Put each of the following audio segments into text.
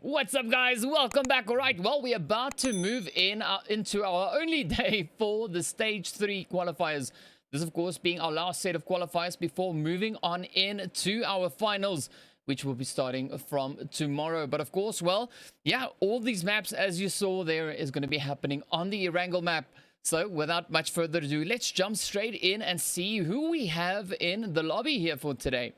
What's up, guys? Welcome back. All right, well, we're about to move into our only day for the stage 3 qualifiers. This, of course, being our last set of qualifiers before moving on into our finals, which will be starting from tomorrow. But of course, well, yeah, all these maps, as you saw there, is going to be happening on the Erangel map. So without much further ado, let's jump straight in and see who we have in the lobby here for today.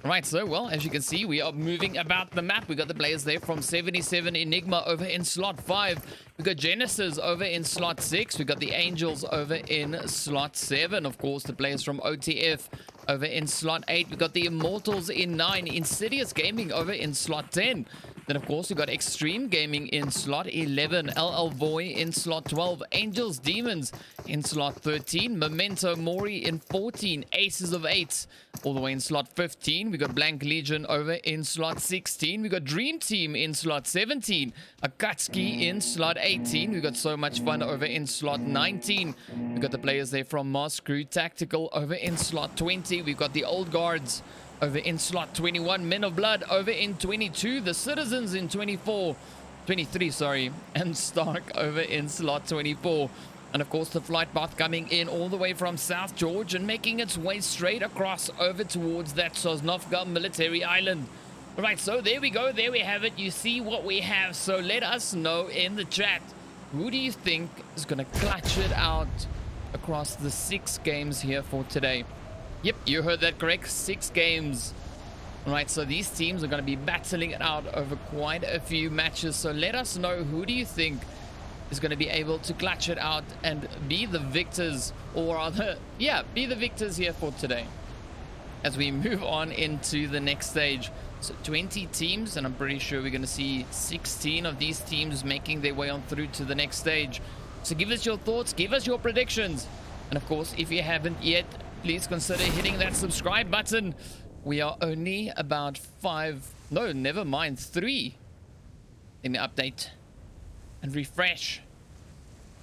Right, so, well, as you can see, we are moving about the map. We got the players there from 77 Enigma over in slot 5. We got Genesis over in slot 6. We got the Angels over in slot 7. Of course, the players from OTF over in slot 8. We got the IMMORTALZ in 9. Insidious Gaming over in slot 10. Then, of course, we got XTREME Gaming in slot 11. VOAY in slot 12. Angels Demons in slot 13. MEMENTO Mori in 14. Aces of 8 all the way in slot 15. We got Blank Legion over in slot 16. We got Dream Team in slot 17. AKATSUKI in slot 18. We got So Much Fun over in slot 19. We got the players there from MOZ CREW TACTICAL over in slot 20. We got the Old Guards over in slot 21. Men of Blood over in 22. The Citizens in 23, sorry. And Stark over in slot 24. And of course, the flight path coming in all the way from South George and making its way straight across over towards that Sosnovka military island. All right, so there we go. There we have it. You see what we have. So let us know in the chat. Who do you think is going to clutch it out across the 6 games here for today? Yep, you heard that correct. 6 games. All right, so these teams are going to be battling it out over quite a few matches. So let us know, who do you think is going to be able to clutch it out and be the victors, or rather, yeah, be the victors here for today as we move on into the next stage. So 20 teams, and I'm pretty sure we're going to see 16 of these teams making their way on through to the next stage. So give us your thoughts, give us your predictions, and of course, if you haven't yet, please consider hitting that subscribe button. We are only about 3. Let me update and refresh.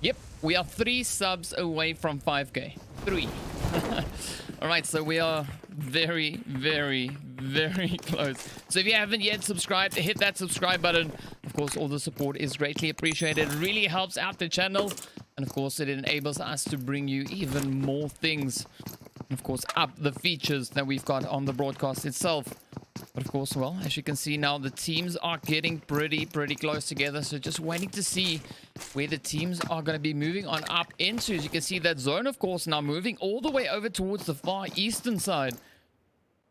Yep, we are 3 subs away from 5k. 3. All right, so we are very, very, very close. So if you haven't yet subscribed, hit that subscribe button. Of course, all the support is greatly appreciated. It really helps out the channel, and of course, it enables us to bring you even more things. And of course, up the features that we've got on the broadcast itself. But of course, well, as you can see now, the teams are getting pretty close together. So just waiting to see where the teams are going to be moving on up into. As you can see, that zone, of course, now moving all the way over towards the far eastern side.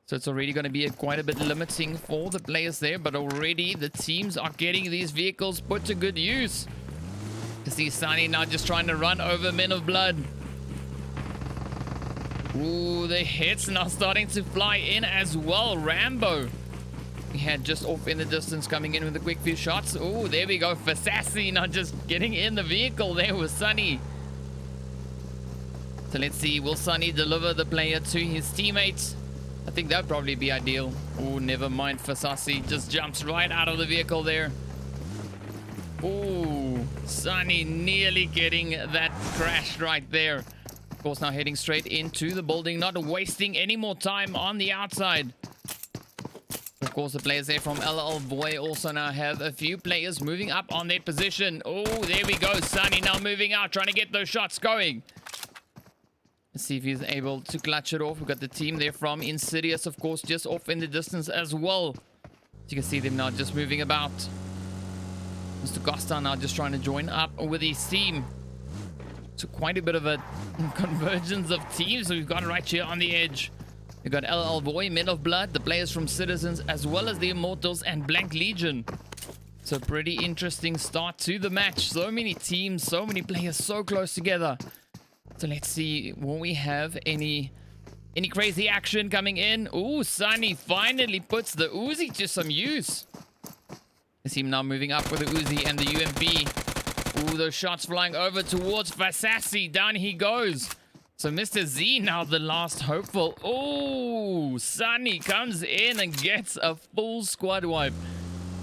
So it's already going to be quite a bit limiting for the players there. But already the teams are getting these vehicles put to good use. You can see Sunny now just trying to run over Men of Blood. Ooh, the hits now starting to fly in as well. Rambo, he had just off in the distance, coming in with a quick few shots. Ooh, there we go. For Sassy now just getting in the vehicle there with Sunny. So let's see, will Sunny deliver the player to his teammates? I think that would probably be ideal. Ooh, never mind. For Sassy just jumps right out of the vehicle there. Ooh, Sunny nearly getting that crash right there. Of course, now heading straight into the building, not wasting any more time on the outside. Of course, the players there from VOAY also now have a few players moving up on their position. Oh, there we go. Sunny now moving out, trying to get those shots going. Let's see if he's able to clutch it off. We've got the team there from Insidious, of course, just off in the distance as well. As you can see them now just moving about. Mr. Costa now just trying to join up with his team. So quite a bit of a convergence of teams we've got right here on the edge. We've got VOAY, Men of Blood, the players from Citizens, as well as the Immortals and Blank Legion. So pretty interesting start to the match. So many teams, so many players, so close together. So let's see, will we have any crazy action coming in? Ooh, Sunny finally puts the Uzi to some use. I see him now moving up with the Uzi and the UMP. Ooh, those shots flying over towards Fasassi. Down he goes. So Mr. Z now the last hopeful. Ooh, Sunny comes in and gets a full squad wipe.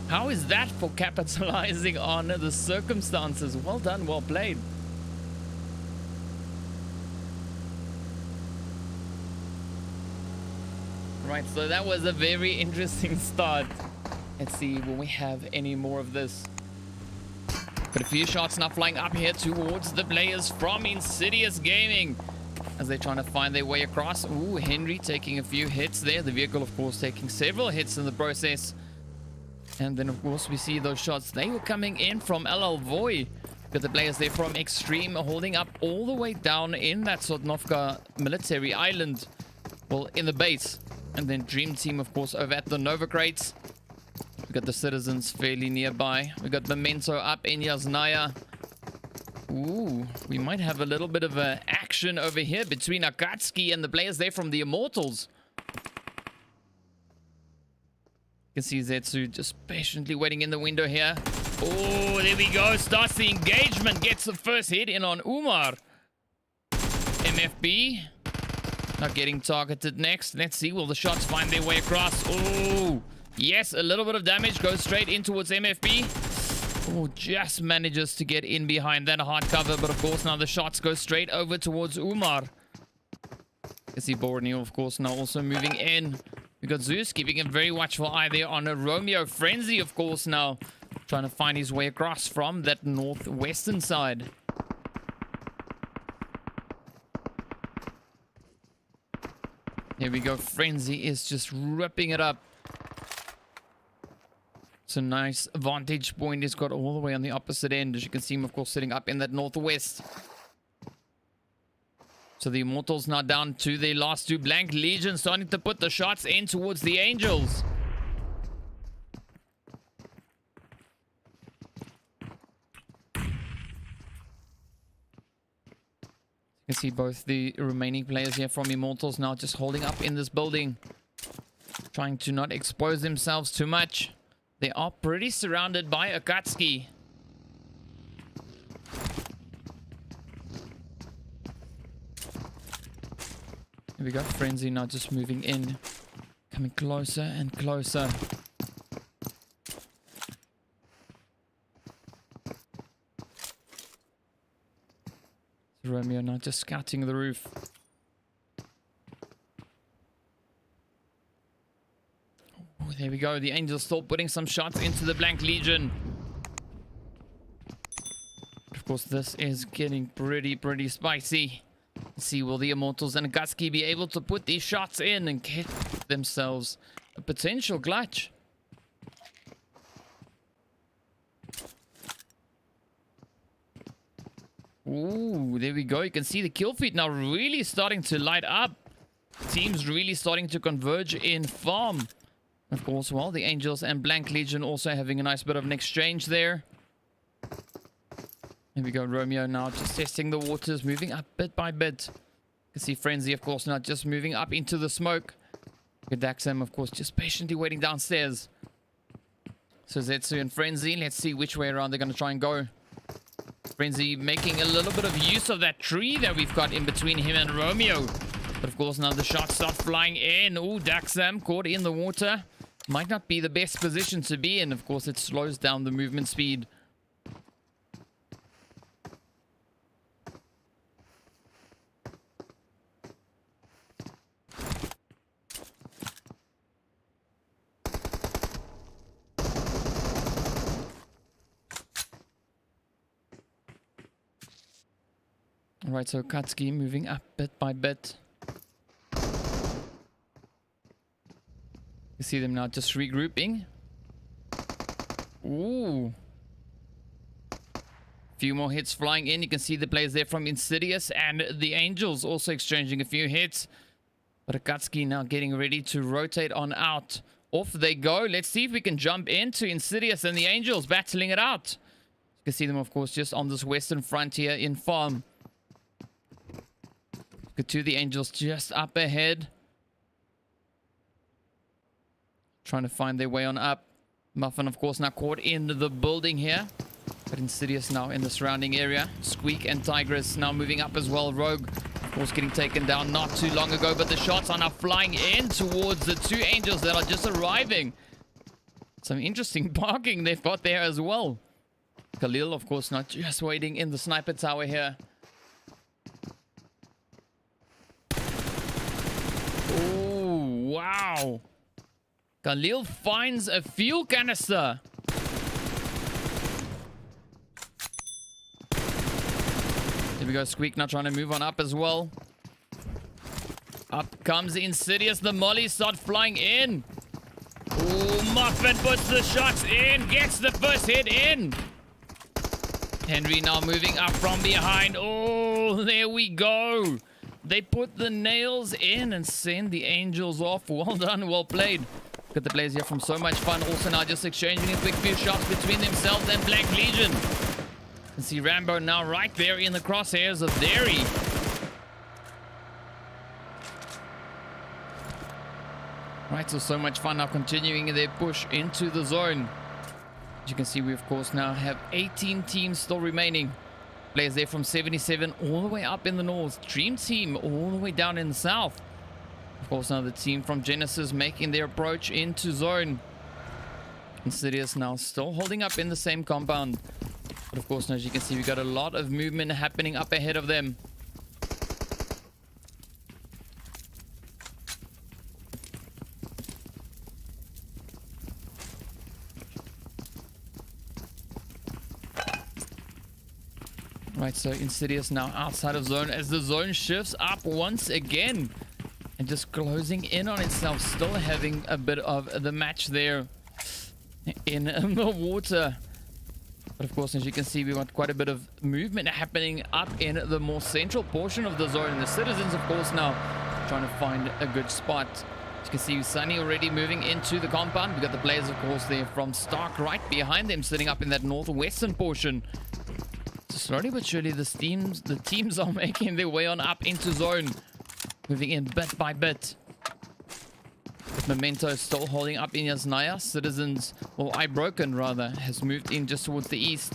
How is that for capitalizing on the circumstances? Well done, well played. Right, so that was a very interesting start. Let's see, will we have any more of this? But a few shots now flying up here towards the players from Insidious Gaming as they're trying to find their way across. Ooh, Henry taking a few hits there. The vehicle, of course, taking several hits in the process. And then, of course, we see those shots. They were coming in from VOAY. Got the players there from Extreme holding up all the way down in that Sotnovka military island. Well, in the base. And then Dream Team, of course, over at the Nova Crates. We've got the Citizens fairly nearby. We've got Memento up in Yasnaya. Ooh, we might have a little bit of action over here between AKATSUKI and the players there from the Immortals. You can see Zetsu just patiently waiting in the window here. Oh, there we go. Starts the engagement. Gets the first hit in on Umar. MFB. Not getting targeted next. Let's see. Will the shots find their way across? Oh, yes. A little bit of damage. Goes straight in towards MFB. Oh, just manages to get in behind that hard cover. But of course, now the shots go straight over towards Umar. You see Borneo, of course, now also moving in. We got Zeus keeping a very watchful eye there on a Romeo. Frenzy, of course, now trying to find his way across from that northwestern side. Here we go. Frenzy is just ripping it up. It's a nice vantage point he's got all the way on the opposite end. As you can see him, of course, sitting up in that northwest. So the Immortals now down to their last two. Blank Legion starting to put the shots in towards the Angels. You can see both the remaining players here from Immortals now just holding up in this building. Trying to not expose themselves too much. They are pretty surrounded by AKATSUKI. Here we go. Frenzy now just moving in. Coming closer and closer. Romeo now just scouting the roof. Oh, there we go. The Angels still putting some shots into the Blank Legion. Of course, this is getting pretty spicy. Let's see, will the Immortals and AKATSUKI be able to put these shots in and get themselves A potential clutch. Ooh, there we go. You can see the kill feed now really starting to light up. Teams really starting to converge in farm. Of course, well, the Angels and Blank Legion also having a nice bit of an exchange there. Here we go, Romeo now just testing the waters, moving up bit by bit. You can see Frenzy, of course, now just moving up into the smoke. Daxam, of course, just patiently waiting downstairs. So Zetsu and Frenzy, let's see which way around they're going to try and go. Frenzy making a little bit of use of that tree that we've got in between him and Romeo. But of course now the shots start flying in. Ooh, Daxam caught in the water. Might not be the best position to be in. Of course, it slows down the movement speed. Alright, so AKATSUKI moving up bit by bit. You see them now just regrouping. Ooh. Few more hits flying in. You can see the players there from Insidious and the Angels also exchanging a few hits. But AKATSUKI now getting ready to rotate on out. Off they go. Let's see if we can jump into Insidious and the Angels battling it out. You can see them, of course, just on this western frontier in farm. Look to the Angels just up ahead. Trying to find their way on up. Muffin, of course, now caught in the building here. But Insidious now in the surrounding area. Squeak and Tigress now moving up as well. Rogue, of course, getting taken down not too long ago. But the shots are now flying in towards the two Angels that are just arriving. Some interesting parking they've got there as well. Khalil, of course, not just waiting in the sniper tower here. Oh, wow. Khalil finds a fuel canister. Here we go. Squeak now trying to move on up as well. Up comes Insidious. The mollies start flying in. Oh, Muffin puts the shots in. Gets the first hit in. Henry now moving up from behind. Oh, there we go. They put the nails in and send the Angels off. Well done. Well played. Look at the players here from So Much Fun. Also now just exchanging a quick few shots between themselves and Black Legion. You can see Rambo now right there in the crosshairs of Derry. Right, So Much Fun now continuing their push into the zone. As you can see, we of course now have 18 teams still remaining. Players there from 77 all the way up in the north. Dream Team all the way down in the south. Of course, now the team from Genesis making their approach into zone. Insidious now still holding up in the same compound. But of course, now as you can see, we've got a lot of movement happening up ahead of them. Right, so Insidious now outside of zone as the zone shifts up once again. And just closing in on itself, still having a bit of the match there in the water. But of course, as you can see, we've got quite a bit of movement happening up in the more central portion of the zone. And the Citizens, of course, now trying to find a good spot. As you can see, Sunny already moving into the compound. We've got the players, of course, there from Stark right behind them, sitting up in that northwestern portion. So slowly but surely, the teams are making their way on up into zone. Moving in bit by bit. But Memento still holding up in Yasnaya. Citizens, or iBroken rather, has moved in just towards the east.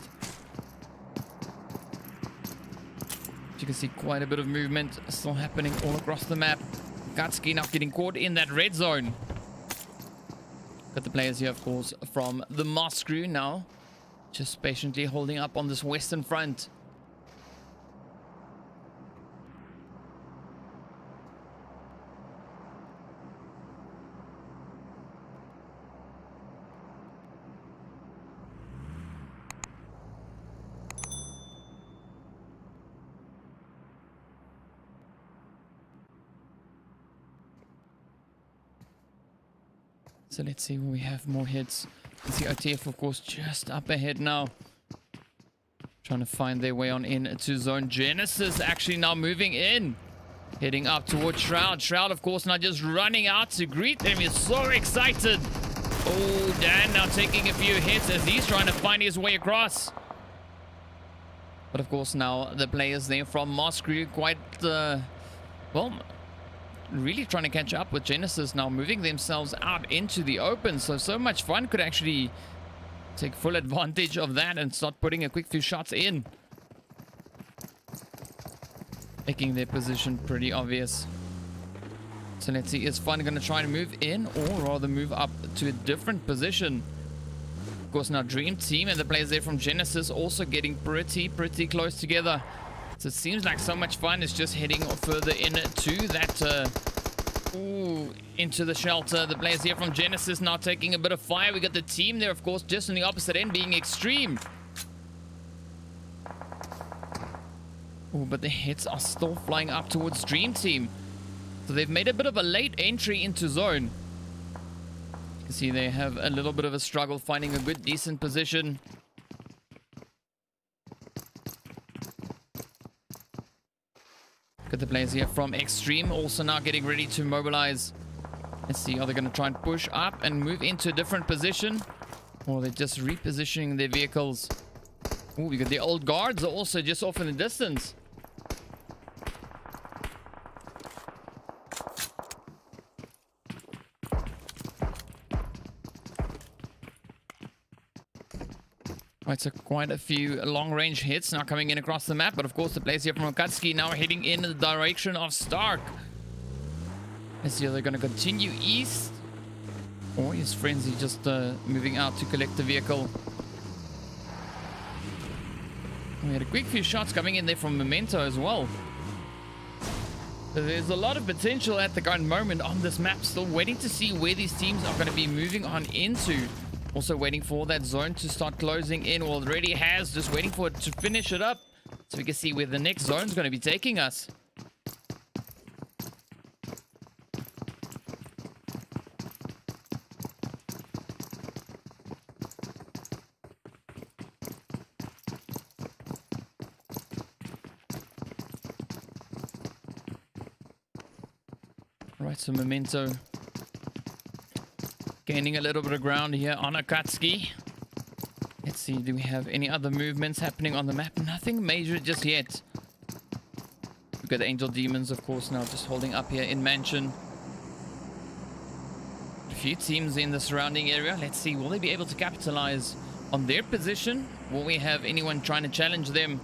As you can see, quite a bit of movement still happening all across the map. AKATSUKI now getting caught in that red zone. Got the players here, of course, from the MOZ Crew now. Just patiently holding up on this western front. So let's see where we have more hits. You see OTF, of course, just up ahead now. Trying to find their way on in to zone. Genesis actually now moving in. Heading up towards Shroud. Shroud, of course, now just running out to greet them. He's so excited. Oh, Dan now taking a few hits as he's trying to find his way across. But, of course, now the players there from MOZ CREW quite, well, really trying to catch up with Genesis now, moving themselves out into the open. So much fun. Could actually take full advantage of that and start putting a quick few shots in. Making their position pretty obvious. So let's see, is Fun going to try to move in or rather move up to a different position? Of course, now Dream Team and the players there from Genesis also getting pretty close together. So it seems like so much fun is just heading further into that, into the shelter. The players here from Genesis now taking a bit of fire. We got the team there, of course, just on the opposite end being Extreme. Oh, but the hits are still flying up towards Dream Team. So they've made a bit of a late entry into zone. You can see they have a little bit of a struggle finding a good, decent position. Got the players here from Extreme also now getting ready to mobilize. Let's see, are they going to try and push up and move into a different position? Or they're just repositioning their vehicles? Oh, we got the old guards are also just off in the distance. Right, so quite a few long-range hits now coming in across the map. But of course, the players here from AKATSUKI now heading in the direction of Stark. Let's see, are they going to continue east? Or is Frenzy just moving out to collect the vehicle? We had a quick few shots coming in there from Memento as well. So there's a lot of potential at the current moment on this map. Still waiting to see where these teams are going to be moving on into. Also waiting for that zone to start closing in. Well, it already has. Just waiting for it to finish it up. So we can see where the next zone is going to be taking us. Right, so Memento gaining a little bit of ground here on AKATSUKI. Let's see, do we have any other movements happening on the map? Nothing major just yet. We've got the Angel Demons, of course, now just holding up here in Mansion. A few teams in the surrounding area. Let's see, will they be able to capitalize on their position? Will we have anyone trying to challenge them?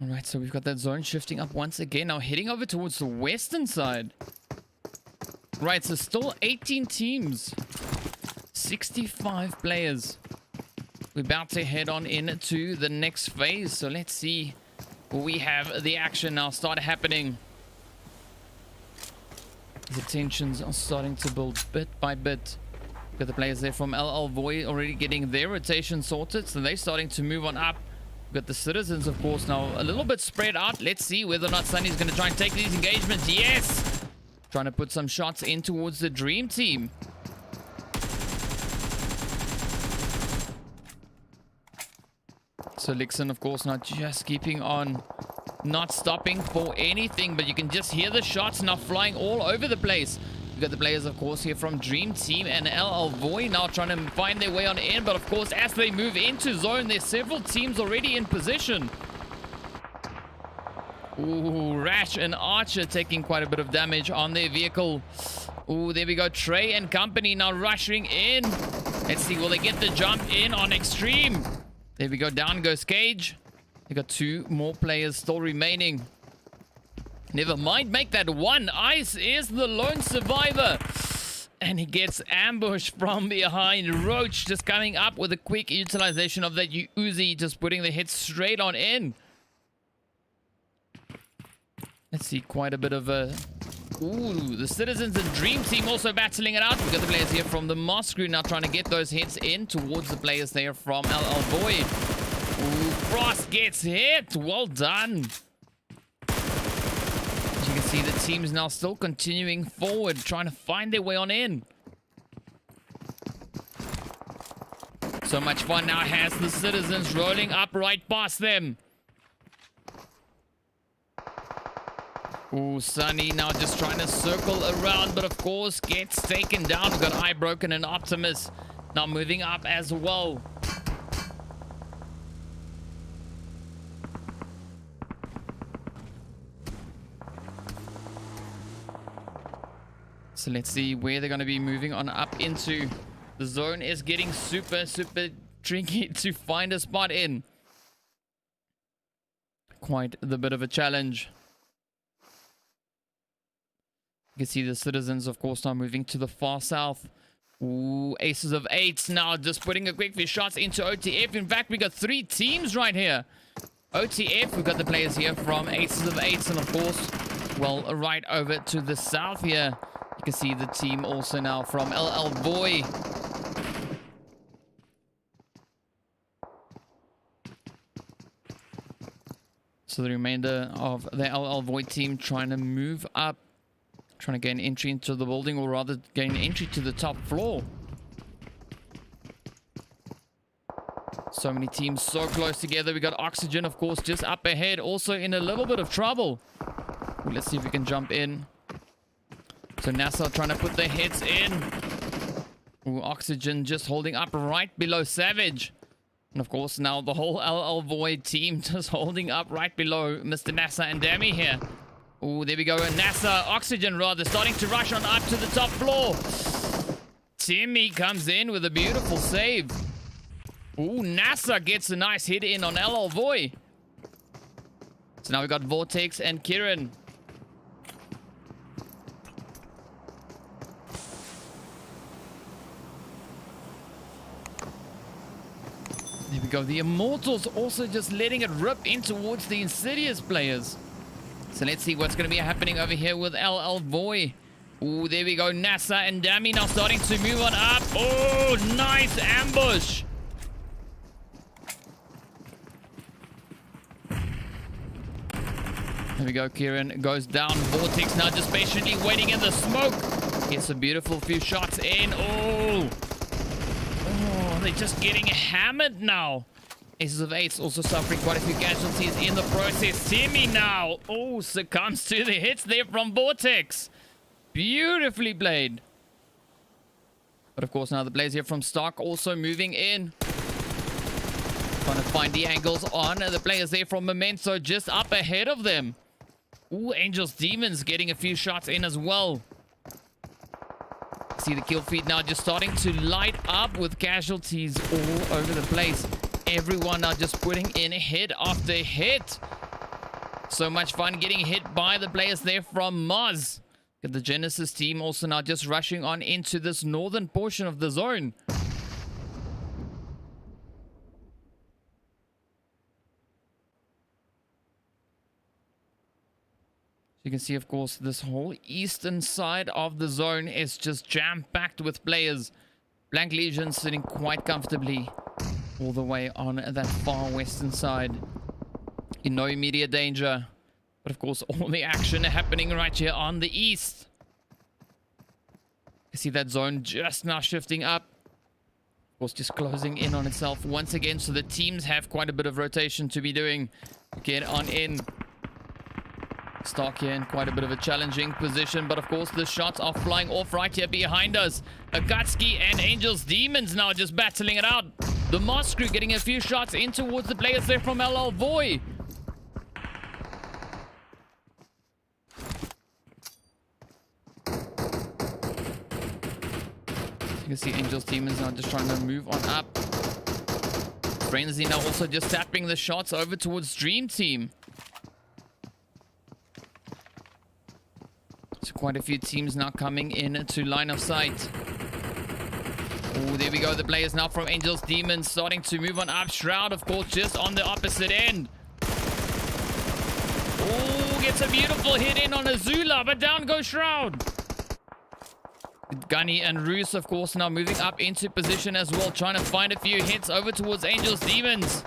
Alright, so we've got that zone shifting up once again. Now heading over towards the western side. Right, so still 18 teams. 65 players. We're about to head on into the next phase. So let's see where we have the action now start happening. The tensions are starting to build bit by bit. Got the players there from VOAY already getting their rotation sorted. So they're starting to move on up. Got the Citizens, of course, now a little bit spread out. Let's see whether or not Sunny's going to try and take these engagements. Yes! Trying to put some shots in towards the Dream Team. So Lixon, of course, now just keeping on, not stopping for anything. But you can just hear the shots now flying all over the place. We've got the players, of course, here from Dream Team and VOAY now trying to find their way on in. But, of course, as they move into zone, there's several teams already in position. Ooh, Rash and Archer taking quite a bit of damage on their vehicle. Ooh, there we go. Trey and company now rushing in. Let's see, will they get the jump in on Extreme? There we go. Down goes Cage. They got two more players still remaining. Never mind, make that one. Ice is the lone survivor. And he gets ambushed from behind. Roach just coming up with a quick utilization of that Uzi, just putting the hit straight on in. Let's see, quite a bit of a... Ooh, the Citizens and Dream Team also battling it out. We've got the players here from the MOZ CREW now trying to get those hits in towards the players there from VOAY. Ooh, Frost gets hit. Well done. As you can see, the team is now still continuing forward, trying to find their way on in. So much fun now has the Citizens rolling up right past them. Ooh, Sunny now just trying to circle around, but of course gets taken down. We've got Eye Broken and Optimus now moving up as well. So let's see where they're going to be moving on up into. The zone is getting super tricky to find a spot in. Quite the bit of a challenge. You can see the Citizens, of course, now moving to the far south. Ooh, Aces of Eights now just putting a quick few shots into OTF. In fact, we got 3 teams right here. OTF, we've got the players here from Aces of Eights, and of course, well, right over to the south here. You can see the team also now from VOAY. So the remainder of the VOAY team trying to move up. Trying to gain entry into the building, or rather gain entry to the top floor. So many teams so close together. We got Oxygen, of course, just up ahead, also in a little bit of trouble. Let's see if we can jump in. So NASA trying to put the hits in. Ooh, Oxygen just holding up right below Savage. And of course now the whole VOAY team just holding up right below Mr. NASA and Demi here. Oh, there we go. And NASA, Oxygen rather, starting to rush on up to the top floor. Timmy comes in with a beautiful save. Oh, NASA gets a nice hit in on VOAY. So now we got Vortex and Kieran. There we go. The Immortals also just letting it rip in towards the Insidious players. So let's see what's going to be happening over here with VOAY. Ooh, there we go. NASA and Dami now starting to move on up. Oh, nice ambush. There we go. Kieran goes down. Vortex now just patiently waiting in the smoke. Gets a beautiful few shots in. Oh, they're just getting hammered now. Aces of Eights also suffering quite a few casualties in the process. Timmy now, oh, succumbs to the hits there from Vortex. Beautifully played. But of course now the players here from Stark also moving in. Trying to find the angles on the players there from Memento just up ahead of them. Ooh, Angels Demons getting a few shots in as well. See the kill feed now just starting to light up with casualties all over the place. Everyone now just putting in hit after hit. So much fun getting hit by the players there from MOZ. Got the Genesis team also now just rushing on into this northern portion of the zone. You can see, of course, this whole eastern side of the zone is just jam-packed with players. Blank Legion sitting quite comfortably all the way on that far western side. In no immediate danger. But, of course, all the action happening right here on the east. You see that zone just now shifting up. Of course, just closing in on itself once again. So the teams have quite a bit of rotation to be doing. Get on in. Stark here in quite a bit of a challenging position, but of course the shots are flying off right here behind us. AKATSUKI and Angels Demons now just battling it out. The MOZ CREW getting a few shots in towards the players there from VOAY. You can see Angels Demons now just trying to move on up. Frenzy now also just tapping the shots over towards Dream Team. So quite a few teams now coming in to line of sight. Oh, there we go. The players now from Angels Demons starting to move on up. Shroud, of course, just on the opposite end. Oh, gets a beautiful hit in on Azula, but down goes Shroud. Gunny and Roos, of course, now moving up into position as well, trying to find a few hits over towards Angels Demons.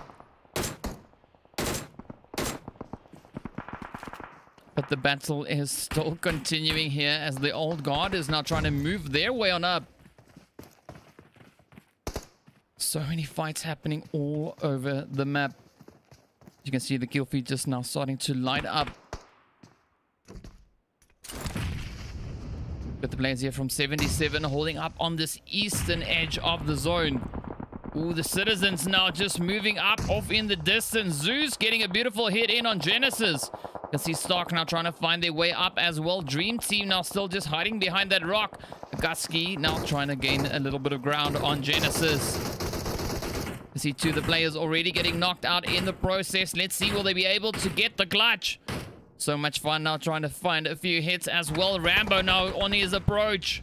But the battle is still continuing here as the old guard is now trying to move their way on up. So many fights happening all over the map. You can see the kill feed just now starting to light up. Got the players here from 77 holding up on this eastern edge of the zone. Ooh, the Citizens now just moving up off in the distance. Zeus getting a beautiful hit in on Genesis. You can see Stark now trying to find their way up as well. Dream Team now still just hiding behind that rock. AKATSUKI now trying to gain a little bit of ground on Genesis. You see two of the players already getting knocked out in the process. Let's see, will they be able to get the clutch? So much fun now trying to find a few hits as well. Rambo now on his approach.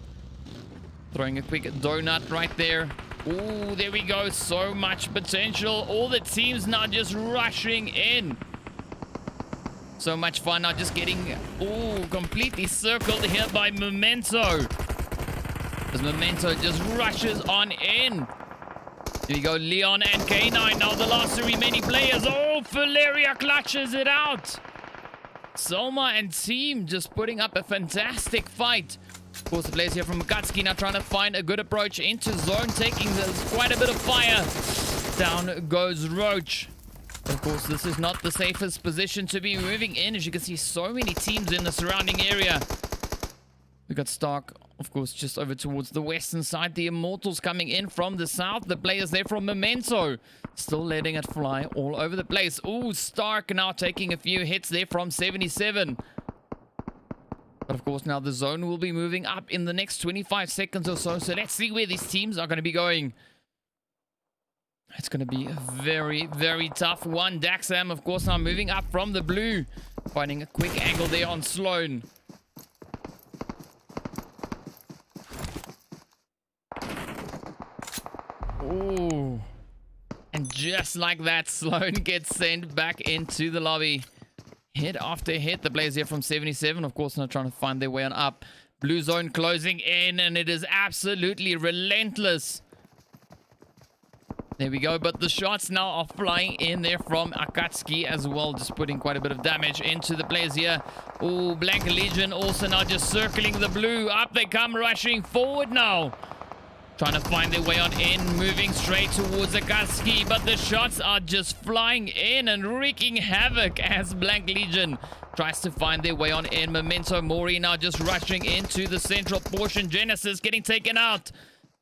Throwing a quick donut right there. Ooh, there we go. So much potential. All the teams now just rushing in. So much fun now just getting, ooh, completely circled here by Memento. As Memento just rushes on in. Here we go, Leon and K9 now the last two remaining players. Oh, Valeria clutches it out. Selma and team just putting up a fantastic fight. Of course, the players here from AKATSUKI now trying to find a good approach into zone, taking quite a bit of fire. Down goes Roach. Of course, this is not the safest position to be moving in. As you can see, so many teams in the surrounding area. We got Stark, of course, just over towards the western side. The Immortals coming in from the south. The players there from Memento still letting it fly all over the place. Ooh, Stark now taking a few hits there from 77. But of course, now the zone will be moving up in the next 25 seconds or so. So let's see where these teams are going to be going. It's going to be a very, very tough one. Daxam, of course, now moving up from the blue. Finding a quick angle there on Sloan. Ooh. And just like that, Sloan gets sent back into the lobby. Hit after hit. The players here from 77, of course, now trying to find their way on up. Blue zone closing in, and it is absolutely relentless. There we go, but the shots now are flying in there from AKATSUKI as well, just putting quite a bit of damage into the players here. Oh, Blank Legion also now just circling the blue. Up they come, rushing forward now. Trying to find their way on in, moving straight towards AKATSUKI, but the shots are just flying in and wreaking havoc as Blank Legion tries to find their way on in. Memento Mori now just rushing into the central portion. Genesis getting taken out.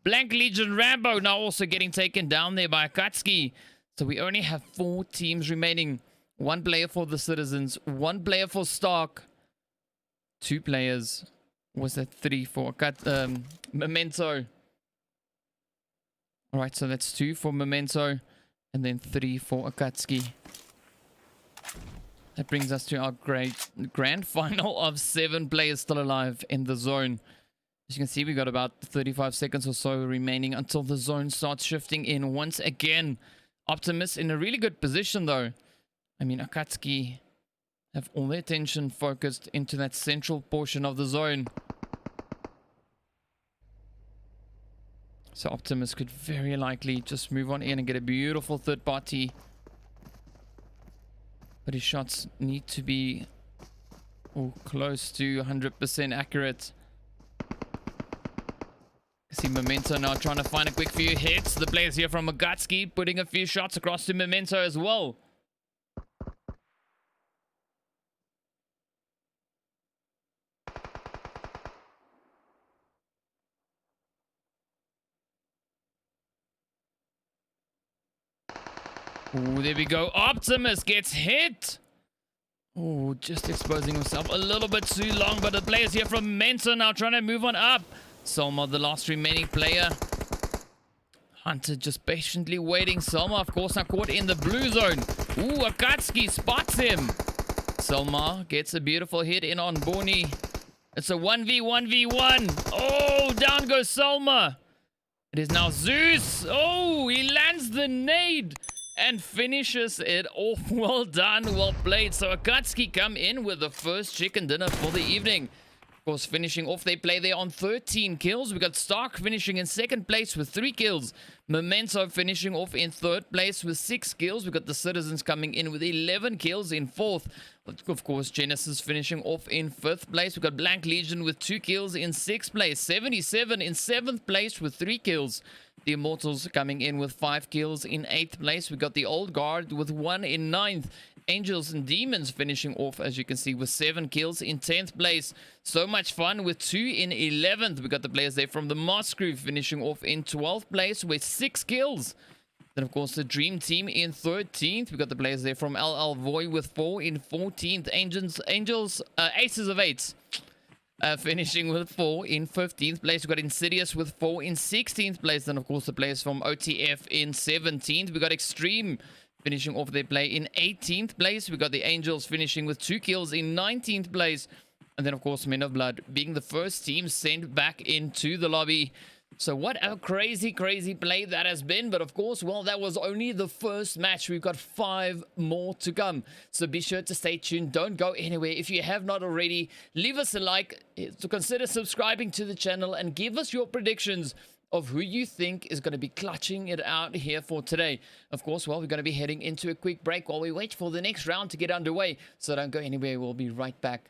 Blank Legion Rambo now also getting taken down there by AKATSUKI. So we only have 4 teams remaining. 1 player for the Citizens, 1 player for Stark, 2 players. Was that 3 for Memento? Alright, so that's 2 for Memento and then 3 for AKATSUKI. That brings us to our grand final of 7 players still alive in the zone. As you can see, we got about 35 seconds or so remaining until the zone starts shifting in once again. Optimus in a really good position though. I mean, AKATSUKI have all their attention focused into that central portion of the zone. So Optimus could very likely just move on in and get a beautiful third party. But his shots need to be close to 100% accurate. See Memento now trying to find a quick few hits. The players here from AKATSUKI putting a few shots across to Memento as well. Ooh, there we go. Optimus gets hit. Oh, just exposing himself a little bit too long. But the players here from Memento now trying to move on up. Selma, the last remaining player. Hunter just patiently waiting. Selma, of course, now caught in the blue zone. Ooh, AKATSUKI spots him. Selma gets a beautiful hit in on Bonnie. It's a 1v1v1. Oh, down goes Selma. It is now Zeus. Oh, he lands the nade and finishes it off. Well done, well played. So AKATSUKI come in with the first chicken dinner for the evening. Of course, finishing off their play there on 13 kills. We got Stark finishing in second place with 3 kills. Memento finishing off in third place with 6 kills. We got the Citizens coming in with 11 kills in fourth. Of course, Genesis finishing off in 5th place. We got Blank Legion with 2 kills in 6th place. 77 in 7th place with 3 kills. The IMMORTALZ coming in with 5 kills in 8th place. We got the Old Guard with 1 in 9th. Angels and Demons finishing off, as you can see, with 7 kills in 10th place. So much fun with 2 in 11th. We got the players there from the MOZ Crew finishing off in 12th place with 6 kills. Then, of course, the Dream Team in 13th. We got the players there from VOAY with 4 in 14th. Aces of 8. Finishing with 4 in 15th place. We got Insidious with 4 in 16th place. Then, of course, the players from OTF in 17th. We got Extreme finishing off their play in 18th place. We got the Angels finishing with 2 kills in 19th place. And then, of course, Men of Blood being the first team sent back into the lobby. So what a crazy, crazy play that has been. But of course, well, that was only the first match. We've got 5 more to come. So be sure to stay tuned. Don't go anywhere. If you have not already, leave us a like. To consider subscribing to the channel and give us your predictions of who you think is going to be clutching it out here for today. Of course, well, we're going to be heading into a quick break while we wait for the next round to get underway. So don't go anywhere. We'll be right back.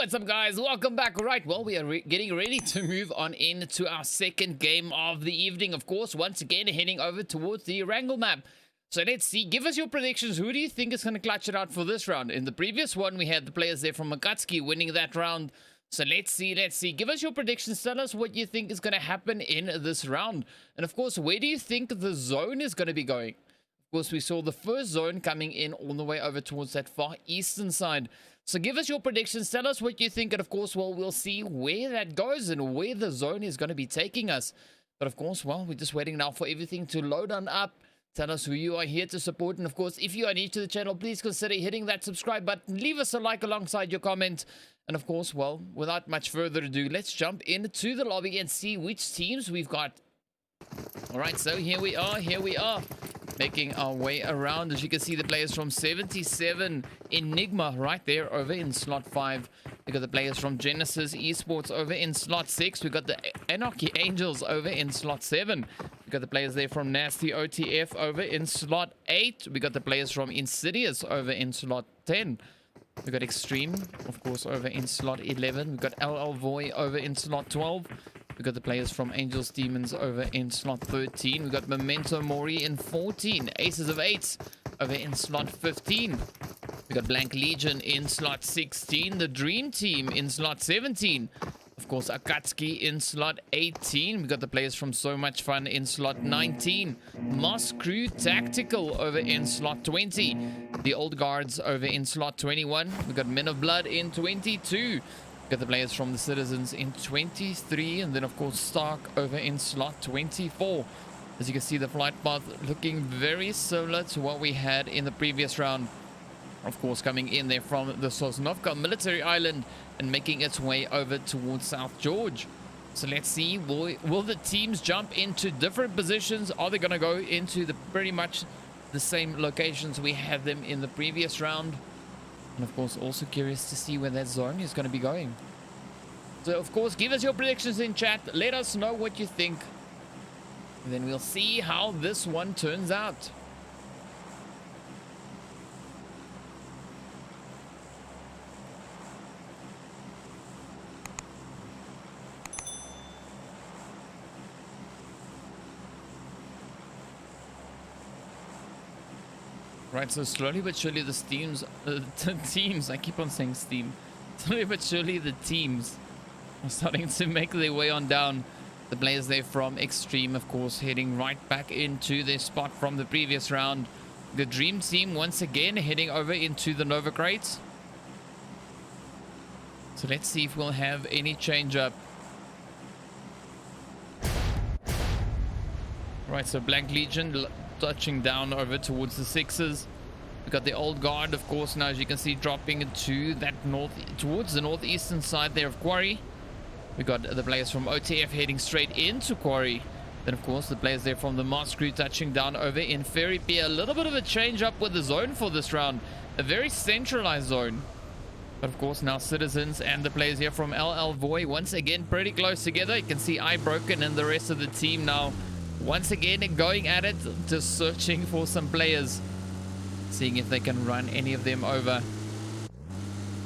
What's up, guys? Welcome back. Right, well, we are getting ready to move on into our second game of the evening. Of course, once again, heading over towards the Wrangle map. So let's see. Give us your predictions. Who do you think is going to clutch it out for this round? In the previous one, we had the players there from AKATSUKI winning that round. So let's see. Give us your predictions. Tell us what you think is going to happen in this round. And of course, where do you think the zone is going to be going? Of course, we saw the first zone coming in all the way over towards that far eastern side. So give us your predictions, tell us what you think, and of course, well, we'll see where that goes and where the zone is going to be taking us. But of course, well, we're just waiting now for everything to load on up. Tell us who you are here to support, and of course, if you are new to the channel, please consider hitting that subscribe button, leave us a like alongside your comment, and of course, well, without much further ado, let's jump into the lobby and see which teams we've got. Alright, so here we are. Making our way around. As you can see, the players from 77 ENIGMA right there over in slot 5. We got the players from Genesis eSports over in slot 6. We got the ANARCHY ANGELS over in slot 7. We got the players there from Nasty OTF over in slot 8. We got the players from Insidious over in slot 10. We got XTREME, of course, over in slot 11. We got VOAY over in slot 12. We got the players from Angels Demons over in slot 13. We got MEMENTO MORI in 14. Aces of 8s over in slot 15. We got Blank Legion in slot 16. The Dream Team in slot 17. Of course, AKATSUKI in slot 18. We got the players from So Much Fun in slot 19. MOZ CREW TACTICAL over in slot 20. The Old Guards over in slot 21. We got Men of Blood in 22. Got the players from the Citizens in 23, and then of course Stark over in slot 24. As you can see, the flight path looking very similar to what we had in the previous round. Of course, coming in there from the Sosnovka military island and making its way over towards South George. So let's see, will the teams jump into different positions? Are they going to go into the pretty much the same locations we had them in the previous round? And of course, also curious to see where that zone is going to be going. So of course, give us your predictions in chat. Let us know what you think. And then we'll see how this one turns out. Right, so slowly but surely the teams, I keep on saying Steam. Slowly but surely the teams are starting to make their way on down. The players there from XTREME, of course, heading right back into their spot from the previous round. The Dream Team once again heading over into the Nova crates. So let's see if we'll have any change up. Right, so Blank Legion touching down over towards the 6s. We got the Old Guard, of course, now as you can see, dropping into that towards the northeastern side there of Quarry. We got the players from OTF heading straight into Quarry. Then of course the players there from the MOZ CREW touching down over in Ferry Pier. A little bit of a change up with the zone for this round, a very centralized zone. But of course now Citizens and the players here from VOAY once again pretty close together. You can see iBroken and the rest of the team now once again going at it, just searching for some players, seeing if they can run any of them over.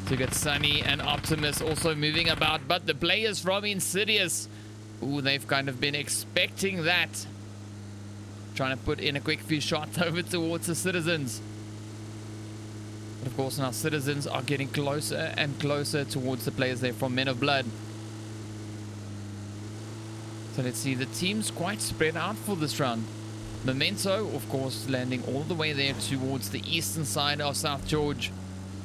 So get Sunny and Optimus also moving about, but the players from Insidious, ooh, they've kind of been expecting that, trying to put in a quick few shots over towards the Citizens. But of course now Citizens are getting closer and closer towards the players there from Men of Blood. So let's see, the team's quite spread out for this round. Memento, of course, landing all the way there towards the eastern side of South George.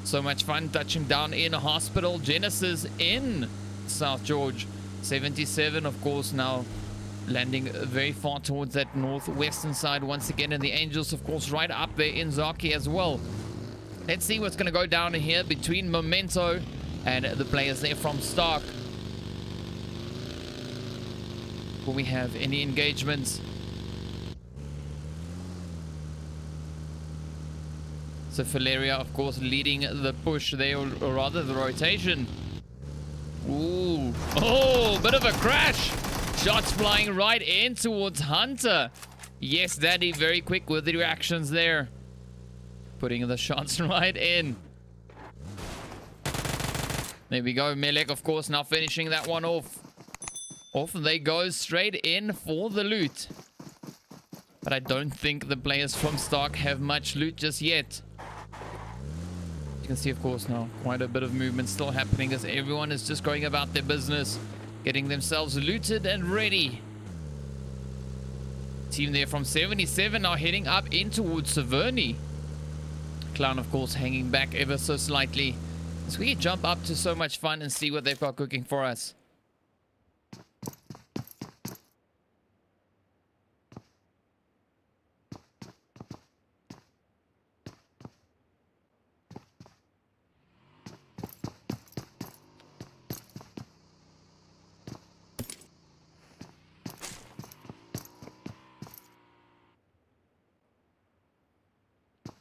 So Much Fun touching down in Hospital. Genesis in South George. 77, of course, now landing very far towards that northwestern side once again. And the Angels, of course, right up there in Zaki as well. Let's see what's going to go down here between Memento and the players there from Stark. Will we have any engagements? So Valeria, of course, leading the push there, or rather the rotation. Ooh. Oh, bit of a crash. Shots flying right in towards Hunter. Yes, Daddy, very quick with the reactions there. Putting the shots right in. There we go. Melek, of course, now finishing that one off. Off they go straight in for the loot. But I don't think the players from Stark have much loot just yet. You can see, of course, now quite a bit of movement still happening as everyone is just going about their business, getting themselves looted and ready. Team there from 77 now heading up in towards Severny. Clown, of course, hanging back ever so slightly as we jump up to so much fun and see what they've got cooking for us.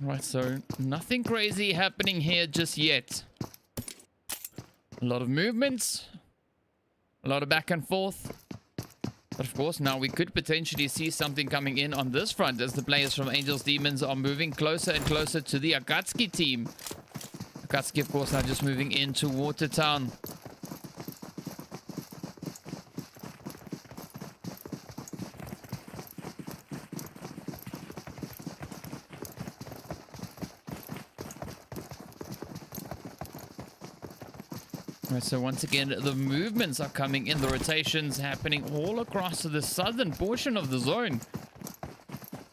Right, so nothing crazy happening here just yet. A lot of movements, a lot of back and forth. But of course, now we could potentially see something coming in on this front as the players from Angels Demons are moving closer and closer to the AKATSUKI team. AKATSUKI, of course, now just moving into Watertown. Right, so once again, the movements are coming in, the rotations happening all across the southern portion of the zone.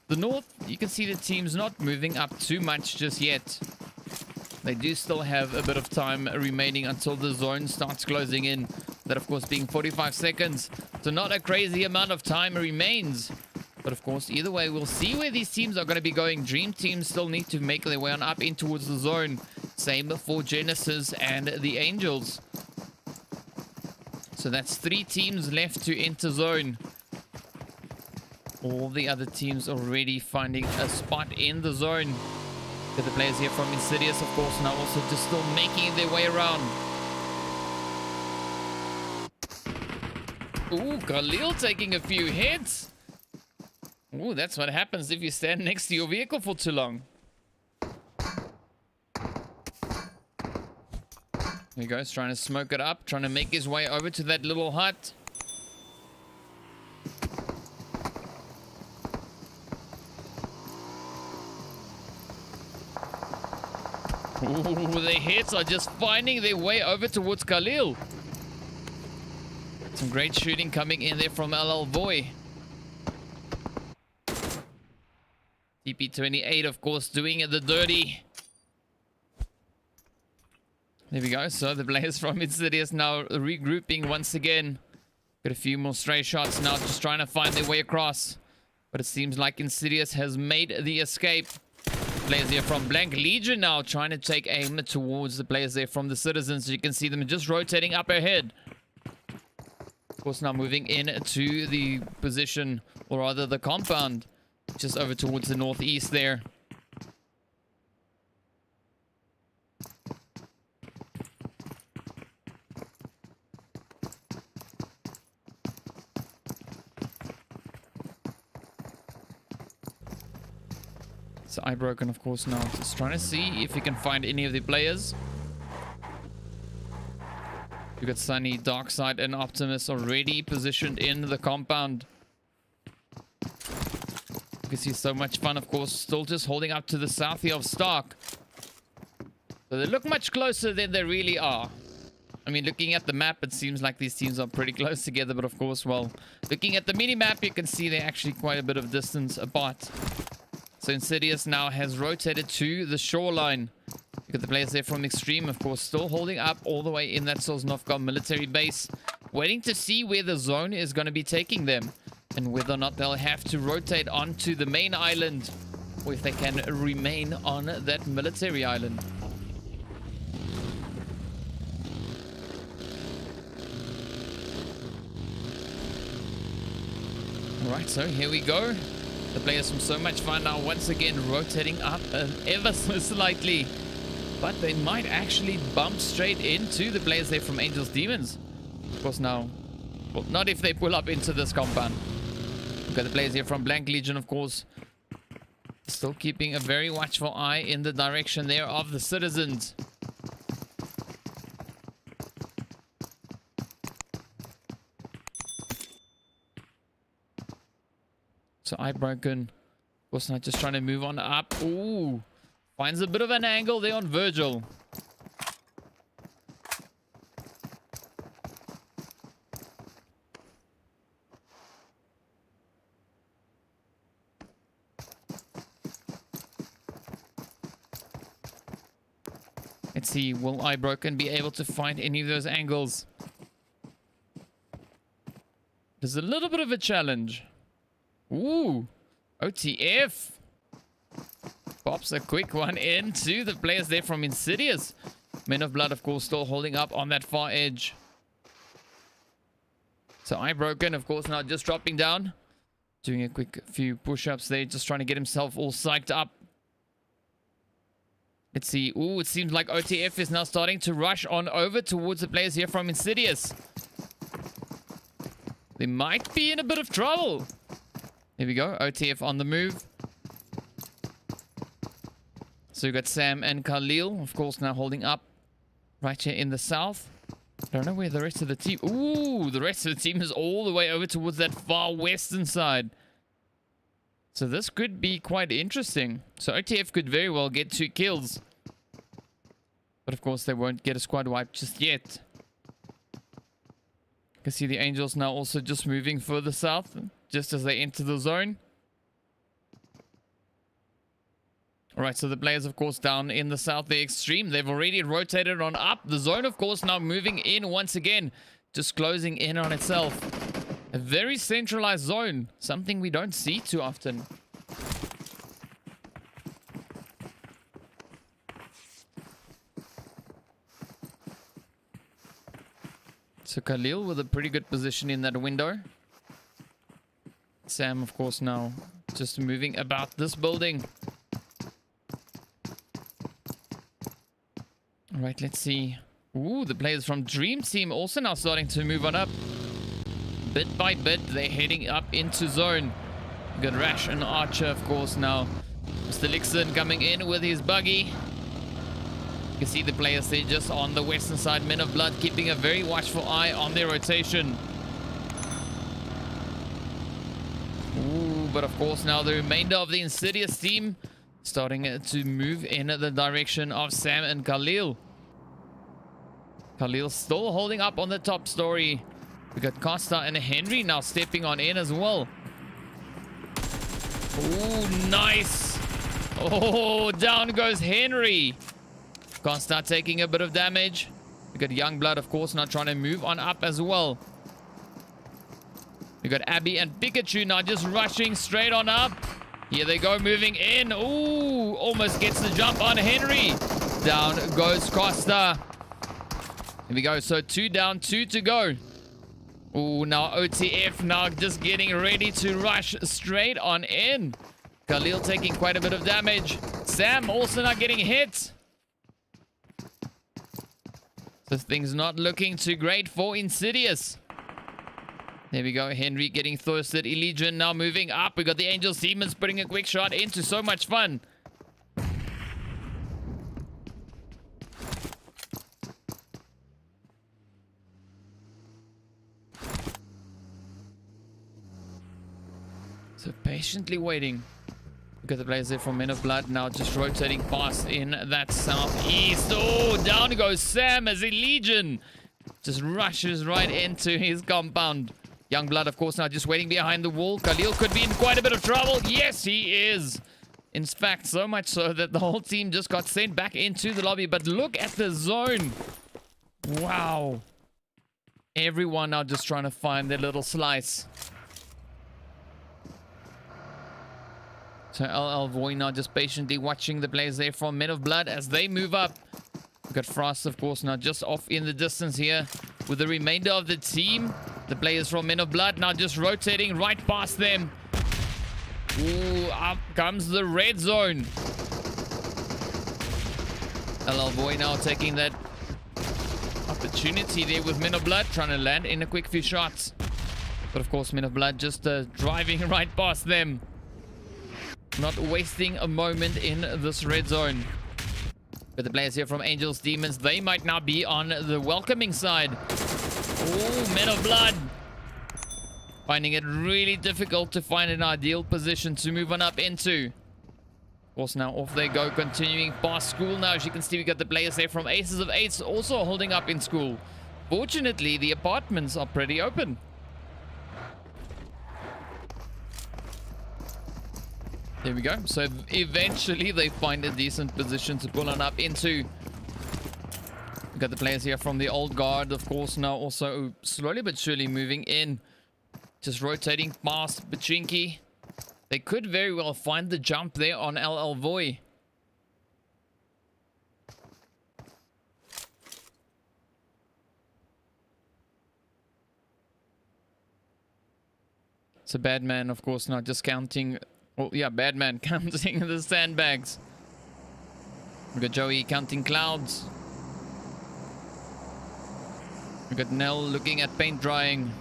The north, you can see the team's not moving up too much just yet. They do still have a bit of time remaining until the zone starts closing in. That, of course, being 45 seconds. So not a crazy amount of time remains. But, of course, either way, we'll see where these teams are going to be going. Dream teams still need to make their way on up in towards the zone. Same for Genesis and the Angels. So that's 3 teams left to enter zone. All the other teams already finding a spot in the zone. Got the players here from Insidious, of course, now also just still making their way around. Ooh, Khalil taking a few hits. Ooh, that's what happens if you stand next to your vehicle for too long. There he goes, trying to smoke it up, trying to make his way over to that little hut. Ooh, the hits are just finding their way over towards Khalil. Some great shooting coming in there from LL VOAY. TP28, of course, doing the dirty. There we go. So the players from Insidious now regrouping once again. Got a few more stray shots now, just trying to find their way across. But it seems like Insidious has made the escape. Players here from Blank Legion now trying to take aim towards the players there from the Citizens. You can see them just rotating up ahead. Of course, now moving in to the position, or rather the compound, just over towards the northeast there. So iBroken, of course, now just trying to see if he can find any of the players. We've got Sunny, Darkside, and Optimus already positioned in the compound. You can see so much fun, of course, still just holding up to the south here of Stark. So they look much closer than they really are. I mean, looking at the map, it seems like these teams are pretty close together. But of course, well, looking at the mini-map, you can see they're actually quite a bit of distance apart. So Insidious now has rotated to the shoreline. You got the players there from Extreme, of course, still holding up all the way in that Sosnovka military base. Waiting to see where the zone is going to be taking them. And whether or not they'll have to rotate onto the main island. Or if they can remain on that military island. Alright, so here we go. The players from So Much Fun now once again rotating up ever so slightly. But they might actually bump straight into the players there from Angels Demons. Of course now, well, not if they pull up into this compound. We've got the players here from Blank Legion, of course. Still keeping a very watchful eye in the direction there of the Citizens. So eye broken. Of course, not just trying to move on up. Ooh. Finds a bit of an angle there on Virgil. Let's see, will eye broken be able to find any of those angles? There's a little bit of a challenge. Ooh, OTF. Pops a quick one into the players there from Insidious. Men of Blood, of course, still holding up on that far edge. So eye broken, of course, now just dropping down. Doing a quick few push-ups there, just trying to get himself all psyched up. Let's see. Ooh, it seems like OTF is now starting to rush on over towards the players here from Insidious. They might be in a bit of trouble. Here we go. OTF on the move. So we've got Sam and Khalil, of course, now holding up right here in the south. Don't know where the rest of the team... Ooh, the rest of the team is all the way over towards that far western side. So this could be quite interesting. So OTF could very well get 2 kills. But of course, they won't get a squad wipe just yet. You can see the Angels now also just moving further south, just as they enter the zone. Alright, so the players, of course, down in the south, the extreme. They've already rotated on up. The zone, of course, now moving in once again. Just closing in on itself. A very centralized zone. Something we don't see too often. So Khalil with a pretty good position in that window. Sam, of course, now just moving about this building. Alright, let's see. Ooh, the players from Dream Team also now starting to move on up. Bit by bit, they're heading up into zone. We've got Rash and Archer, of course, now. Mr. Lixon coming in with his buggy. You can see the players there just on the western side. Men of Blood keeping a very watchful eye on their rotation. Ooh, but of course now the remainder of the Insidious team starting to move in the direction of Sam and Khalil. Khalil still holding up on the top story. We got Costa and Henry now stepping on in as well. Ooh, nice. Oh, down goes Henry. Costa taking a bit of damage. We got Youngblood, of course, now trying to move on up as well. We got Abby and Pikachu now just rushing straight on up. Here they go, moving in. Ooh, almost gets the jump on Henry. Down goes Costa. Here we go. So 2 down, 2 to go. Ooh, now OTF now just getting ready to rush straight on in. Khalil taking quite a bit of damage. Sam also not getting hit. So things not looking too great for Insidious. There we go. Henry getting thirsted. Elysian now moving up. We got the Angels Demons putting a quick shot into. So much fun. So patiently waiting. We got the players there from Men of Blood now just rotating past in that southeast. Oh, down goes Sam as Elysian just rushes right into his compound. Youngblood, of course, now just waiting behind the wall. Khalil could be in quite a bit of trouble. Yes, he is. In fact, so much so that the whole team just got sent back into the lobby. But look at the zone. Wow. Everyone now just trying to find their little slice. So LL VOAY now just patiently watching the players there from Men of Blood as they move up. We've got Frost, of course, now just off in the distance here with the remainder of the team. The players from Men of Blood now just rotating right past them. Ooh, up comes the red zone. LL VOAY now taking that opportunity there with Men of Blood, trying to land in a quick few shots. But of course, Men of Blood just driving right past them. Not wasting a moment in this red zone. But the players here from Angels Demons, they might now be on the welcoming side. Oh, Men of Blood Finding it really difficult to find an ideal position to move on up into. Of course, now off they go, continuing past school now. As you can see, we got the players there from Aces of Eights also holding up in school. Fortunately, the apartments are pretty open. There we go. So eventually they find a decent position to pull on up into. We got the players here from the old guard, of course, now also slowly but surely moving in. Just rotating past Pachinki. They could very well find the jump there on LL VOAY. It's a bad man, of course, not just counting. Oh, yeah, bad man counting the sandbags. We got Joey counting clouds. We got Nell looking at paint drying.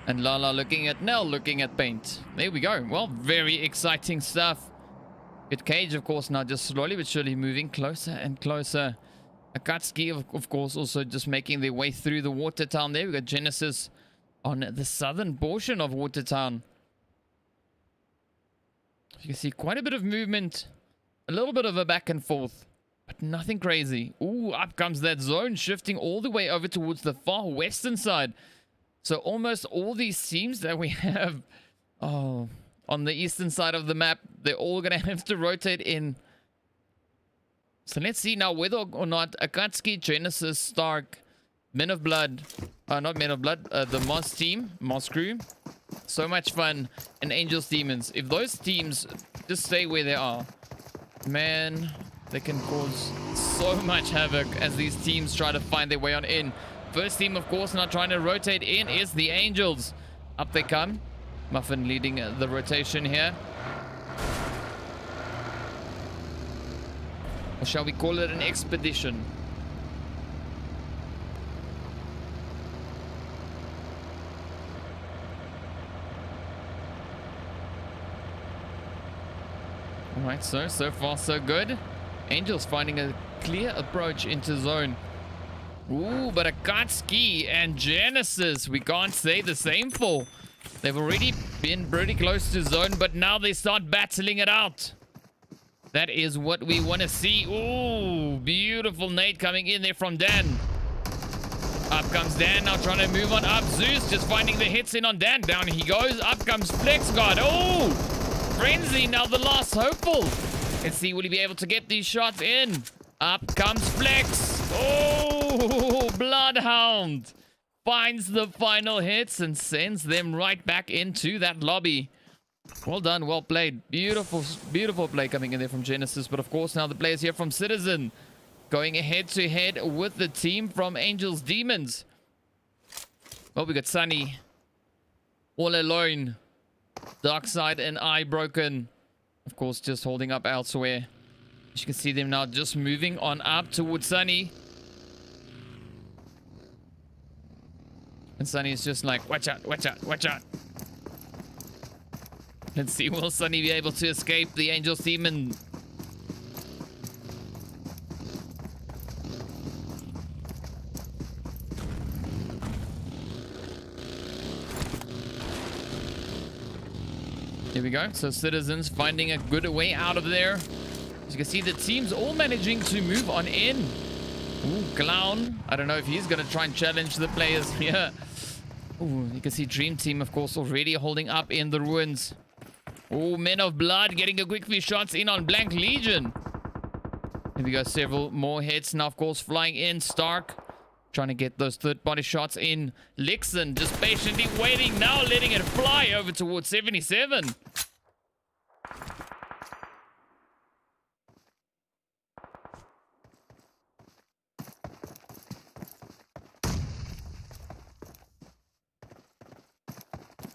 And Lala looking at Nell looking at paint. There we go. Well, very exciting stuff. Good Cage, of course, now just slowly but surely moving closer and closer. Akatsuki, of course, also just making their way through the water town there. We got Genesis on the southern portion of Watertown. You can see quite a bit of movement. A little bit of a back and forth. But nothing crazy. Ooh, up comes that zone. Shifting all the way over towards the far western side. So almost all these teams that we have on the eastern side of the map, they're all going to have to rotate in. So let's see now whether or not Akatsuki, Genesis, Stark, Men of Blood, not Men of Blood, the MOZ team, MOZ crew, so much fun, and Angels Demons. If those teams just stay where they are, man, they can cause so much havoc as these teams try to find their way on in. First team, of course, not trying to rotate in is the Angels. Up they come. Muffin leading the rotation here. Or shall we call it an expedition? Alright, so far so good. Angels finding a clear approach into zone. Ooh, but Akatsuki and Genesis, we can't say the same for. They've already been pretty close to zone, but now they start battling it out. That is what we want to see. Ooh, beautiful nade coming in there from Dan. Up comes Dan, now trying to move on up. Zeus just finding the hits in on Dan. Down he goes. Up comes Flex God. Oh, Frenzy, now the last hopeful. Let's see, will he be able to get these shots in? Up comes Flex. Oh, Bloodhound finds the final hits and sends them right back into that lobby. Well done, well played. Beautiful, beautiful play coming in there from Genesis. But of course, now the players here from Citizen going head to head with the team from Angels Demons. Well, we got Sunny all alone. Darkside and Eye broken. Of course, just holding up elsewhere. As you can see them now just moving on up towards Sunny. And Sunny is just like, watch out, watch out, watch out. Let's see, will Sunny be able to escape the Angels Demon? Here we go. So Citizens finding a good way out of there. As you can see, the teams all managing to move on in. Ooh, Clown. I don't know if he's going to try and challenge the players here. Ooh, you can see Dream Team, of course, already holding up in the ruins. Oh, Men of Blood getting a quick few shots in on Blank Legion. Here we go. Several more hits now, of course, flying in. Stark trying to get those third-party shots in. Lixon just patiently waiting, now letting it fly over towards 77.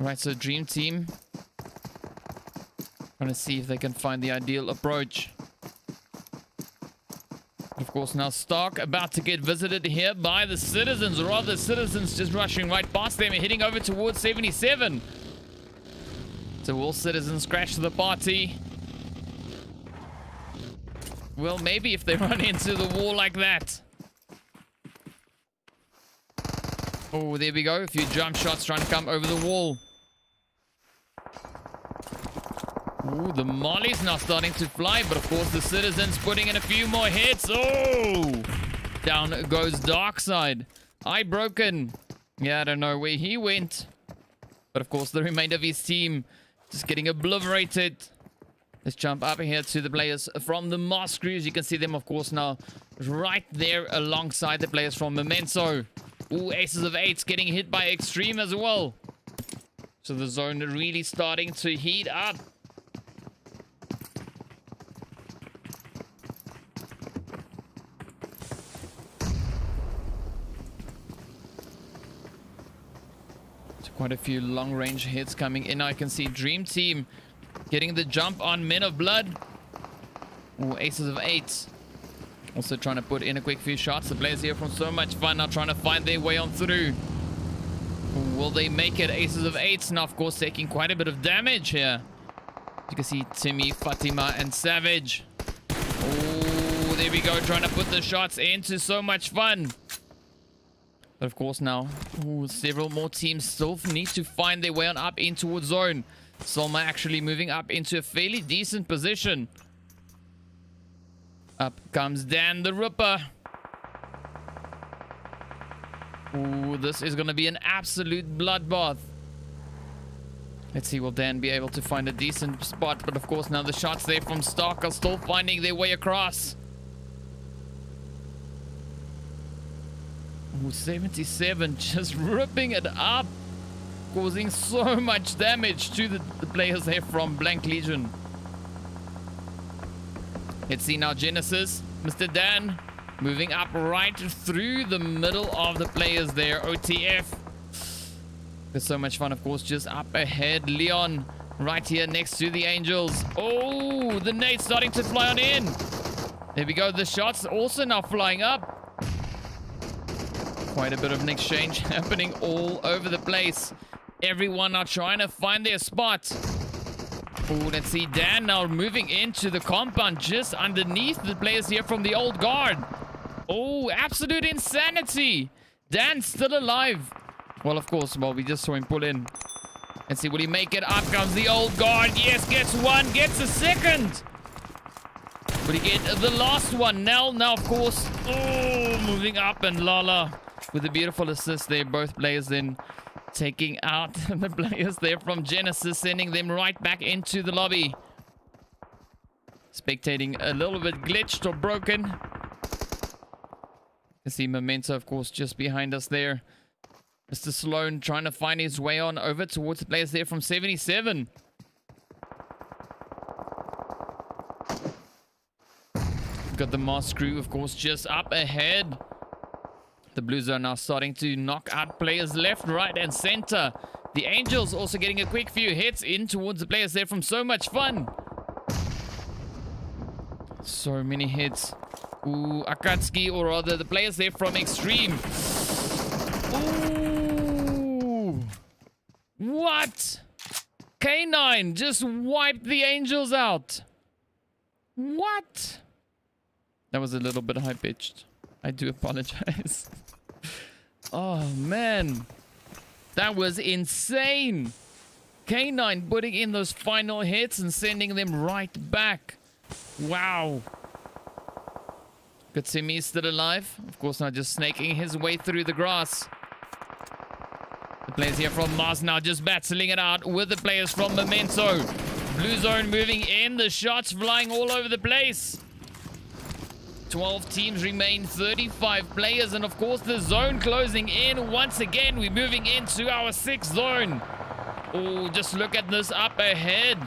Right, so Dream Team trying to see if they can find the ideal approach. Of course, now Stark about to get visited here by the Citizens, or rather Citizens just rushing right past them and heading over towards 77. So will Citizens crash the party? Well, maybe if they run into the wall like that. Oh, there we go. A few jump shots trying to come over the wall. Ooh, the molly's now starting to fly, but of course the Citizens putting in a few more hits. Oh! Down goes Darkside. Eye broken. Yeah, I don't know where he went. But of course the remainder of his team just getting obliterated. Let's jump up here to the players from the MOZ CREW. You can see them, of course, now right there alongside the players from Memento. Ooh, Aces of Eights getting hit by Extreme as well. So the zone really starting to heat up. So quite a few long-range hits coming in. I can see Dream Team getting the jump on Men of Blood. Ooh, Aces of Eights. Also trying to put in a quick few shots. The players here from So Much Fun now trying to find their way on through. Will they make it? Aces of Eights now, of course, taking quite a bit of damage here. You can see Timmy, Fatima, and Savage. Oh, there we go. Trying to put the shots into So Much Fun. But of course now, ooh, several more teams still need to find their way on up in towards zone. Solma actually moving up into a fairly decent position. Up comes Dan the Ripper. Ooh, this is going to be an absolute bloodbath. Let's see, will Dan be able to find a decent spot? But of course now the shots there from Stark are still finding their way across. Ooh, 77 just ripping it up. Causing so much damage to the players there from Blank Legion. Let's see now Genesis. Mr. Dan moving up right through the middle of the players there. OTF. There's So Much Fun, of course, just up ahead. Leon right here next to the Angels. Oh, the nade starting to fly on in. There we go. The shots also now flying up. Quite a bit of an exchange happening all over the place. Everyone now trying to find their spot. Oh, let's see. Dan now moving into the compound just underneath the players here from the old guard. Oh, absolute insanity. Dan's still alive. Well, of course, well, we just saw him pull in. Let's see, will he make it? Up comes the old guard. Yes, gets one, gets a second. Will he get the last one? Nell now, of course. Oh, moving up, and Lala with a beautiful assist there. Both players then taking out the players there from Genesis, sending them right back into the lobby. Spectating a little bit glitched or broken. You can see Memento, of course, just behind us there. Mr. Sloan trying to find his way on over towards the players there from 77. Got the MOZ CREW, of course, just up ahead. The Blues are now starting to knock out players left, right, and center. The Angels also getting a quick few hits in towards the players there from So Much Fun. So many hits. Ooh, AKATSUKI, or rather the players there from Extreme. Ooh. What? K9 just wiped the Angels out. What? That was a little bit high-pitched. I do apologize. Oh, man. That was insane. K9 putting in those final hits and sending them right back. Wow. Katsumi is still alive. Of course, now just snaking his way through the grass. The players here from Mars now just battling it out with the players from Memento. Blue zone moving in. The shots flying all over the place. 12 teams remain, 35 players, and of course the zone closing in. Once again, we're moving into our 6th zone. Oh, just look at this up ahead.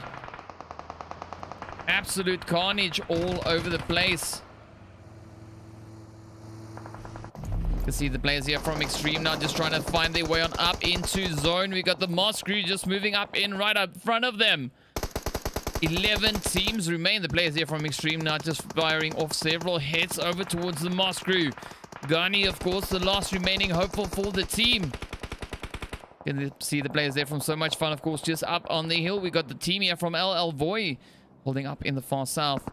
Absolute carnage all over the place. You can see the players here from Extreme now just trying to find their way on up into zone. We got the MOZ CREW just moving up in right up front of them. 11 teams remain. The players here from Extreme now just firing off several hits over towards the MOZ CREW. Gani, of course, the last remaining hopeful for the team. You can see the players there from So Much Fun, of course, just up on the hill. We got the team here from VOAY holding up in the far south.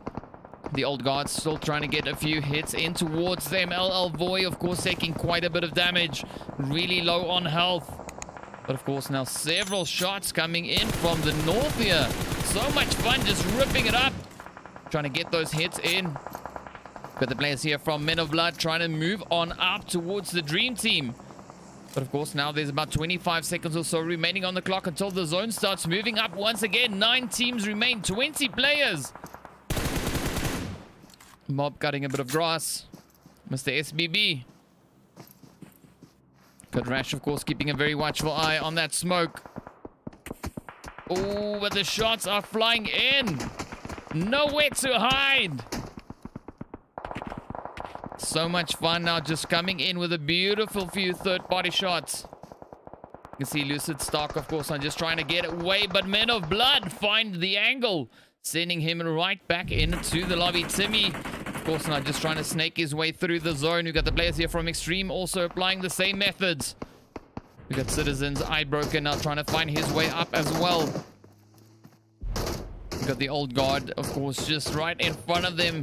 The old guards still trying to get a few hits in towards them. VOAY, of course, taking quite a bit of damage. Really low on health. But of course now several shots coming in from the north here. So much fun just ripping it up. Trying to get those hits in. Got the players here from Men of Blood trying to move on up towards the Dream Team. But of course, now there's about 25 seconds or so remaining on the clock until the zone starts moving up once again. 9 teams remain, 20 players. Mob cutting a bit of grass. Mr. SBB. Got Rash, of course, keeping a very watchful eye on that smoke. Oh, but the shots are flying in. Nowhere to hide. So much fun now, just coming in with a beautiful few third-party shots. You can see Lucid Stark, of course, I'm just trying to get away, but Men of Blood find the angle, sending him right back into the lobby. Timmy, of course, now just trying to snake his way through the zone. We've got the players here from Extreme also applying the same methods. We've got Citizens, Eye Broken now trying to find his way up as well. We've got the Old Guard, of course, just right in front of them.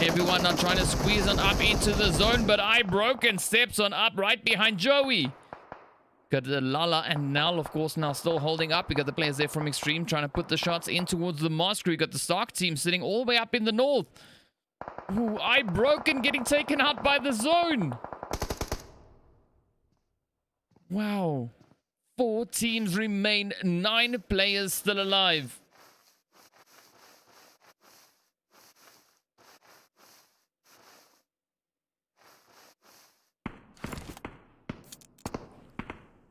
Everyone now trying to squeeze on up into the zone, but Eye Broken steps on up right behind Joey. Got the Lala and Nell, of course, now still holding up. We got the players there from Extreme trying to put the shots in towards the MOZ Crew. We got the Stark team sitting all the way up in the north. Ooh, Eye Broken getting taken out by the zone. Wow. 4 teams remain, 9 players still alive.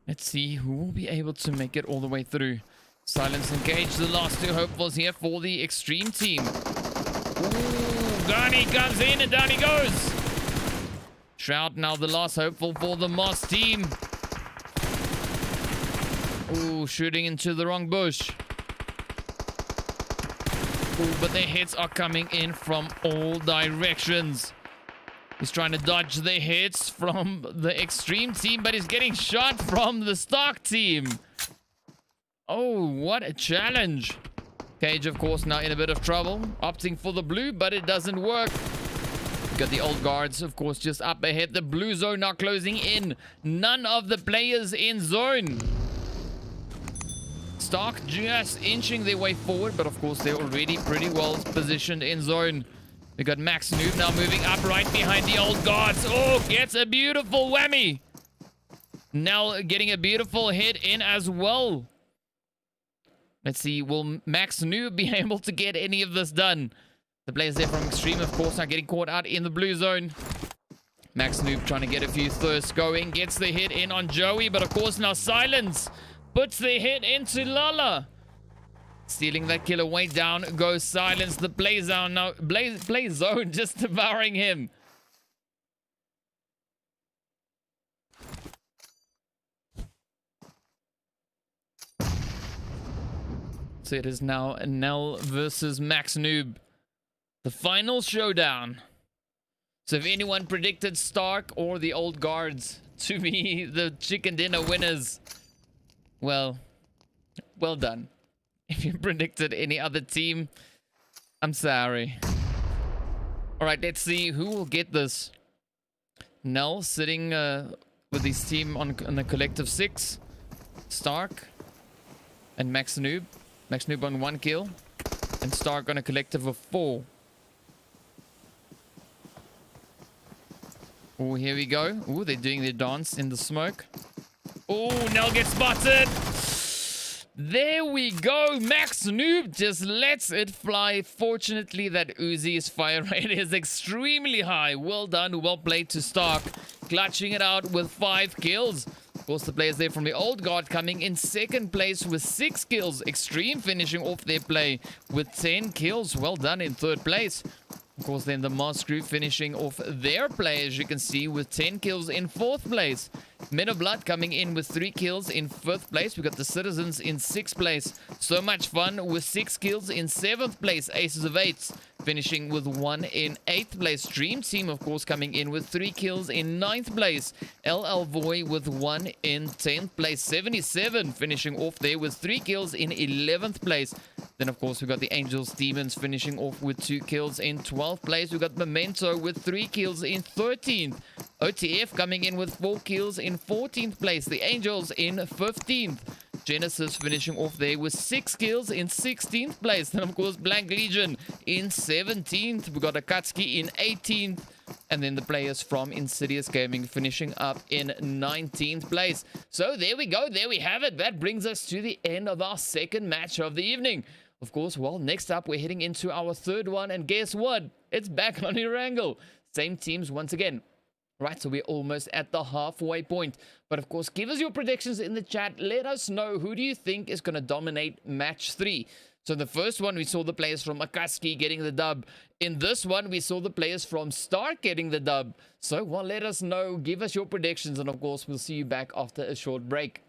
Let's see who will be able to make it all the way through. Silence engaged. The last 2 hopefuls here for the Extreme team. Ooh, Gani comes in and down he goes. Shroud now the last hopeful for the MOZ team. Ooh, shooting into the wrong bush. Ooh, but their hits are coming in from all directions. He's trying to dodge the hits from the Extreme team, but he's getting shot from the Stark team. Oh, what a challenge. Cage, of course, now in a bit of trouble. Opting for the blue, but it doesn't work. Got the Old Guards, of course, just up ahead. The blue zone now closing in. None of the players in zone. Stark just inching their way forward, but of course, they're already pretty well positioned in zone. We got Max Noob now moving up right behind the Old Guards. Oh, gets a beautiful whammy. Now getting a beautiful hit in as well. Let's see, will Max Noob be able to get any of this done? The players there from Extreme, of course, are getting caught out in the blue zone. Max Noob trying to get a few thirsts going. Gets the hit in on Joey, but of course now Silence puts the hit into Lala. Stealing that kill away, down goes Silence. The play zone now, play zone just devouring him. So it is now Nell versus Max Noob. The final showdown. So if anyone predicted Stark or the Old Guards to be the chicken dinner winners, well done. If you predicted any other team, I'm sorry. Alright, let's see who will get this. Nell sitting with his team on a collective 6. Stark and Max Noob. Max Noob on 1 kill. And Stark on a collective of 4. Oh, here we go. Oh, they're doing their dance in the smoke. Oh, Nell gets spotted. There we go. Max Noob just lets it fly. Fortunately, that Uzi's fire rate is extremely high. Well done. Well played to Stark. Clutching it out with 5 kills. Of course, the players there from the Old Guard coming in 2nd place with 6 kills. Extreme finishing off their play with 10 kills. Well done in 3rd place. Of course, then the MOZ Crew finishing off their play, as you can see, with 10 kills in 4th place. Men of Blood coming in with 3 kills in 5th place. We got the Citizens in 6th place. So much fun with 6 kills in 7th place. Aces of Eights finishing with 1 in 8th place. Dream Team, of course, coming in with 3 kills in 9th place. LL VOAY with 1 in 10th place. 77 finishing off there with 3 kills in 11th place. Then, of course, we got the Angels Demons finishing off with 2 kills in 12th place. We got Memento with 3 kills in 13th. OTF coming in with 4 kills in 14th place. The Angels in 15th. Genesis finishing off there with 6 kills in 16th place. Then, of course, Blank Legion in 17th. We got AKATSUKI in 18th. And then the players from Insidious Gaming finishing up in 19th place. So there we go. There we have it. That brings us to the end of our second match of the evening. Of course, well, next up, we're heading into our third one. And guess what? It's back on Erangel. Same teams once again. Right, so we're almost at the halfway point. But of course, give us your predictions in the chat. Let us know, who do you think is going to dominate match 3? So the first one, we saw the players from AKATSUKI getting the dub. In this one, we saw the players from Stark getting the dub. So, well, let us know. Give us your predictions. And of course, we'll see you back after a short break.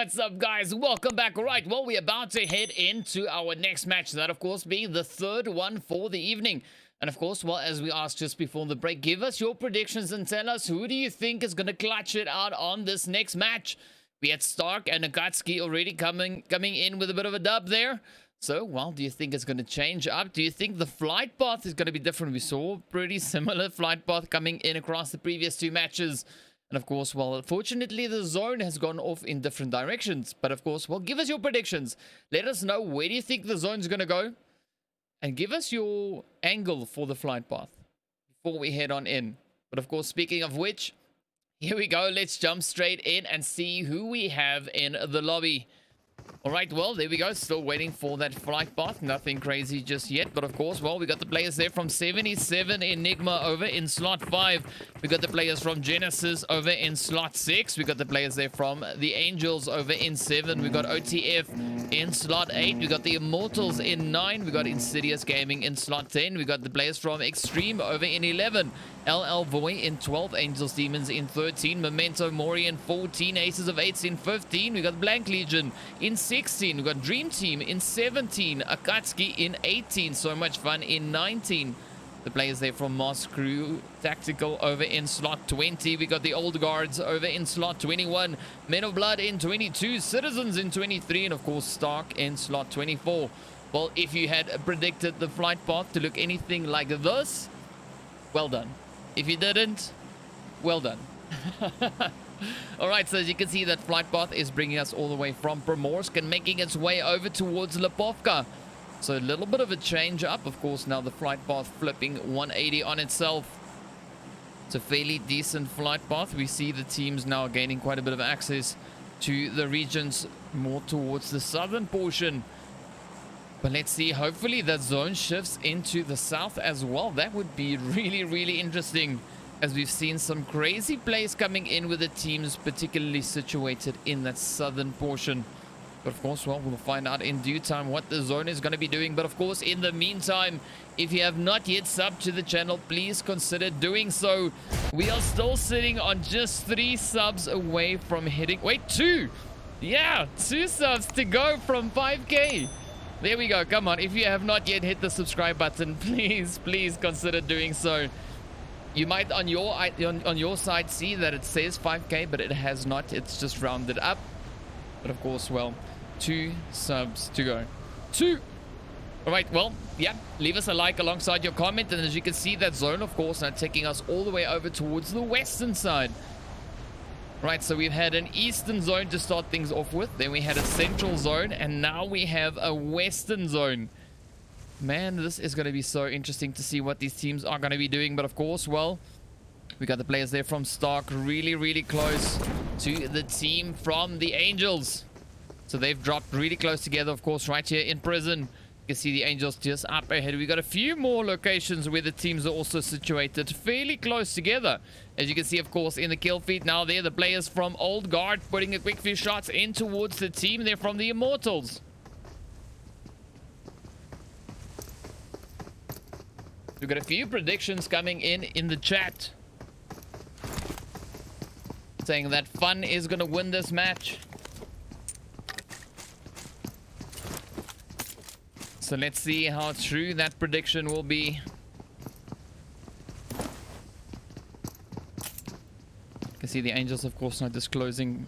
What's up, guys? Welcome back. All right, well, we're about to head into our next match. That, of course, being the third one for the evening. And, of course, well, as we asked just before the break, give us your predictions and tell us who do you think is going to clutch it out on this next match. We had Stark and AKATSUKI already coming in with a bit of a dub there. So, well, do you think it's going to change up? Do you think the flight path is going to be different? We saw pretty similar flight path coming in across the previous two matches. And of course, well, unfortunately, the zone has gone off in different directions. But of course, well, give us your predictions. Let us know where do you think the zone's going to go. And give us your angle for the flight path before we head on in. But of course, speaking of which, here we go. Let's jump straight in and see who we have in the lobby. All right, well, there we go. Still waiting for that flight path. Nothing crazy just yet. But of course, well, we got the players there from 77 ENIGMA over in slot 5. We got the players from Genesis over in slot 6. We got the players there from the Angels over in 7. We got OTF in slot 8. We got the IMMORTALZ in 9. We got Insidious Gaming in slot 10. We got the players from XTREME over in 11. VOAY in 12. Angels Demons in 13. MEMENTO MORI in 14. Aces of 8s in 15. We got Blank Legion in 16. We got Dream Team in 17. AKATSUKI in 18. So much fun in 19. The players there from MOZ CREW TACTICAL over in slot 20. We got the Old Guards over in slot 21. Men of Blood in 22. Citizens in 23. And of course, Stark in slot 24. Well, if you had predicted the flight path to look anything like this, well done. If you didn't, well done. All right, so as you can see, that flight path is bringing us all the way from Primorsk and making its way over towards Lipovka. So a little bit of a change up. Of course, now the flight path flipping 180 on itself. It's a fairly decent flight path. We see the teams now gaining quite a bit of access to the regions more towards the southern portion. But let's see, hopefully that zone shifts into the south as well. That would be really, really interesting, as we've seen some crazy plays coming in with the teams particularly situated in that southern portion. But of course, well, we'll find out in due time what the zone is going to be doing. But of course, in the meantime, if you have not yet subbed to the channel, please consider doing so. We are still sitting on just 3 subs away from hitting... Wait, 2! Yeah, 2 subs to go from 5K. There we go. Come on. If you have not yet hit the subscribe button, please consider doing so. You might on your side see that it says 5K, but it has not. It's just rounded up. But of course, well, 2 subs to go. 2. All right. Well, yeah. Leave us a like alongside your comment, and as you can see, that zone, of course, now taking us all the way over towards the western side. Right, so we've had an eastern zone to start things off with. Then we had a central zone, and now we have a western zone. Man, this is going to be so interesting to see what these teams are going to be doing. But of course, well, we got the players there from Stark really, really close to the team from the Angels. So they've dropped really close together, of course, right here in prison. You can see the Angels just up ahead. We got a few more locations where the teams are also situated fairly close together. As you can see, of course, in the kill feed now there, the players from Old Guard putting a quick few shots in towards the team. They're from the IMMORTALZ. We've got a few predictions coming in the chat, saying that Fun is going to win this match. So let's see how true that prediction will be. You can see the Angels, of course, now disclosing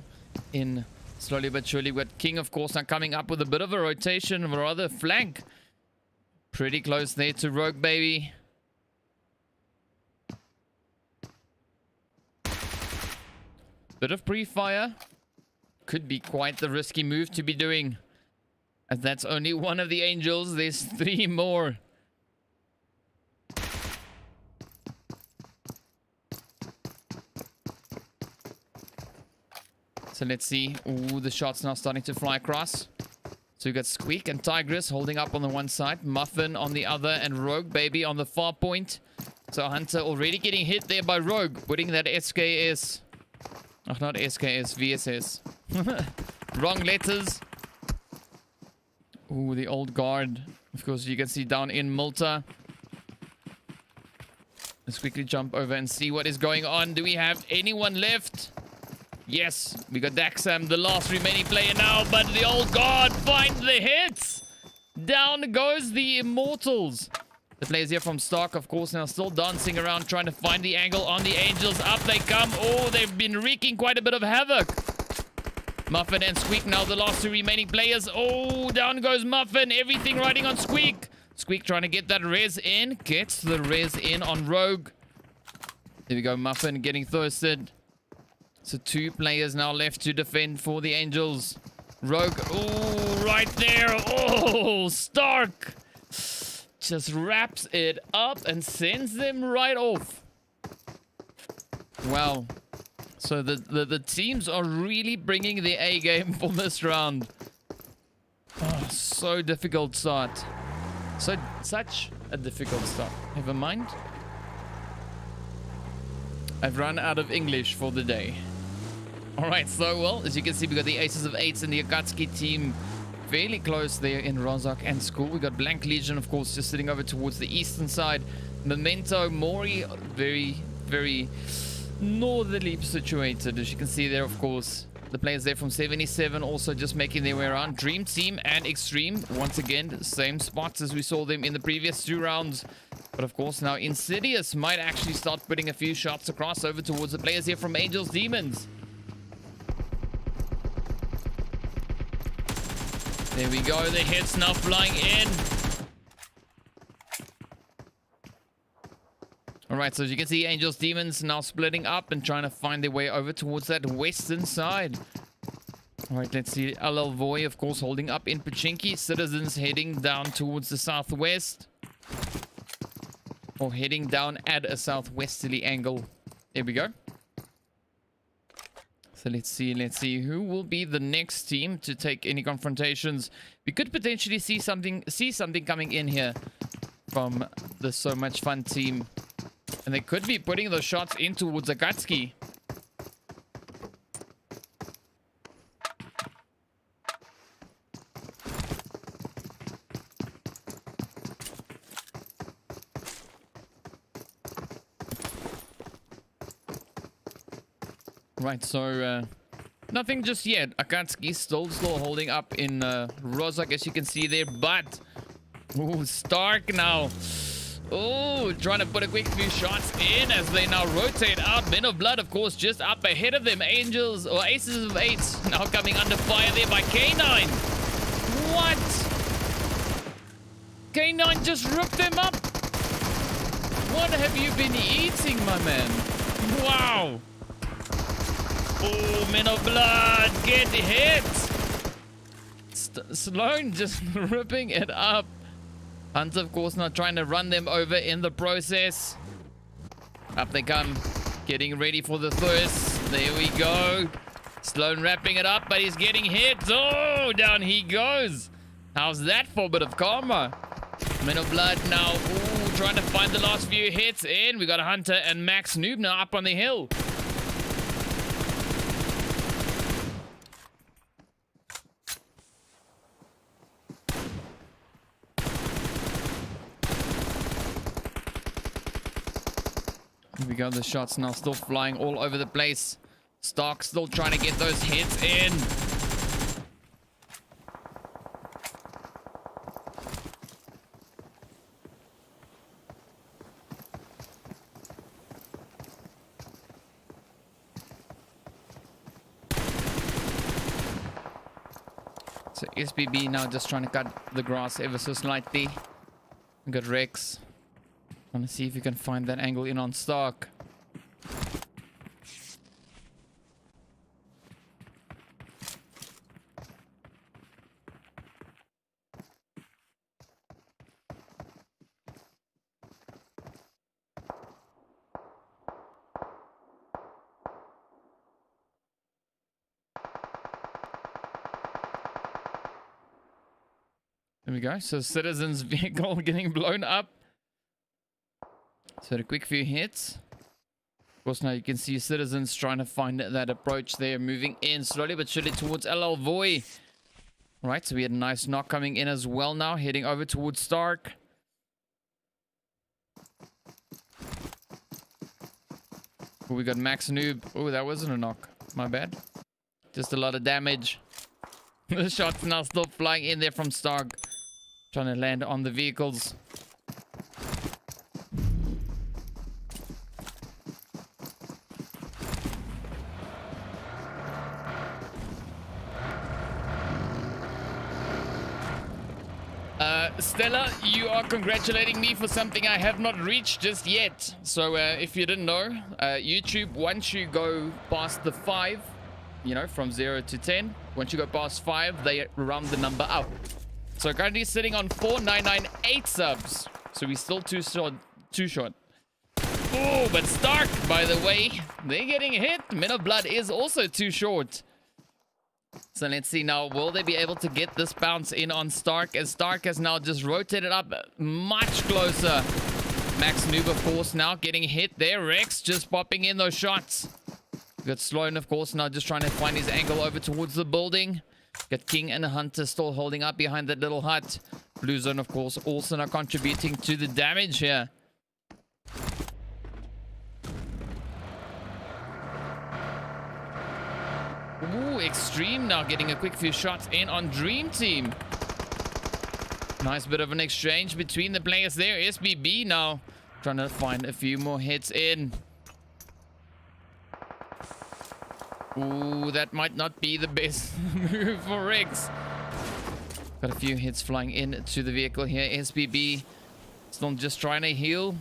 in slowly but surely. We got King, of course, now coming up with a bit of a rotation, or rather flank. Pretty close there to Rogue Baby. Bit of pre-fire. Could be quite the risky move to be doing, as that's only one of the Angels. There's 3 more. So let's see. Ooh, the shot's now starting to fly across. So we got Squeak and Tigress holding up on the one side, Muffin on the other, and Rogue Baby on the far point. So Hunter already getting hit there by Rogue, putting that SKS. Oh, not SKS, VSS. Wrong letters. Ooh, the Old Guard. Of course, you can see down in Malta. Let's quickly jump over and see what is going on. Do we have anyone left? Yes, we got Daxam, the last remaining player now, but the old guard finds the hits. Down goes the Immortals. The players here from Stark, of course, now still dancing around, trying to find the angle on the Angels. Up they come. Oh, they've been wreaking quite a bit of havoc. Muffin and Squeak now the last two remaining players. Oh, down goes Muffin. Everything riding on Squeak. Squeak trying to get that res in. Gets the res in on Rogue. There we go, Muffin getting thirsted. So two players now left to defend for the Angels. Rogue, oh, right there. Oh, Stark just wraps it up and sends them right off. Wow. So the teams are really bringing the A game for this round. Oh, so difficult start. Such a difficult start. Never mind. I've run out of English for the day. Alright, so well, as you can see, we got the Aces of Eights and the Akatsuki team fairly close there in Rozak and School. We got Blank Legion, of course, just sitting over towards the eastern side. Memento Mori, very, very northerly situated, as you can see there, of course. The players there from 77 also just making their way around. Dream Team and Extreme, once again, same spots as we saw them in the previous two rounds. But of course, now Insidious might actually start putting a few shots across over towards the players here from Angels Demons. There we go, the hits now flying in. Alright, so as you can see, Angels Demons now splitting up and trying to find their way over towards that western side. Alright, let's see. LL VOAY, of course, holding up in Pachinki. Citizens heading down towards the southwest. Or heading down at a southwesterly angle. There we go. So let's see who will be the next team to take any confrontations. We could potentially see something coming in here from the So Much Fun team. And they could be putting those shots in towards Akatsuki. Right, so nothing just yet. Akatsuki still holding up in Rozak, as you can see there, but ooh, Stark now. Oh, trying to put a quick few shots in as they now rotate out. Men of Blood, of course, just up ahead of them. Angels or Aces of Eights now coming under fire there by K9. What? K9 just ripped them up. What have you been eating, my man? Wow. Oh, Men of Blood, get hit. Sloan just ripping it up. Hunter, of course, not trying to run them over in the process. Up they come, getting ready for the thirst. There we go. Sloan wrapping it up, but he's getting hit. Oh, down he goes. How's that for a bit of karma? Men of Blood now, ooh, trying to find the last few hits in. We got a Hunter and Max Noob now up on the hill. Here we go, the shots now still flying all over the place. Stark still trying to get those hits in. So SBB now just trying to cut the grass ever so slightly. We got Rex. Want to see if you can find that angle in on Stark. There we go. So Citizens vehicle getting blown up. So a quick few hits. Of course, now you can see Citizens trying to find that approach there, moving in slowly but surely towards LL VOAY. Right, so we had a nice knock coming in as well now, heading over towards Stark. Oh, we got Max Noob. Oh, that wasn't a knock. My bad. Just a lot of damage. The shots now still flying in there from Stark. Trying to land on the vehicles. Stella, you are congratulating me for something I have not reached just yet. So if you didn't know, YouTube, once you go past the 5, you know, from 0 to 10, once you go past 5, they round the number up. So currently sitting on 4998 subs. So we're still too short. Oh, but Stark, by the way, they're getting hit. Men of Blood is also too short. So let's see now, will they be able to get this bounce in on Stark, as Stark has now just rotated up much closer. Max Noob, of course, now getting hit there. Rex just popping in those shots. Got Sloan, of course, now just trying to find his angle over towards the building. Got King and Hunter still holding up behind that little hut. Blue Zone, of course, also now contributing to the damage here. Ooh, Extreme now getting a quick few shots in on Dream Team. Nice bit of an exchange between the players there. SBB now trying to find a few more hits in. Ooh, that might not be the best move for Rex. Got a few hits flying into the vehicle here. SBB still just trying to heal.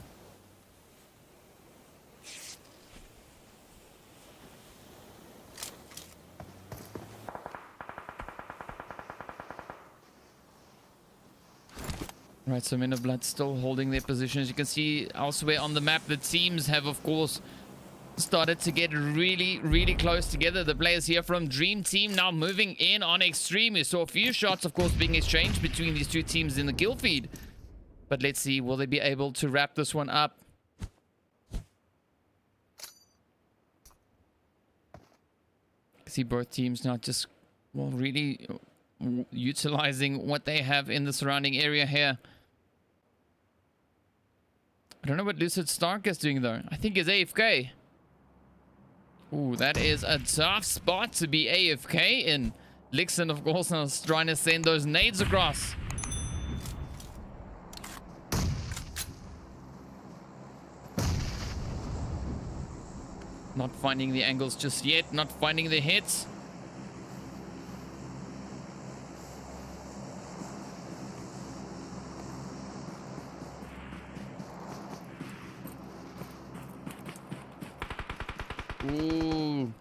Right, so Men of Blood still holding their positions. You can see elsewhere on the map, the teams have, of course, started to get really, really close together. The players here from Dream Team now moving in on Extreme. We saw a few shots, of course, being exchanged between these two teams in the kill feed. But let's see, will they be able to wrap this one up? See both teams now just, well, really utilizing what they have in the surrounding area here. I don't know what Lucid Stark is doing though. I think he's AFK. Ooh, that is a tough spot to be AFK in. Lixon, of course, now is trying to send those nades across. Not finding the angles just yet. Not finding the hits. Ooh.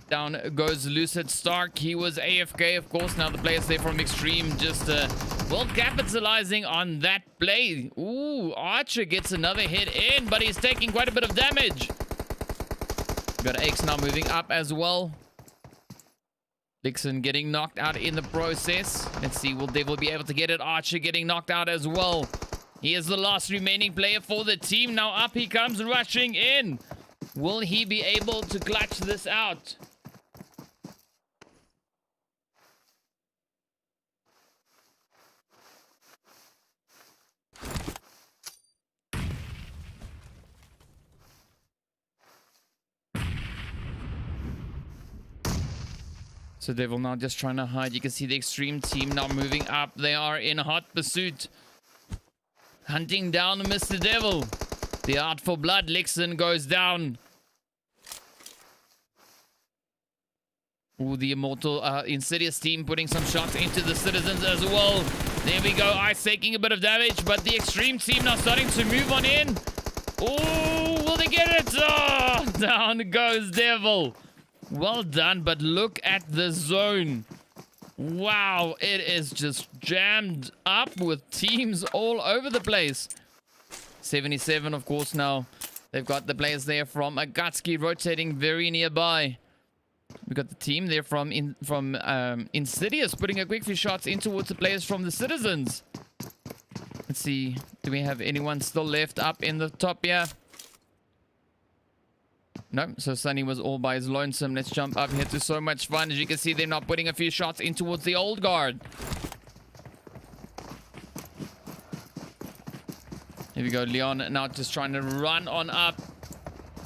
Down goes Lucid Stark. He was AFK, of course. Now the players there from Extreme just, well, capitalizing on that play. Ooh, Archer gets another hit in, but he's taking quite a bit of damage. Got X now moving up as well. Dixon getting knocked out in the process. Let's see, will Devil be able to get it? Archer getting knocked out as well. He is the last remaining player for the team. Now up he comes, rushing in. Will he be able to clutch this out? So Devil now just trying to hide. You can see the Extreme team now moving up. They are in hot pursuit. Hunting down Mr. Devil. The Art for Blood. Lixon goes down. Ooh, the Immortal Insidious team putting some shots into the Citizens as well. There we go. Ice taking a bit of damage, but the Extreme team now starting to move on in. Oh, will they get it? Oh, down goes Devil. Well done, but look at the zone. Wow, it is just jammed up with teams all over the place. 77, of course, now. They've got the players there from AKATSUKI rotating very nearby. We've got the team there from Insidious putting a quick few shots in towards the players from the Citizens. Let's see. Do we have anyone still left up in the top here? No, so Sunny was all by his lonesome. Let's jump up here to So Much Fun. As you can see, they're not putting a few shots in towards the old guard. Here we go. Leon now just trying to run on up.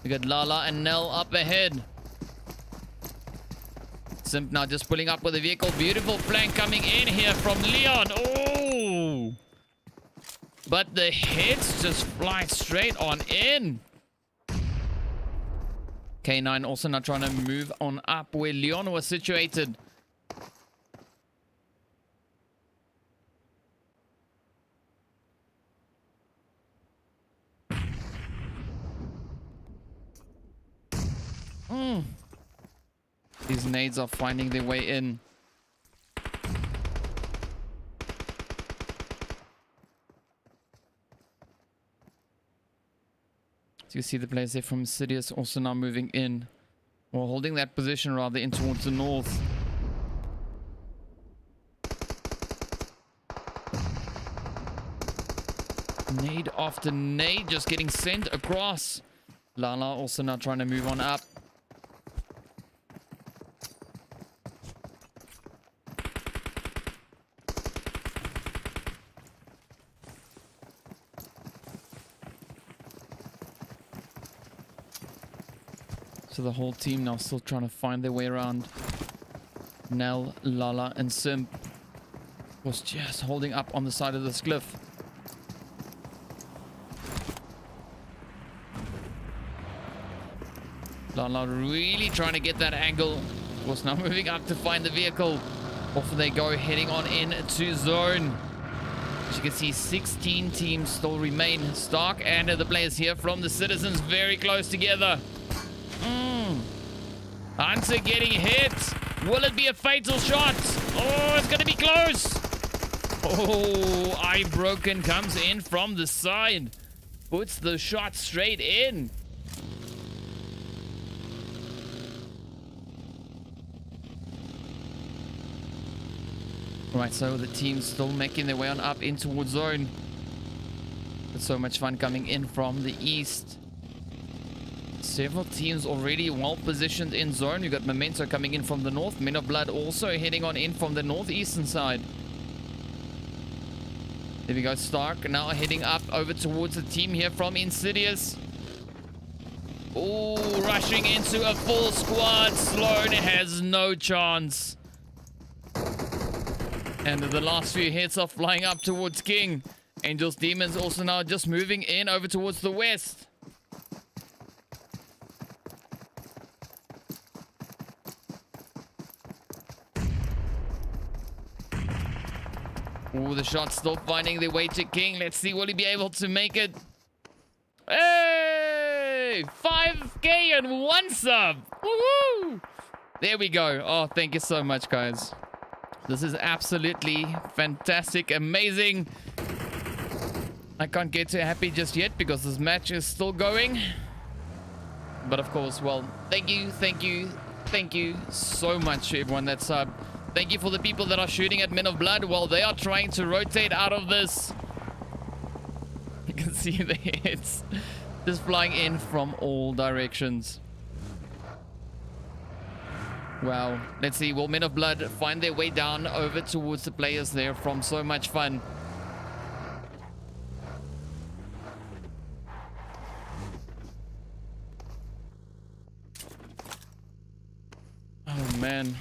We got Lala and Nell up ahead. Simp now just pulling up with a vehicle. Beautiful flank coming in here from Leon. Oh! But the hits just fly straight on in. K9 also not trying to move on up where Leon was situated. These nades are finding their way in. So you see the players there from Insidious also now moving in. Or holding that position rather in towards the north. Nade after nade just getting sent across. Lala also now trying to move on up. So the whole team now still trying to find their way around. Nell, Lala, and Simp was just holding up on the side of this cliff. Lala really trying to get that angle. Was now moving up to find the vehicle. Off they go, heading on into zone. As you can see, 16 teams still remain. Stark and the players here from the Citizens very close together. Hunter getting hit. Will it be a fatal shot? Oh, it's going to be close. Oh, Eye Broken comes in from the side. Puts the shot straight in. Right, so the team's still making their way on up in towards zone. But so much fun coming in from the east. Several teams already well positioned in zone. You've got Memento coming in from the north. Men of Blood also heading on in from the northeastern side. There we go. Stark now heading up over towards the team here from Insidious. Oh, rushing into a full squad. Sloan has no chance. And the last few hits are flying up towards King. Angels Demons also now just moving in over towards the west. Oh, the shots still finding their way to King. Let's see, will he be able to make it? Hey! 5K and 1 sub! Woohoo! There we go. Oh, thank you so much, guys. This is absolutely fantastic, amazing. I can't get too happy just yet because this match is still going. But of course, well, thank you so much to everyone that's subbed. Thank you for the people that are shooting at Men of Blood while they are trying to rotate out of this. You can see the hits just flying in from all directions. Wow. Let's see. Will Men of Blood find their way down over towards the players there from So Much Fun? Oh, man.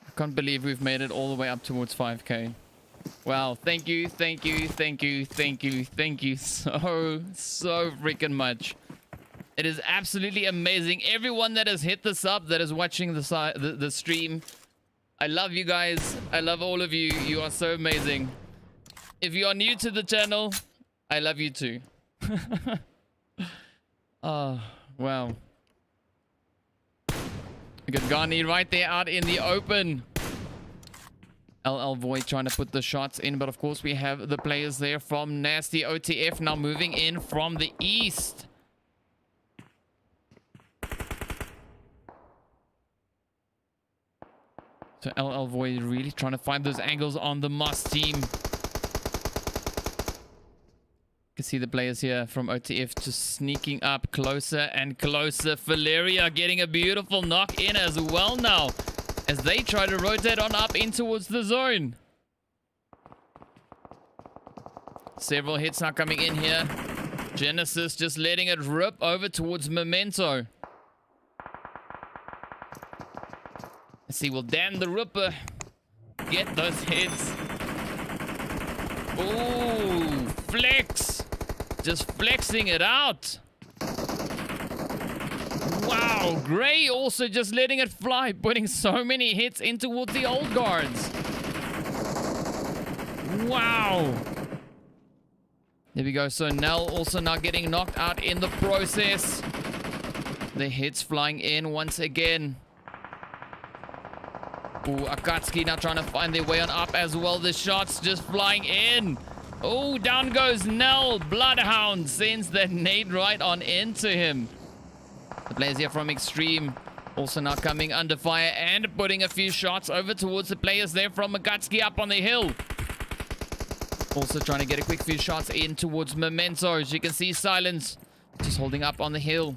I can't believe we've made it all the way up towards 5K. Wow. Thank you so freaking much. It is absolutely amazing. Everyone that has hit this up, that is watching the stream, I love you guys. I love all of you. You are so amazing. If you are new to the channel, I love you too. Oh, wow. We got Garni right there out in the open. LL Void trying to put the shots in, but of course we have the players there from Nasty OTF now moving in from the east. So LL Void really trying to find those angles on the Moss team. You can see the players here from OTF just sneaking up closer and closer. Valeria getting a beautiful knock in as well now as they try to rotate on up in towards the zone. Several hits now coming in here. Genesis just letting it rip over towards Memento. Let's see, will Dan the Ripper get those hits? Oh, flex. Just flexing it out. Wow, Gray also just letting it fly, putting so many hits in towards the old guards. Wow. There we go. So Nell also now getting knocked out in the process. The hits flying in once again. Ooh, Akatsuki now trying to find their way on up as well. The shots just flying in. Oh, down goes Nell. Bloodhound sends that nade right on into him. The players here from Extreme also now coming under fire and putting a few shots over towards the players there from Akatsuki up on the hill. Also trying to get a quick few shots in towards Memento. As you can see, Silence just holding up on the hill.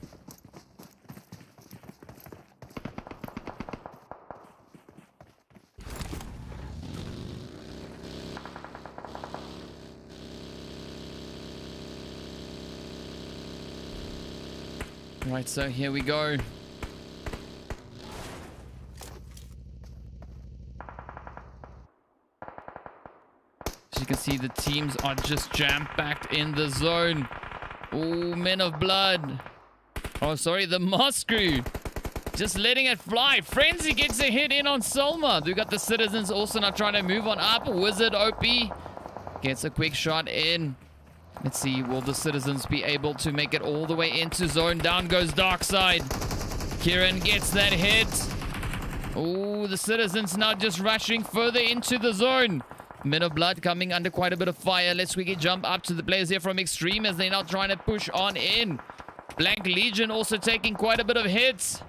Right, so here we go. As you can see, the teams are just jam-packed in the zone. Oh, Men of Blood. Oh, sorry, the MOZ Crew. Just letting it fly. Frenzy gets a hit in on Selma. We got the Citizens also not trying to move on up. Wizard OP gets a quick shot in. Let's see, will the Citizens be able to make it all the way into zone? Down goes Darkside. Kieran gets that hit. Oh, the Citizens now just rushing further into the zone. Men of Blood coming under quite a bit of fire. Let's quickly jump up to the players here from Extreme as they're now trying to push on in. Blank Legion also taking quite a bit of hits.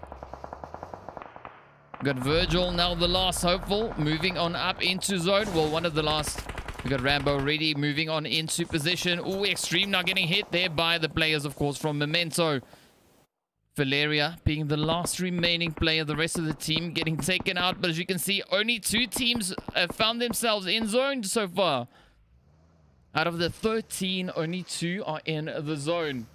Got Virgil, now the last hopeful, moving on up into zone. Well, one of the last. We got Rambo ready, moving on into position. Oh, Extreme now getting hit there by the players, of course, from Memento. Valeria being the last remaining player. The rest of the team getting taken out. But as you can see, only 2 teams have found themselves in zone so far. Out of the 13, only 2 are in the zone.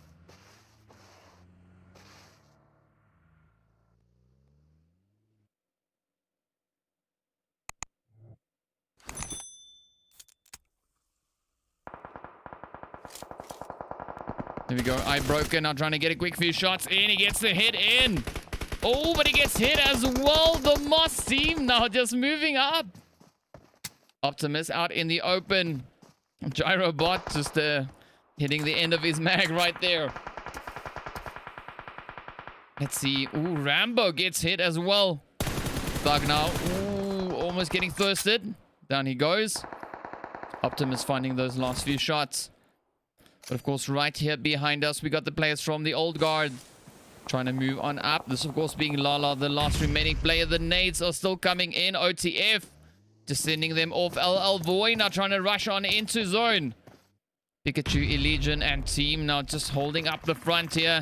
There we go. Eye broken. Now trying to get a quick few shots in. He gets the hit in. Oh, but he gets hit as well. The MOZ team now just moving up. Optimus out in the open. Gyrobot just hitting the end of his mag right there. Let's see. Ooh, Rambo gets hit as well. Thug now. Ooh, almost getting thirsted. Down he goes. Optimus finding those last few shots. But of course, right here behind us, we got the players from the old guard trying to move on up. This, of course, being Lala, the last remaining player. The nades are still coming in. OTF just sending them off. LL VOAY now trying to rush on into zone. Pikachu, Legion, and team now just holding up the front here.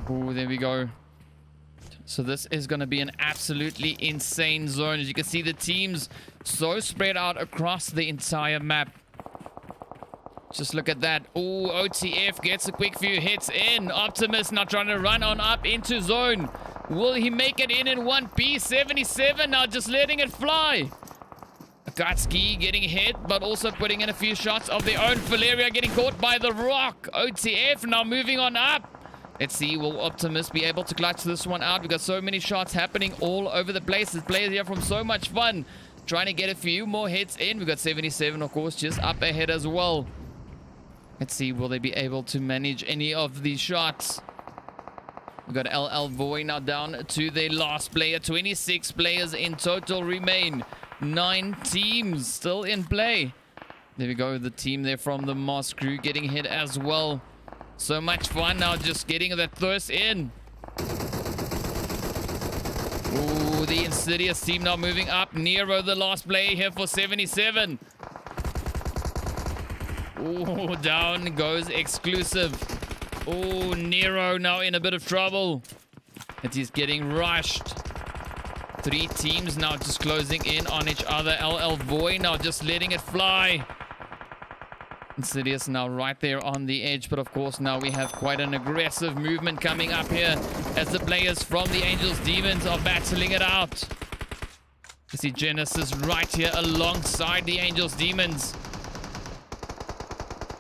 Oh, there we go. So this is going to be an absolutely insane zone. As you can see, the teams so spread out across the entire map. Just look at that. Oh, OTF gets a quick few hits in. Optimus now trying to run on up into zone. Will he make it in one piece? 77 now just letting it fly. Akatsuki getting hit, but also putting in a few shots of their own. Valeria getting caught by the rock. OTF now moving on up. Let's see, will Optimus be able to clutch this one out? We've got so many shots happening all over the place. The players here from So Much Fun trying to get a few more hits in. We've got 77, of course, just up ahead as well. Let's see, will they be able to manage any of these shots? We've got LL VOAY now down to their last player. 26 players in total remain. 9 teams still in play. There we go, the team there from the MOZ Crew getting hit as well. So much fun now just getting that thirst in. Ooh, the Insidious team now moving up. Nero, the last player here for 77. Ooh, down goes Exclusive. Ooh, Nero now in a bit of trouble. It is getting rushed. 3 teams now just closing in on each other. LL VOAY now just letting it fly. Insidious now right there on the edge, but of course now we have quite an aggressive movement coming up here as the players from the Angels Demons are battling it out. You see Genesis right here alongside the Angels Demons.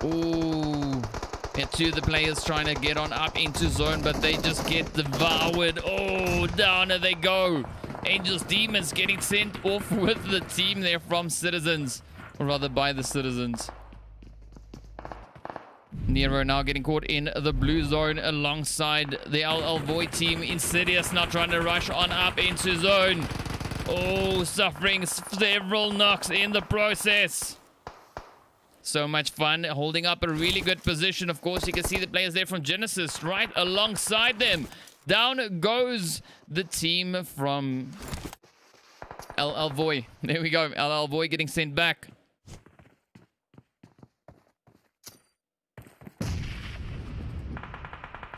Ooh, and two of the players trying to get on up into zone, but they just get devoured. Oh, down they go. Angels Demons getting sent off with the team there from Citizens, or rather by the Citizens. Nero now getting caught in the blue zone alongside the VOAY team. Insidious now trying to rush on up into zone. Oh, suffering several knocks in the process. So much fun, holding up a really good position. Of course, you can see the players there from Genesis right alongside them. Down goes the team from VOAY. There we go, VOAY getting sent back.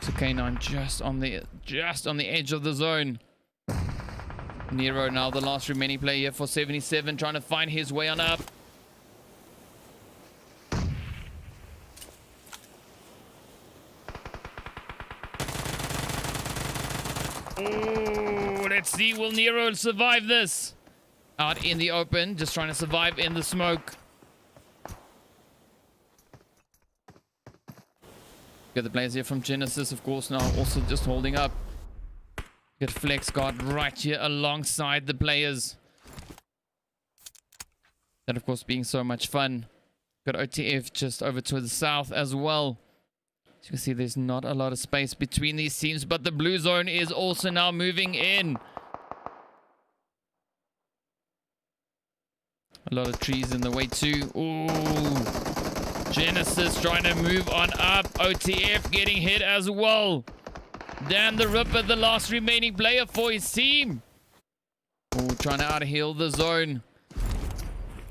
So K9 just on the edge of the zone. Nero now the last remaining player here for 77, trying to find his way on up. Oh, let's see, will Nero survive this? Out in the open, just trying to survive in the smoke. Got the players here from Genesis, of course, now also just holding up. Got Flex Guard right here alongside the players. That, of course, being so much fun. Got OTF just over to the south as well. As you can see, there's not a lot of space between these teams, but the blue zone is also now moving in. A lot of trees in the way too. Ooh. Genesis trying to move on up. OTF getting hit as well. Dan the Ripper, the last remaining player for his team. Ooh, trying to out-heal the zone.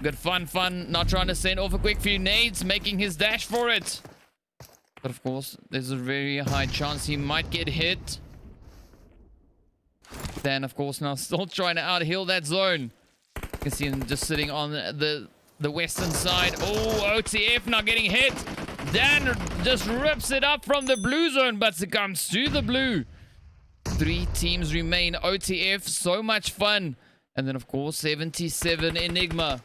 Good fun. Not trying to send off a quick few nades, making his dash for it. But of course, there's a very high chance he might get hit. Dan, of course, now still trying to out-heal that zone. You can see him just sitting on the western side. Oh, OTF not getting hit. Dan just rips it up from the blue zone, but succumbs to the blue. 3 teams remain. OTF, so much fun. And then, of course, 77 Enigma.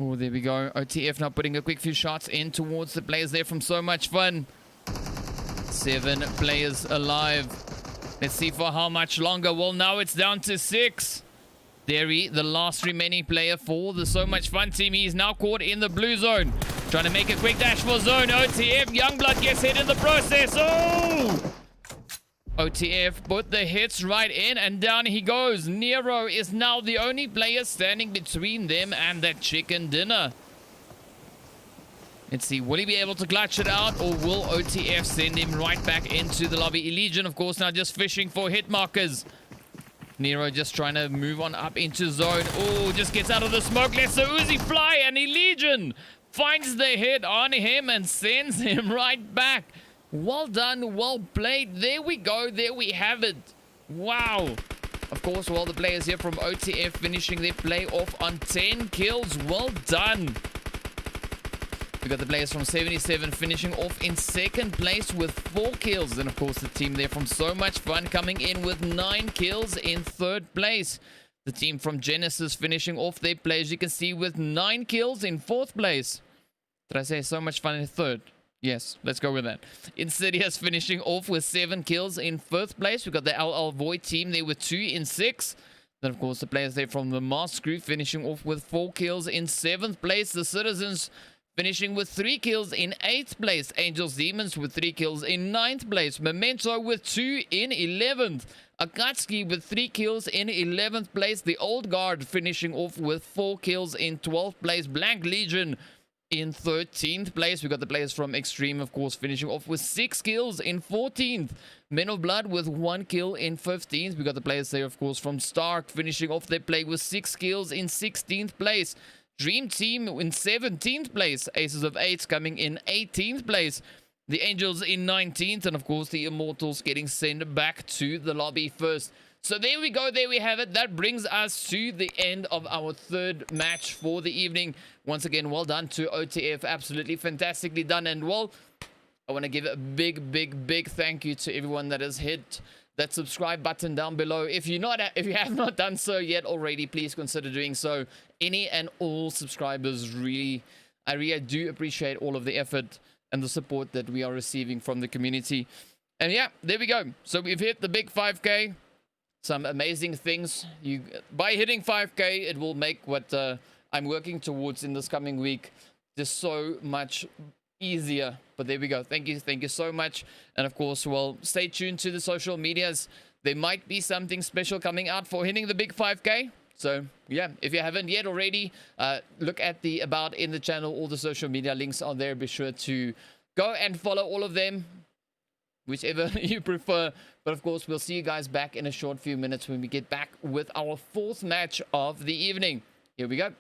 Oh, there we go. OTF now putting a quick few shots in towards the players there from So Much Fun. 7 players alive. Let's see for how much longer. Well, now it's down to 6. Derry, the last remaining player for the So Much Fun team. He's now caught in the blue zone. Trying to make a quick dash for zone. OTF, Youngblood gets hit in the process. Oh! OTF put the hits right in, and down he goes. Nero is now the only player standing between them and that chicken dinner. Let's see, will he be able to clutch it out, or will OTF send him right back into the lobby? Elysian, of course, now just fishing for hit markers. Nero just trying to move on up into zone. Oh, just gets out of the smoke. Lets the Uzi fly, and Elysian finds the hit on him and sends him right back. Well done, well played. There we go, there we have it. Wow. Of course, well, the players here from OTF finishing their play off on 10 kills. Well done. We got the players from 77 finishing off in second place with 4 kills. And of course, the team there from So Much Fun coming in with 9 kills in third place. The team from Genesis finishing off their play, as you can see, with 9 kills in fourth place. Did I say So Much Fun in third? Yes, let's go with that. Insidious finishing off with 7 kills in fifth place. We've got the VOAY team there with 2 in 6. Then, of course, the players there from the MOZ Crew finishing off with 4 kills in 7th place. The Citizens finishing with 3 kills in 8th place. Angels Demons with 3 kills in 9th place. Memento with 2 in 11th. AKATSUKI with 3 kills in 11th place. The Old Guard finishing off with 4 kills in 12th place. Blank Legion in 13th place. We got the players from XTREME, of course, finishing off with 6 kills in 14th. Men of Blood with 1 kill in 15th. We got the players there, of course, from Stark finishing off their play with 6 kills in 16th place. Dream Team in 17th place. Aces of 8 coming in 18th place. The Angels in 19th. And, of course, the Immortals getting sent back to the lobby first. So there we go. There we have it. That brings us to the end of our third match for the evening. Once again, well done to OTF. Absolutely fantastically done. And well, I want to give a big thank you to everyone that has hit that subscribe button down below. If you have not done so yet already, please consider doing so. Any and all subscribers, I really do appreciate all of the effort and the support that we are receiving from the community. And yeah, there we go. So we've hit the big 5K. Some amazing things. By hitting 5K, it will make what I'm working towards in this coming week just so much easier. But there we go. Thank you so much. And of course, well, stay tuned to the social medias. There might be something special coming out for hitting the big 5K. So yeah, if you haven't yet already, look at the about in the channel. All the social media links are there. Be sure to go and follow all of them, whichever you prefer. But of course, we'll see you guys back in a short few minutes when we get back with our fourth match of the evening. Here we go.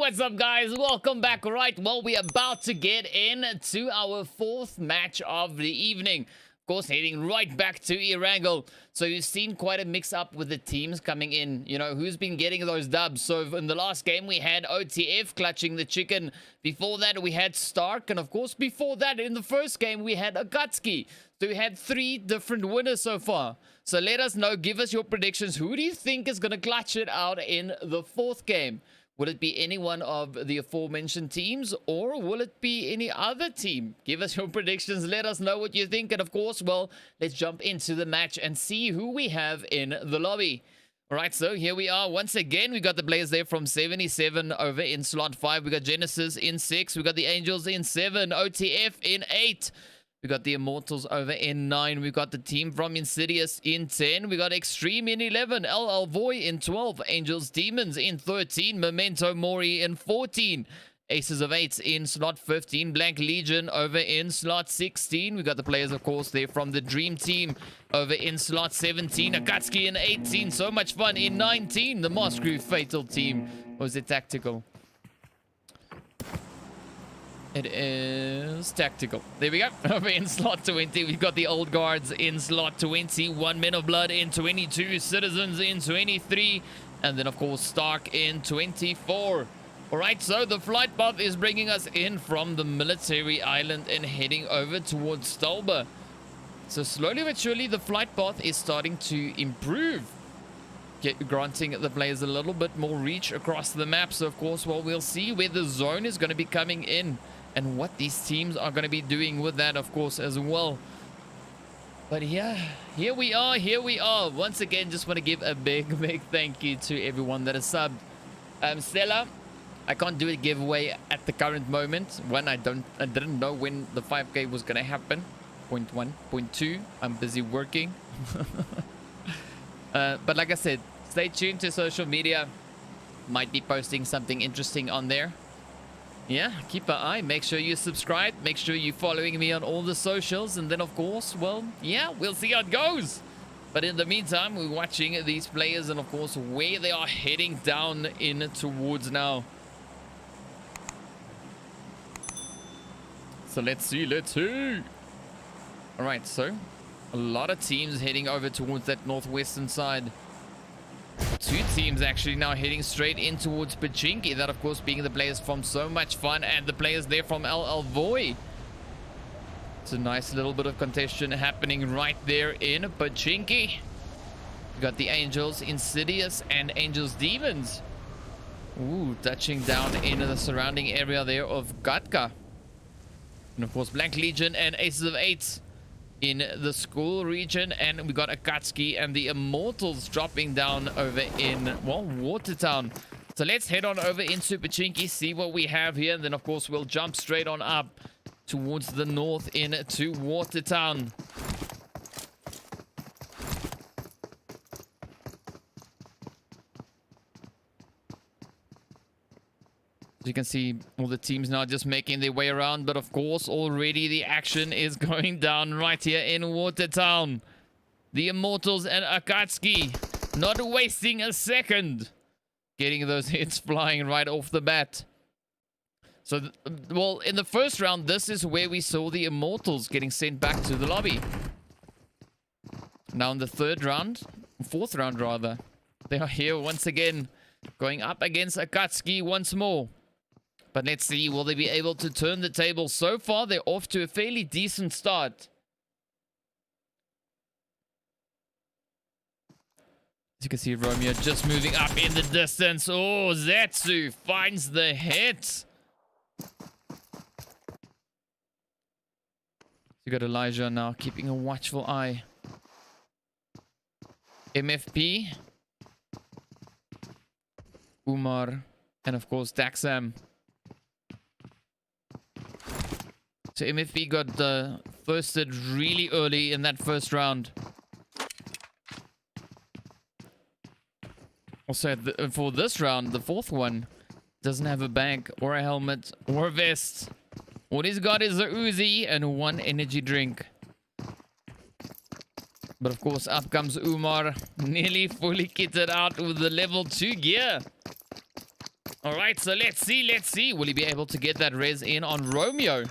what's up, guys? Welcome back. Right, well, we're about to get into our fourth match of the evening. Of course, heading right back to Erangel. So you've seen quite a mix-up with the teams coming in. You know, who's been getting those dubs? So in the last game, we had OTF clutching the chicken. Before that, we had Stark. And of course, before that, in the first game, we had AKATSUKI. So we had 3 different winners so far. So let us know, give us your predictions. Who do you think is going to clutch it out in the fourth game? Will it be any one of the aforementioned teams, or will it be any other team? Give us your predictions. Let us know what you think. And of course, well, let's jump into the match and see who we have in the lobby. All right, so here we are. Once again, we got the players there from 77 over in slot 5. We got Genesis in 6. We got the Angels in 7. OTF in 8. We got the Immortals over in 9. We got the team from Insidious in 10. We got Extreme in 11. VOAY in 12. Angels Demons in 13. Memento Mori in 14. Aces of 8 in slot 15. Blank Legion over in slot 16. We got the players, of course, there from the Dream Team over in slot 17. AKATSUKI in 18. So much fun in 19. The MOZ CREW Fatal Team. Or was it Tactical? It is Tactical. There we go. Over in slot 20, we've got the Old Guards in slot 20. 1 Men of Blood in 22. Citizens in 23. And then, of course, Stark in 24. All right, so the flight path is bringing us in from the military island and heading over towards Stolba. So slowly but surely, the flight path is starting to improve, granting the players a little bit more reach across the map. So, of course, well, we'll see where the zone is going to be coming in and what these teams are going to be doing with that, of course, as well. But yeah, here we are. Once again, just want to give a big thank you to everyone that has subbed. Stella, I can't do a giveaway at the current moment. One, I didn't know when the 5K was going to happen. Point 1. Point 2, I'm busy working. But like I said, stay tuned to social media. Might be posting something interesting on there. Yeah, keep an eye. Make sure you subscribe. Make sure you're following me on all the socials. And then, of course, well, yeah, we'll see how it goes. But in the meantime, we're watching these players and, of course, where they are heading down in towards now. So let's see. All right, so a lot of teams heading over towards that northwestern side. 2 teams actually now heading straight in towards Pachinki. That, of course, being the players from So Much Fun and the players there from VOAY. It's a nice little bit of contention happening right there in Pachinki. We got the Angels, Insidious, and Angels Demons. Ooh, touching down into the surrounding area there of Gatka. And, of course, Blank Legion and Aces of 8 in the school region. And we got AKATSUKI and the Immortals dropping down over in, well, Watertown. So let's head on over into Pachinki, see what we have here. And then, of course, we'll jump straight on up towards the north into Watertown. As you can see, all the teams now just making their way around. But of course, already the action is going down right here in Watertown. The Immortals and AKATSUKI not wasting a second. Getting those hits flying right off the bat. So, well, in the first round, this is where we saw the Immortals getting sent back to the lobby. Now in the fourth round rather, they are here once again, going up against AKATSUKI once more. But let's see, will they be able to turn the table? So far, they're off to a fairly decent start. As you can see, Romeo just moving up in the distance. Oh, Zetsu finds the hit. You got Elijah now keeping a watchful eye. MFP, Umar, and of course Daxam. So MFP got thirsted really early in that first round. Also, for this round, the fourth one, doesn't have a bag or a helmet or a vest. What he's got is a Uzi and 1 energy drink. But of course, up comes Umar, nearly fully kitted out with the level 2 gear. All right, so let's see. Will he be able to get that res in on Romeo? You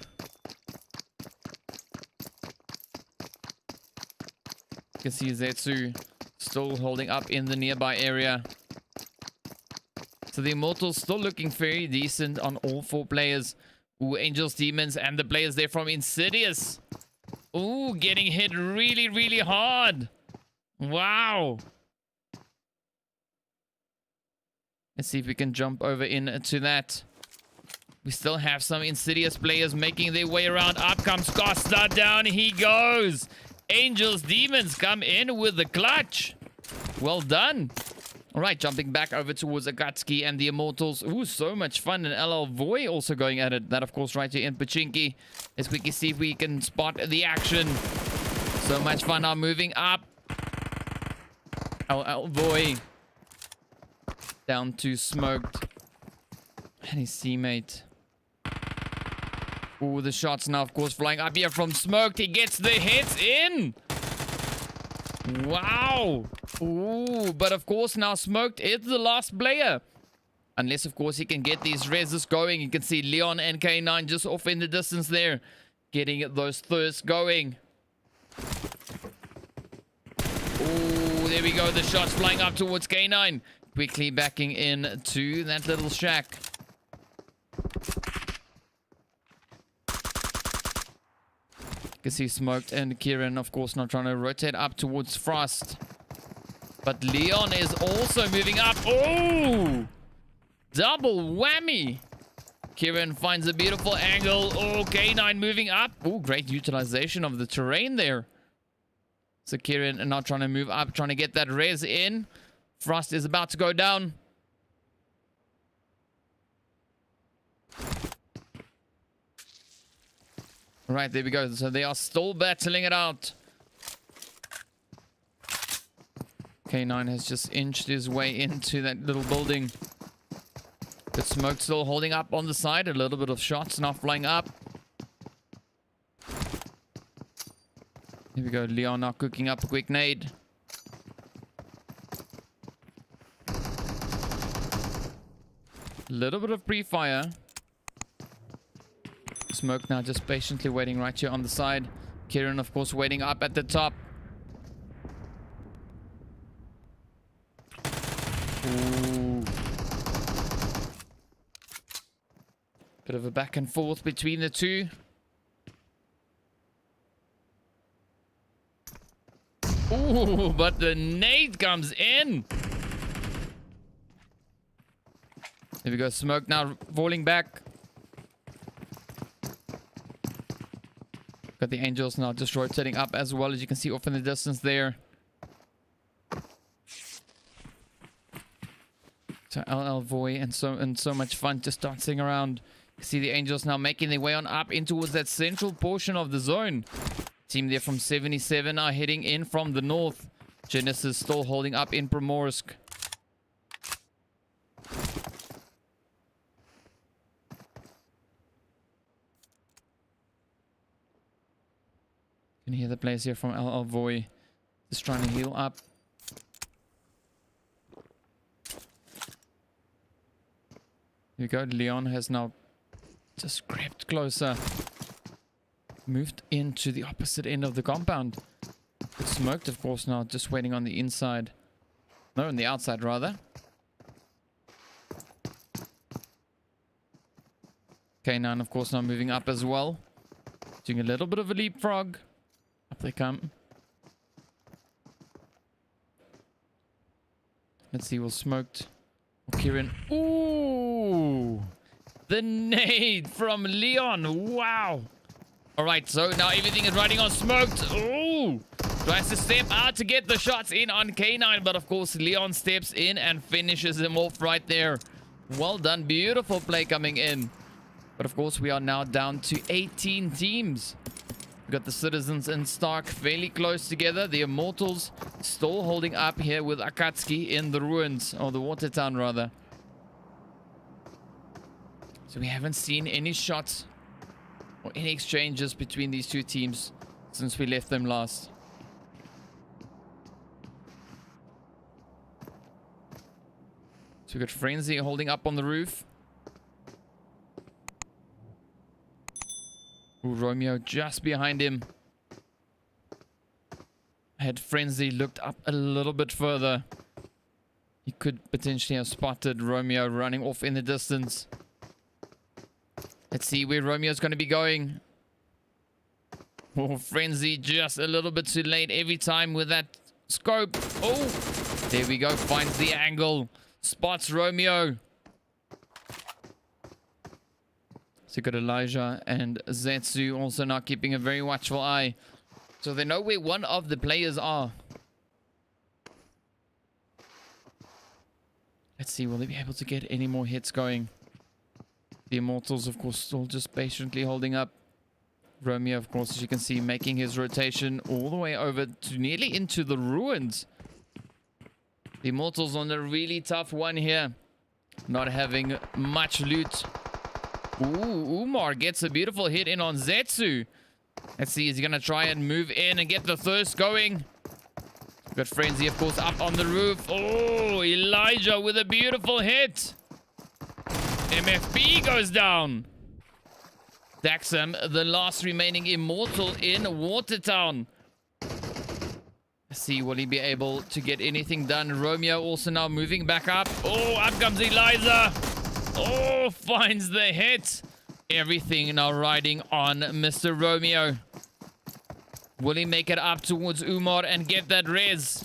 can see Zetsu still holding up in the nearby area. So the Immortals still looking very decent on all 4 players. Ooh, Angels, Demons, and the players there from Insidious. Ooh, getting hit really, really hard. Wow. Let's see if we can jump over into that. We still have some Insidious players making their way around. Up comes Costa. Down he goes. Angels, Demons come in with the clutch. Well done. All right, jumping back over towards AKATSUKI and the Immortals. Ooh, so much fun. And LL VOAY also going at it. That, of course, right here in Pachinki. Let's quickly see if we can spot the action. So much fun now moving up. LL VOAY down to Smoked. And his teammate. Ooh, the shots now, of course, flying up here from Smoked. He gets the hits in. Wow. Ooh, but of course now Smoked is the last player. Unless, of course, he can get these reses going. You can see Leon and K9 just off in the distance there. Getting those thirsts going. Ooh, there we go. The shots flying up towards K9. Quickly backing in to that little shack. You can see Smoked and Kieran, of course, now trying to rotate up towards Frost. But Leon is also moving up. Oh! Double whammy. Kieran finds a beautiful angle. Oh, K9 moving up. Oh, great utilization of the terrain there. So Kieran now trying to move up, trying to get that res in. Frost is about to go down. All right, there we go. So they are still battling it out. K9 has just inched his way into that little building. But Smoke still holding up on the side. A little bit of shots now flying up. Here we go. Leon now cooking up a quick nade. A little bit of pre-fire. Smoke now just patiently waiting right here on the side. Kieran, of course, waiting up at the top. Ooh. Bit of a back and forth between the two. Ooh, but the nade comes in. There we go. Smoke now falling back. Got the Angels now just rotating up as well, as you can see off in the distance there. So LL VOAY and so much fun just dancing around. You see the Angels now making their way on up in towards that central portion of the zone. Team there from 77 are heading in from the north. Genesis still holding up in Primorsk. You can hear the players here from LL VOAY just trying to heal up. Here we go. Leon has now just crept closer. Moved into the opposite end of the compound. It's Smoked, of course, now just waiting on the inside. No, on the outside, rather. K9, of course, now moving up as well. Doing a little bit of a leapfrog. Up they come. Let's see, will Smoked or Kieran. Ooh! The nade from Leon. Wow! Alright, so now everything is riding on Smoked. Ooh! Tries to step out to get the shots in on K9, but of course Leon steps in and finishes him off right there. Well done. Beautiful play coming in. But of course we are now down to 18 teams. We've got the Citizens and Stark fairly close together. The Immortals still holding up here with AKATSUKI in the ruins, or the water town rather. So we haven't seen any shots or any exchanges between these two teams since we left them last. So So we got Frenzy holding up on the roof. Ooh, Romeo just behind him. Had Frenzy looked up a little bit further, he could potentially have spotted Romeo running off in the distance. Let's see where Romeo's going to be going. Oh, Frenzy just a little bit too late every time with that scope. Oh, there we go. Finds the angle. Spots Romeo. So got Elijah and Zetsu also now keeping a very watchful eye. So they know where one of the players are. Let's see, will they be able to get any more hits going? The Immortals, of course, still just patiently holding up. Romeo, of course, as you can see, making his rotation all the way over to nearly into the ruins. The Immortals on a really tough one here. Not having much loot. Ooh, Umar gets a beautiful hit in on Zetsu. Let's see, is he going to try and move in and get the thirst going? Got Frenzy, of course, up on the roof. Oh, Elijah with a beautiful hit. MFB goes down. Daxam, the last remaining Immortal in Watertown. Let's see, will he be able to get anything done? Romeo also now moving back up. Oh, up comes Elijah. Oh, finds the hit. Everything now riding on Mr. Romeo. Will he make it up towards Umar and get that res?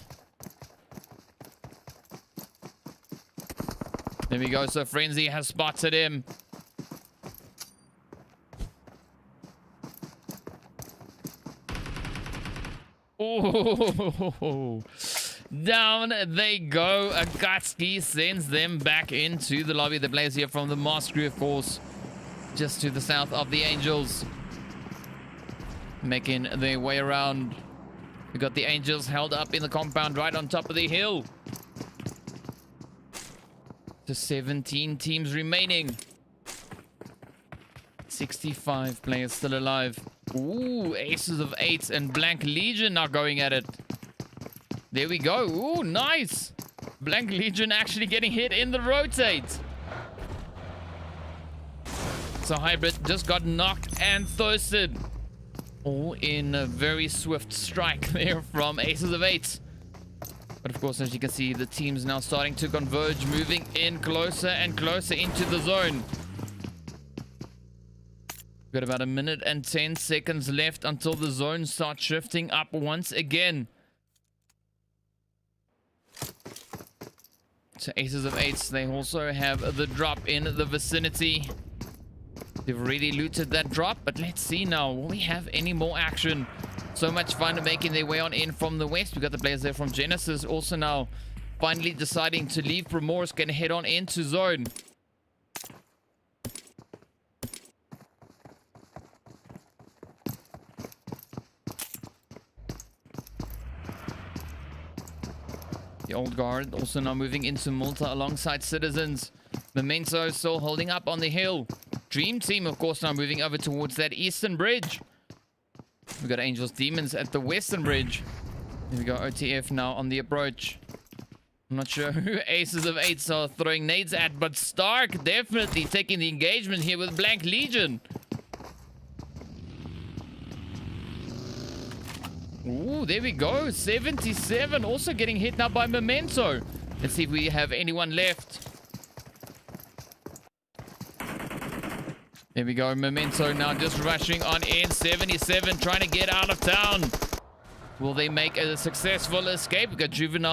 There we go. So Frenzy has spotted him. Oh, down they go. AKATSUKI sends them back into the lobby. The players here from the MOZ Crew, of course, just to the south of the Angels, making their way around. We got the Angels held up in the compound right on top of the hill. The 17 teams remaining. 65 players still alive. Ooh, Aces of Eights and Blank Legion are going at it. There we go. Ooh, nice. Blank Legion actually getting hit in the rotate. So Hybrid just got knocked and thirsted. All in a very swift strike there from Aces of Eights. But of course, as you can see, the team's now starting to converge, moving in closer and closer into the zone. We've got about 1 minute and 10 seconds left until the zone starts shifting up once again. So Aces of Eights, they also have the drop in the vicinity. They've already looted that drop, but let's see now. Will we have any more action? So much fun making their way on in from the west. We got the players there from Genesis also now finally deciding to leave Primorsk, going to head on into zone. The old guard also now moving into Malta alongside Citizens. Memento still holding up on the hill. Dream Team, of course, now moving over towards that eastern bridge. We've got Angels Demons at the western bridge. Here we go, OTF now on the approach. I'm not sure who Aces of Eights are throwing nades at, but Stark definitely taking the engagement here with Blank Legion. Ooh, there we go. 77 also getting hit now by Memento. Let's see if we have anyone left. There we go. Memento now just rushing on in. 77 trying to get out of town. Will they make a successful escape? We've got Juvenile.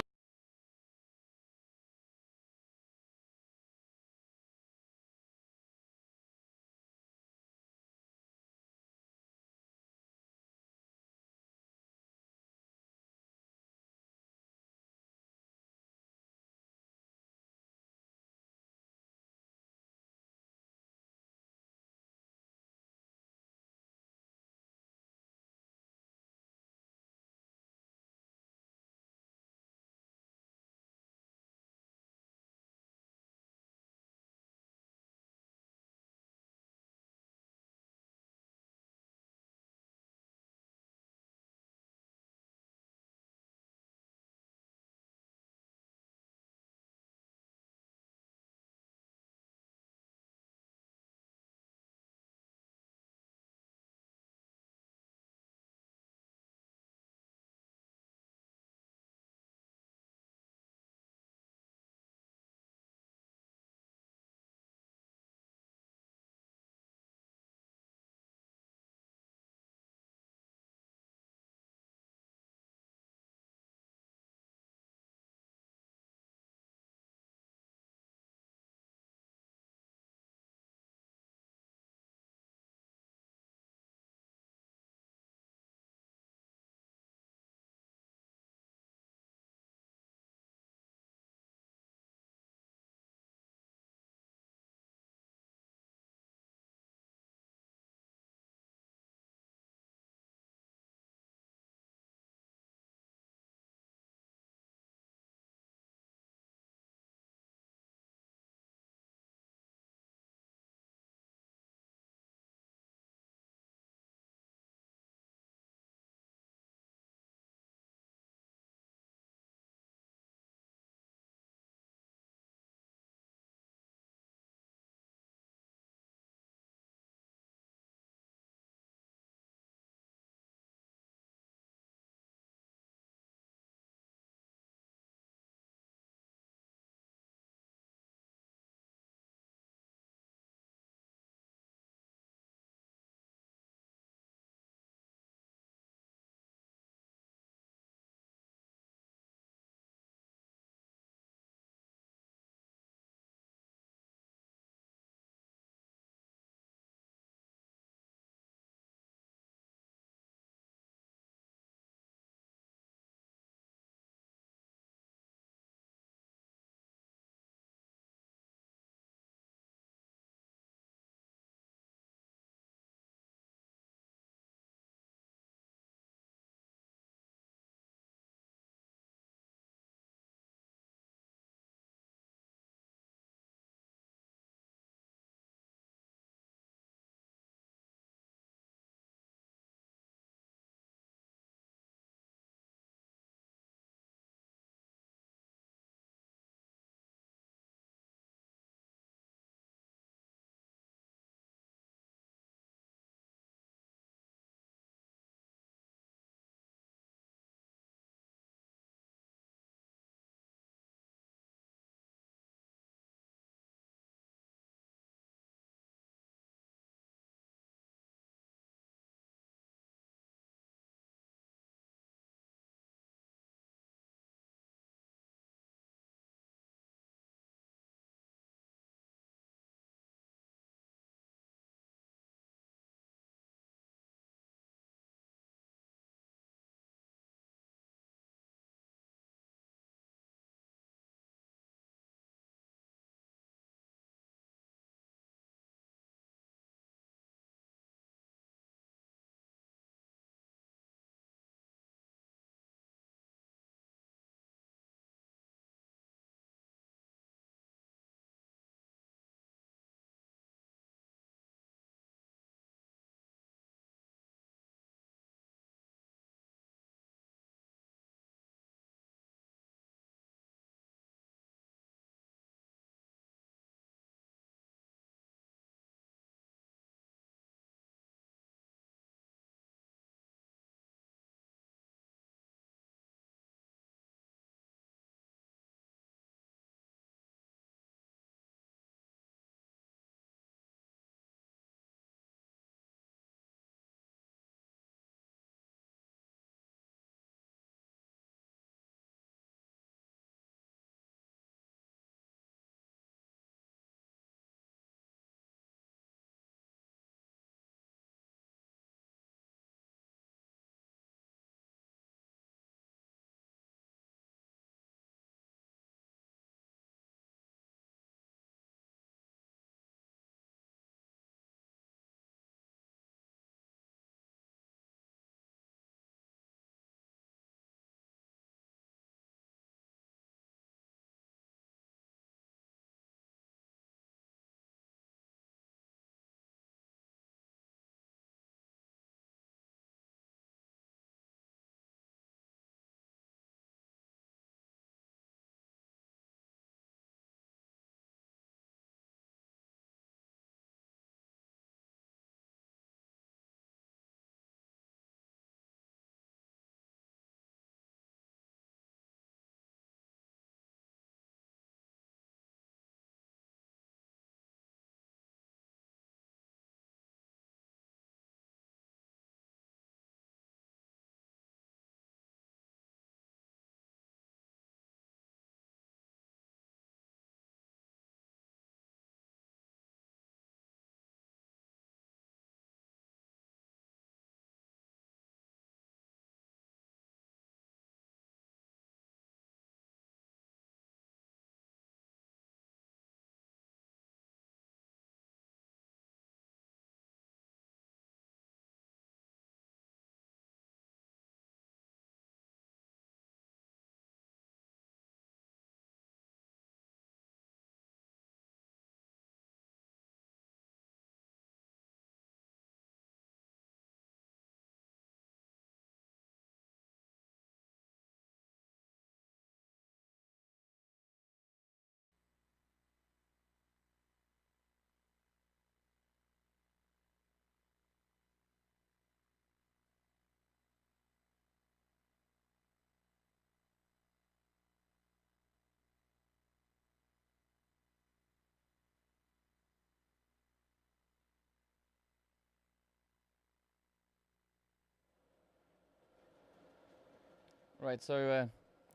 Right, so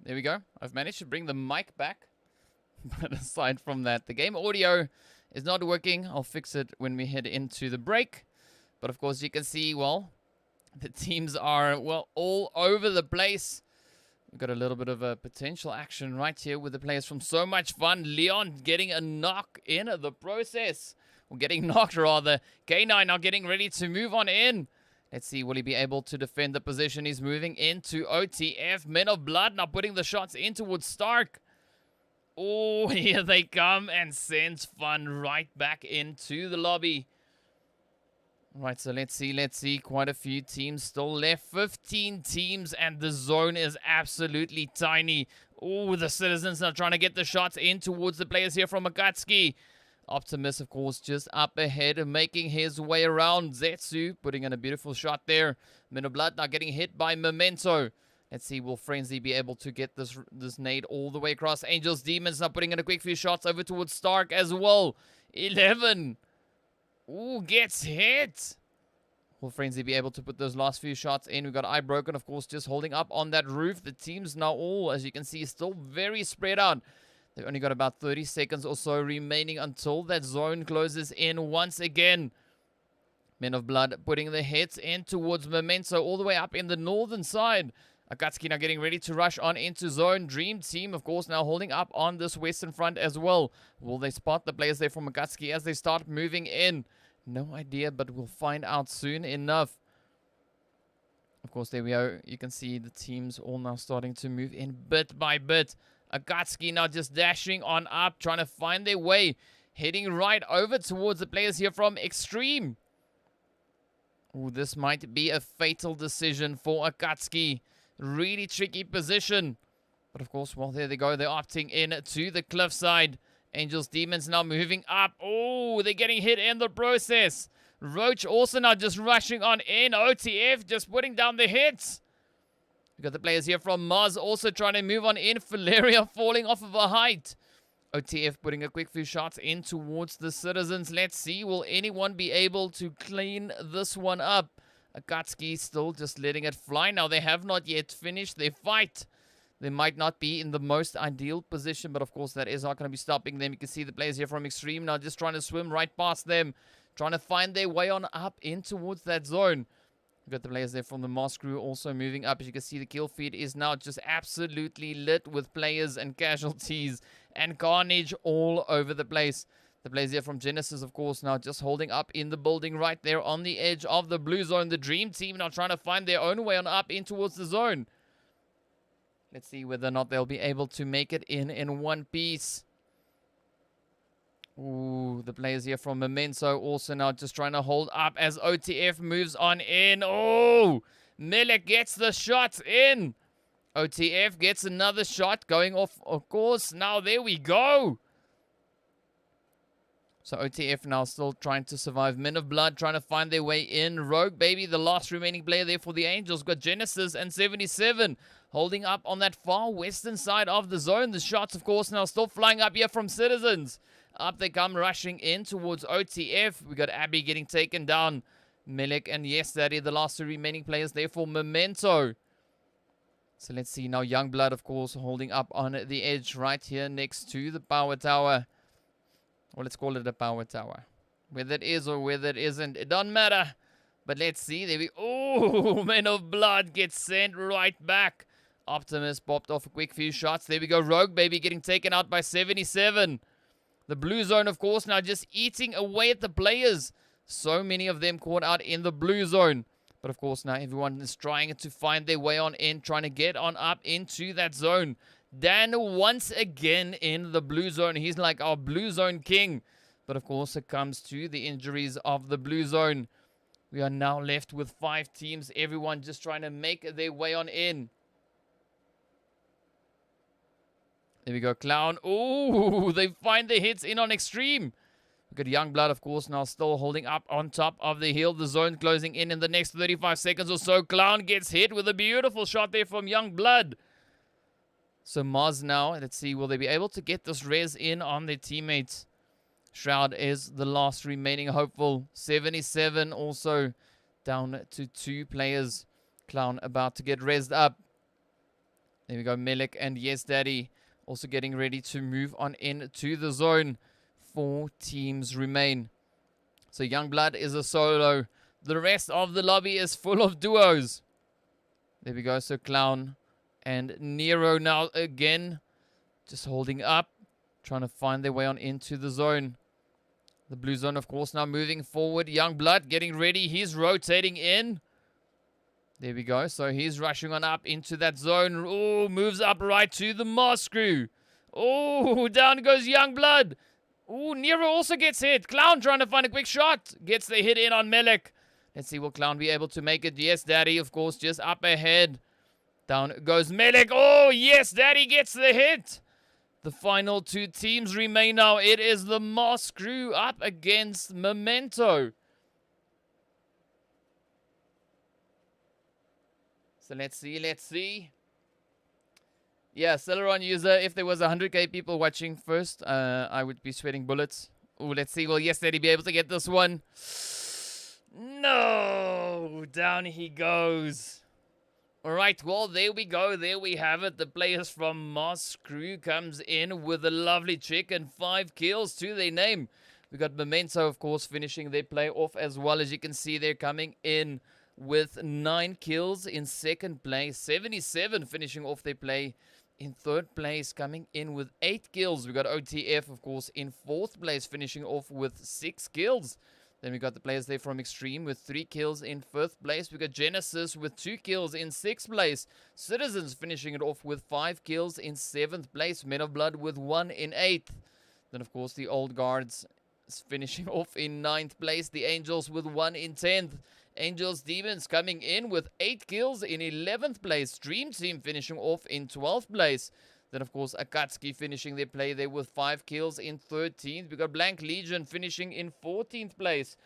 there we go. I've managed to bring the mic back. But aside from that, the game audio is not working. I'll fix it when we head into the break. But of course, you can see, well, the teams are, well, all over the place. We've got a little bit of a potential action right here with the players from So Much Fun. Leon getting a knock in the process. Or getting knocked, rather. K9 now getting ready to move on in. Let's see, will he be able to defend the position? He's moving into OTF. Men of Blood now putting the shots in towards Stark. Oh, here they come and sends Fun right back into the lobby. Right, so let's see. Quite a few teams still left. 15 teams, and the zone is absolutely tiny. Oh, the Citizens are trying to get the shots in towards the players here from AKATSUKI. Optimus, of course, just up ahead and making his way around. Zetsu putting in a beautiful shot there. Men of Blood now getting hit by Memento. Let's see, will Frenzy be able to get this nade all the way across? Angels, Demons now putting in a quick few shots over towards Stark as well. 11. Ooh, gets hit. Will Frenzy be able to put those last few shots in? We've got Eye Broken, of course, just holding up on that roof. The teams now all, as you can see, still very spread out. They've only got about 30 seconds or so remaining until that zone closes in once again. Men of Blood putting the hits in towards Memento all the way up in the northern side. AKATSUKI now getting ready to rush on into zone. Dream Team, of course, now holding up on this western front as well. Will they spot the players there from AKATSUKI as they start moving in? No idea, but we'll find out soon enough. Of course, there we go. You can see the teams all now starting to move in bit by bit. AKATSUKI now just dashing on up, trying to find their way. Heading right over towards the players here from Extreme. Oh, this might be a fatal decision for AKATSUKI. Really tricky position. But of course, well, there they go. They're opting in to the cliffside. Angels, Demons now moving up. Oh, they're getting hit in the process. Roach also now just rushing on in. OTF just putting down the hits. We've got the players here from Moz also trying to move on in. Valeria falling off of a height. OTF putting a quick few shots in towards the Citizens. Let's see, will anyone be able to clean this one up? AKATSUKI still just letting it fly. Now, they have not yet finished their fight. They might not be in the most ideal position, but of course that is not going to be stopping them. You can see the players here from Extreme now just trying to swim right past them. Trying to find their way on up in towards that zone. We've got the players there from the MOZ Crew also moving up. As you can see, the kill feed is now just absolutely lit with players and casualties and carnage all over the place. The players here from Genesis, of course, now just holding up in the building right there on the edge of the blue zone. The Dream Team now trying to find their own way on up in towards the zone. Let's see whether or not they'll be able to make it in one piece. Ooh, the players here from Memento also now just trying to hold up as OTF moves on in. Oh, Melek gets the shot in. OTF gets another shot going off, of course. Now there we go. So OTF now still trying to survive. Men of Blood trying to find their way in. Rogue Baby, the last remaining player there for the Angels. Got Genesis and 77 holding up on that far western side of the zone. The shots, of course, now still flying up here from Citizens. Up they come, rushing in towards OTF. We got Abby getting taken down. Melek and Yes Daddy, the last two remaining players there for Memento. So let's see now. Youngblood, of course, holding up on the edge right here next to the power tower. Well, let's call it a power tower. Whether it is or whether it isn't, it doesn't matter. But let's see. There we go. Oh, Men of Blood gets sent right back. Optimus popped off a quick few shots. There we go. Rogue Baby getting taken out by 77. The blue zone, of course, now just eating away at the players. So many of them caught out in the blue zone. But of course, now everyone is trying to find their way on in, trying to get on up into that zone. Dan once again in the blue zone. He's like our blue zone king. But of course, it comes to the injuries of the blue zone. We are now left with 5 teams. Everyone just trying to make their way on in. There we go, Clown. Ooh, they find the hits in on Extreme. We've got Youngblood, of course, now still holding up on top of the hill. The zone closing in the next 35 seconds or so. Clown gets hit with a beautiful shot there from Youngblood. So Moz now, let's see, will they be able to get this res in on their teammates? Shroud is the last remaining hopeful. 77 also down to 2 players. Clown about to get resed up. There we go. Melik and Yes Daddy also getting ready to move on into the zone. 4 teams remain. So Youngblood is a solo. The rest of the lobby is full of duos. There we go. So Clown and Nero now again. Just holding up. Trying to find their way on into the zone. The blue zone, of course, now moving forward. Youngblood getting ready. He's rotating in. There we go. So he's rushing on up into that zone. Oh, moves up right to the MOZ Crew. Oh, down goes Youngblood. Oh, Nero also gets hit. Clown trying to find a quick shot. Gets the hit in on Melik. Let's see, will Clown be able to make it? Yes, Daddy, of course, just up ahead. Down goes Melik. Oh, Yes, Daddy gets the hit. The final 2 teams remain now. It is the MOZ Crew up against Memento. So let's see. Yeah, Celeron user, if there was 100k people watching first, I would be sweating bullets. Oh, let's see. Will Yes Daddy be able to get this one? No! Down he goes. Alright, well, there we go. There we have it. The players from MOZ Crew comes in with a lovely trick and 5 kills to their name. We got Memento, of course, finishing their play off as well. As you can see, they're coming in with 9 kills in second place. 77 finishing off their play in third place, coming in with 8 kills. We got OTF, of course, in fourth place, finishing off with 6 kills. Then we got the players there from Extreme with 3 kills in fifth place. We got Genesis with 2 kills in sixth place. Citizens finishing it off with 5 kills in seventh place. Men of Blood with 1 in eighth. Then, of course, the Old Guards finishing off in ninth place. The Angels with 1 in 10th. Angels Demons coming in with 8 kills in 11th place. Dream Team finishing off in 12th place. Then, of course, AKATSUKI finishing their play there with 5 kills in 13th. We got Blank Legion finishing in 14th place.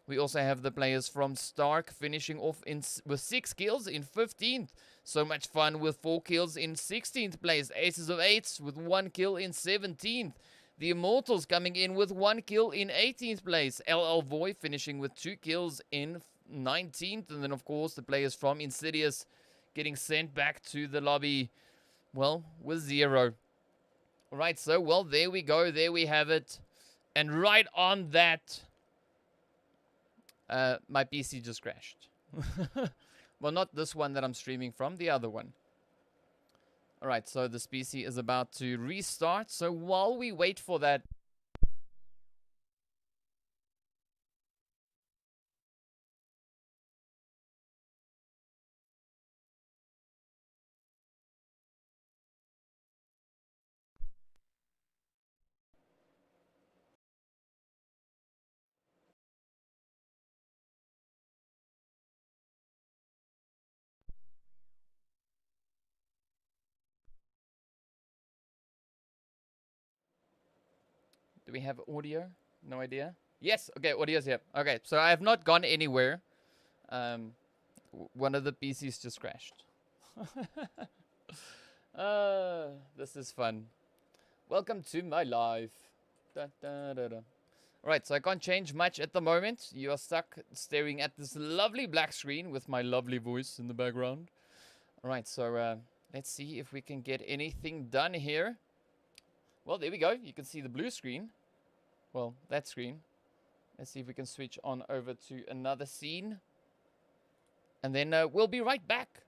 We also have the players from Stark finishing off with 6 kills in 15th. So much fun with 4 kills in 16th place. Aces of Eights with 1 kill in 17th. The Immortals coming in with 1 kill in 18th place. LL VOAY finishing with 2 kills in 19th. And then, of course, the players from Insidious getting sent back to the lobby, well, with 0. Alright, so, well, there we go. There we have it. And right on that, my PC just crashed. Well, not this one that I'm streaming from, the other one. Alright, so this PC is about to restart. So while we wait for that, do we have audio? No idea. Yes, okay, audio's here. Okay, so I have not gone anywhere. One of the PCs just crashed. This is fun. Welcome to my life. Da, da, da, da. Alright, so I can't change much at the moment. You are stuck staring at this lovely black screen with my lovely voice in the background. Alright, so let's see if we can get anything done here. Well, there we go. You can see the blue screen. Well, that screen. Let's see if we can switch on over to another scene. And then we'll be right back.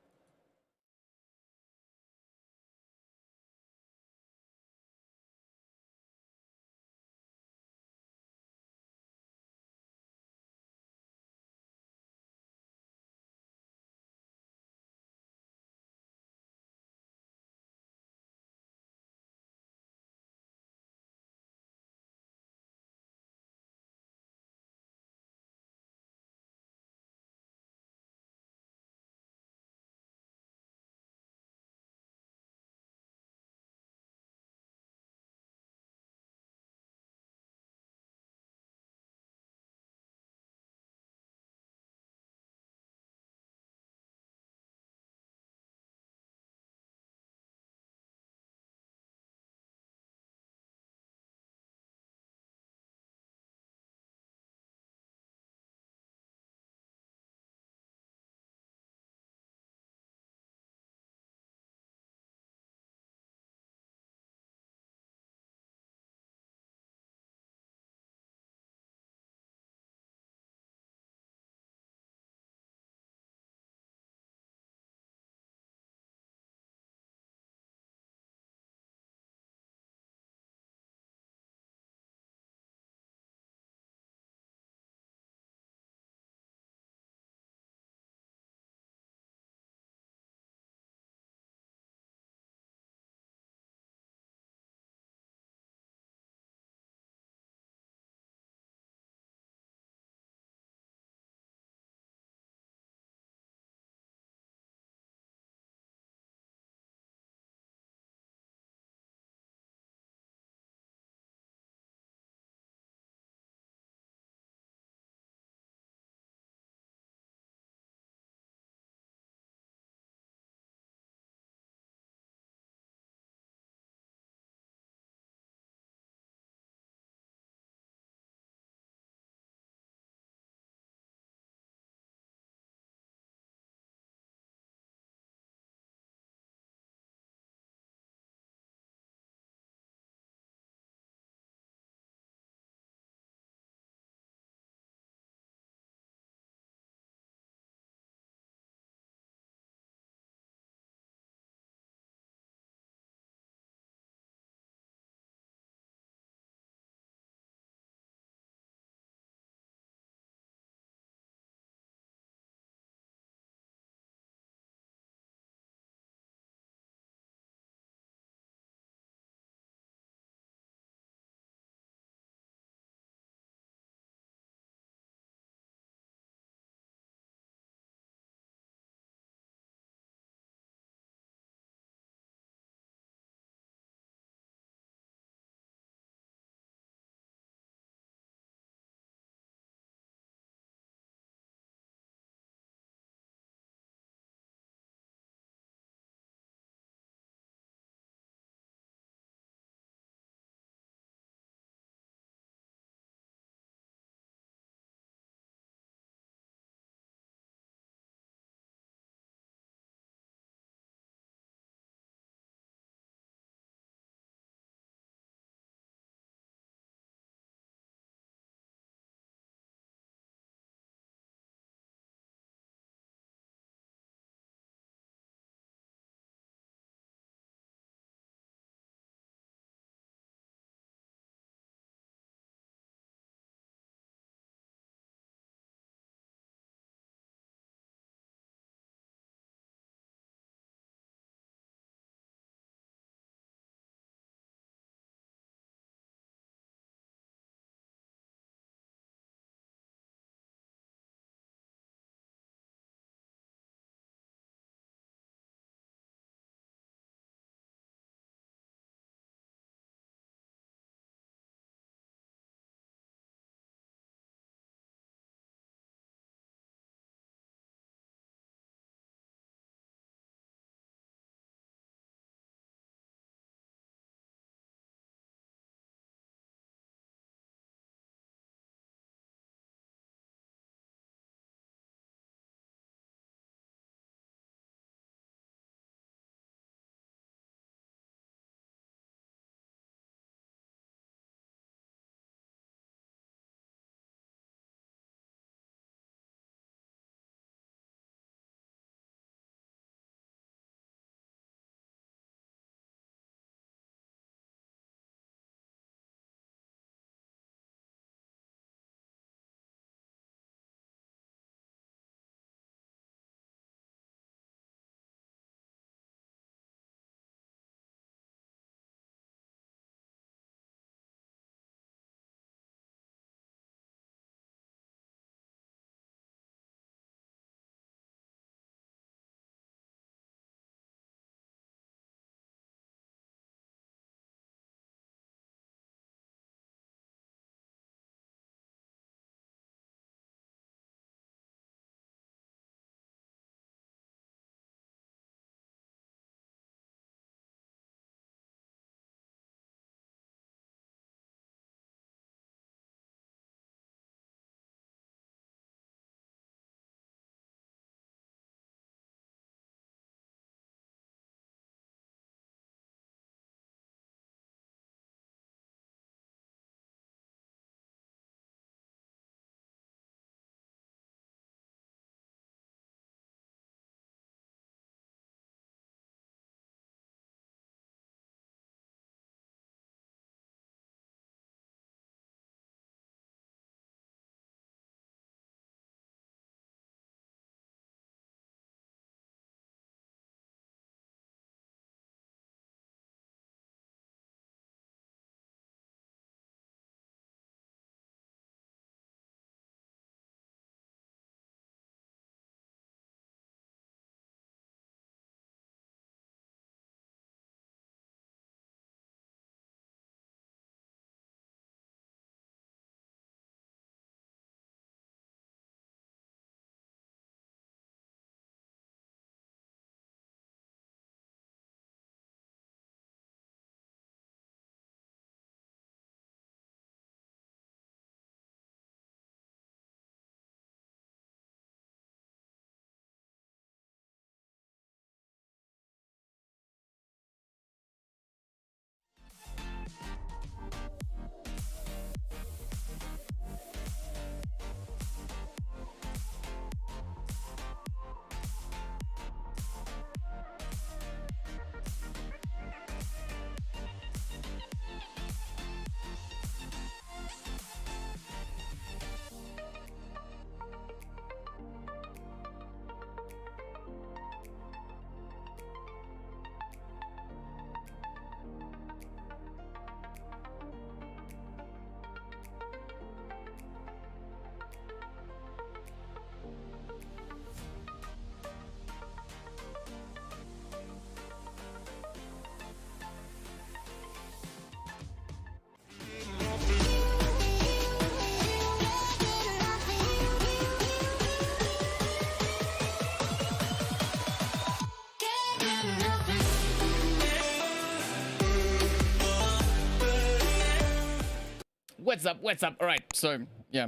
What's up? What's up? All right, so yeah,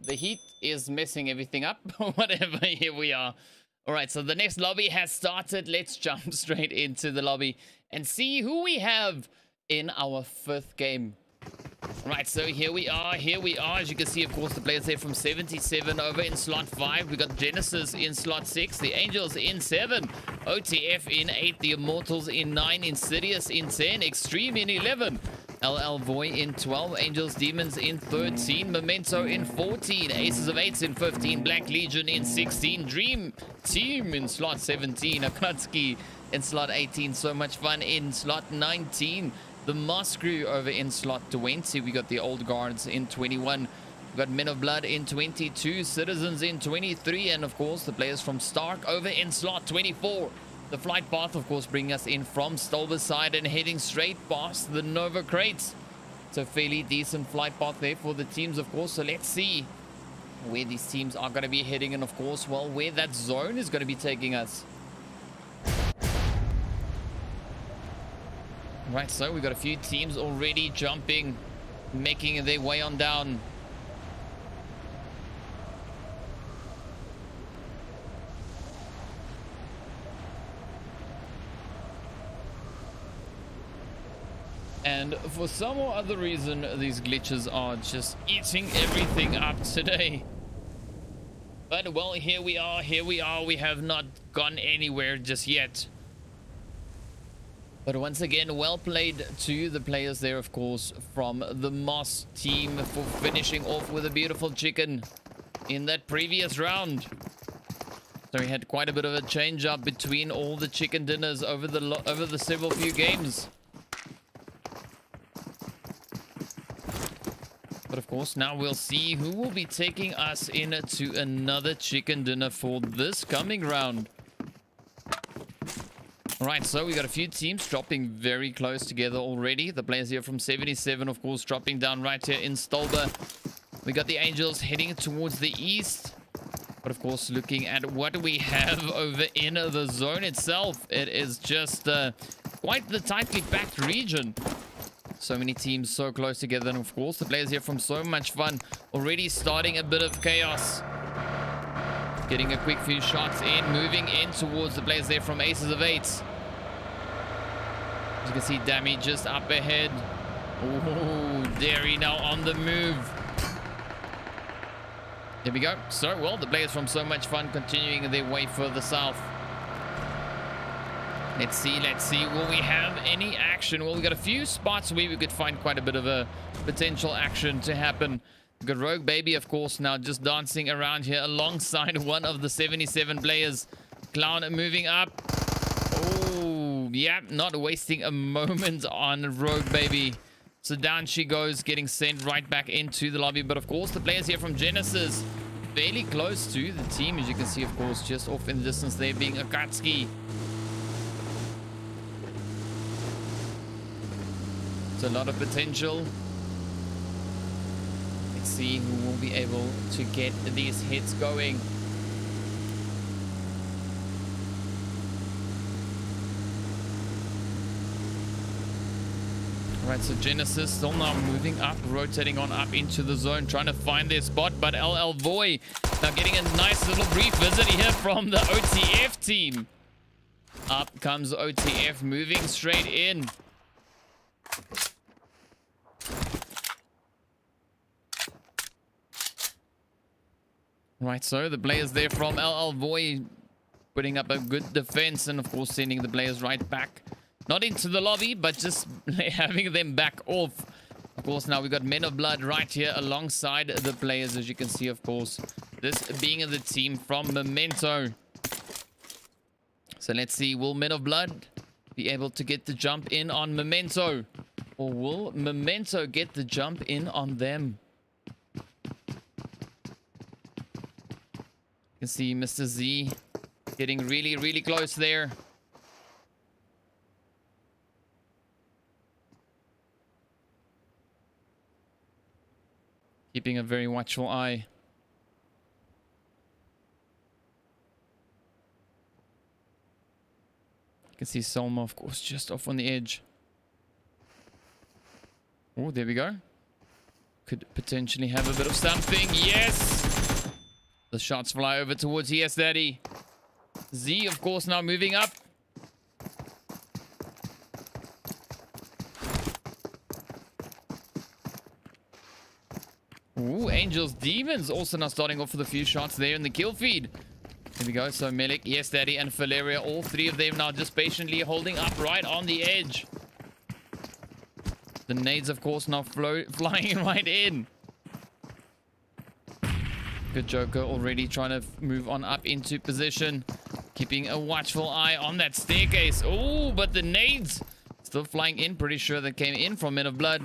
the heat is messing everything up. Whatever, here we are. All right, so the next lobby has started. Let's jump straight into the lobby and see who we have in our fifth game. All right, so here we are. Here we are. As you can see, of course, the players there from 77 over in slot 5. We got Genesis in slot 6, the Angels in 7, OTF in 8, the Immortals in 9, Insidious in 10, Extreme in 11, VOAY in 12, Angels Demons in 13, Memento in 14, Aces of 8s in 15, Black Legion in 16, Dream Team in slot 17, AKATSUKI in slot 18, So Much Fun in slot 19, the MOZ Crew over in slot 20. We got the Old Guards in 21. We got Men of Blood in 22, Citizens in 23, and of course the players from Stark over in slot 24. The flight path, of course, bringing us in from Stolber's side and heading straight past the Nova crates. So fairly decent flight path there for the teams, of course. So let's see where these teams are going to be heading, and of course, well, where that zone is going to be taking us. Right, so we've got a few teams already jumping, making their way on down. And for some or other reason, these glitches are just eating everything up today. But, well, here we are, here we are. We have not gone anywhere just yet. But once again, well played to the players there, of course, from the MOZ team for finishing off with a beautiful chicken in that previous round. So we had quite a bit of a change up between all the chicken dinners over the several few games. But of course, now we'll see who will be taking us into another chicken dinner for this coming round. Alright, so we got a few teams dropping very close together already. The players here from 77, of course, dropping down right here in Stolber. We got the Angels heading towards the east. But of course, looking at what we have over in the zone itself, it is just quite the tightly packed region. So many teams so close together. And of course, the players here from So Much Fun already starting a bit of chaos. Getting a quick few shots in, moving in towards the players there from Aces of 8s. As you can see, Dammy just up ahead. Oh, Derry now on the move. There we go. So, well, the players from So Much Fun continuing their way further south. Let's see. Will we have any action? Well, we got a few spots where we could find quite a bit of a potential action to happen. We got Rogue Baby, of course, now just dancing around here alongside one of the 77 players. Clown moving up. Oh, yeah, not wasting a moment on Rogue Baby. So down she goes, getting sent right back into the lobby. But of course, the players here from Genesis fairly close to the team, as you can see, of course, just off in the distance there being AKATSUKI. It's a lot of potential. Let's see who will be able to get these hits going. Alright, so Genesis still now moving up, rotating on up into the zone, trying to find their spot, but VOAY now getting a nice little brief visit here from the OTF team. Up comes OTF, moving straight in. Right, so the players there from VOAY putting up a good defense, and of course sending the players right back. Not into the lobby, but just having them back off. Of course, now we've got Men of Blood right here alongside the players, as you can see, of course. This being the team from Memento. So let's see, will Men of Blood be able to get the jump in on Memento? Or will Memento get the jump in on them? You can see Mr. Z getting really, really close there. Keeping a very watchful eye. You can see Selma, of course, just off on the edge. Oh, there we go. Could potentially have a bit of something. Yes! The shots fly over towards Yes Daddy. Z, of course, now moving up. Ooh, Angels Demons also now starting off with a few shots there in the kill feed. Here we go. So Melik, Yes Daddy, and Valeria, all three of them now just patiently holding up right on the edge. The nades, of course, now flying right in. Good Joker already trying to move on up into position. Keeping a watchful eye on that staircase. Oh, but the nades still flying in. Pretty sure they came in from Men of Blood.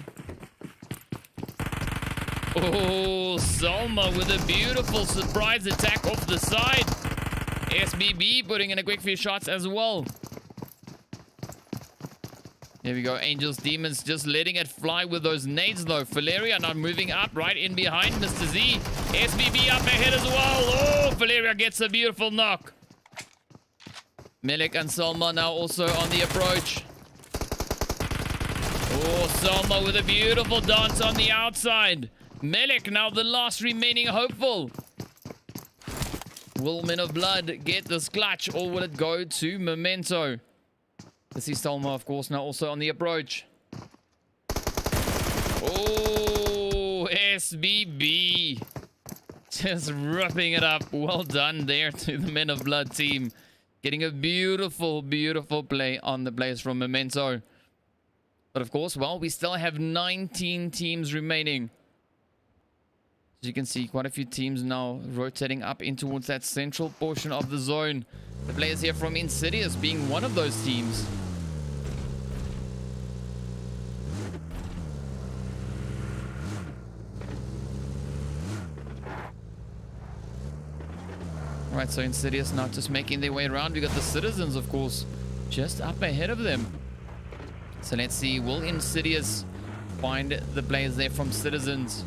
Oh, Selma with a beautiful surprise attack off the side. SBB putting in a quick few shots as well. Here we go. Angels, Demons just letting it fly with those nades though. Valeria now moving up right in behind Mr. Z. SBB up ahead as well. Oh, Valeria gets a beautiful knock. Melik and Selma now also on the approach. Oh, Selma with a beautiful dance on the outside. Melik now the last remaining hopeful. Will Men of Blood get this clutch or will it go to Memento? Let's see Selma, of course, now also on the approach. Oh, SBB. Just ripping it up. Well done there to the Men of Blood team. Getting a beautiful, beautiful play on the players from Memento. But of course, well, we still have 19 teams remaining. As you can see, quite a few teams now rotating up in towards that central portion of the zone. The players here from Insidious being one of those teams. Alright, so Insidious now just making their way around. We got the Citizens, of course, just up ahead of them. So let's see, will Insidious find the players there from Citizens?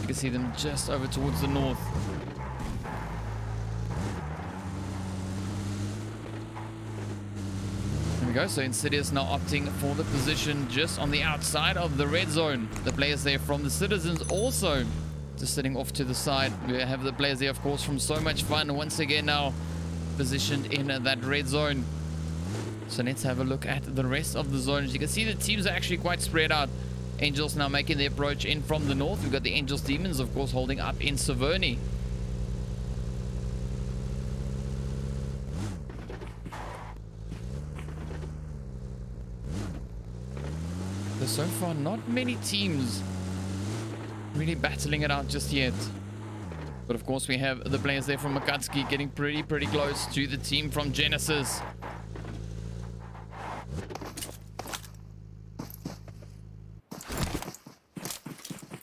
You can see them just over towards the north. There we go. So Insidious now opting for the position just on the outside of the red zone. The players there from the Citizens also just sitting off to the side. We have the players there, of course, from So Much Fun once again now positioned in that red zone. So let's have a look at the rest of the zones. You can see the teams are actually quite spread out. Angels now making the approach in from the north. We've got the Angels Demons, of course, holding up in Severny. There's so far not many teams really battling it out just yet. But of course we have the players there from AKATSUKI getting pretty close to the team from Genesis.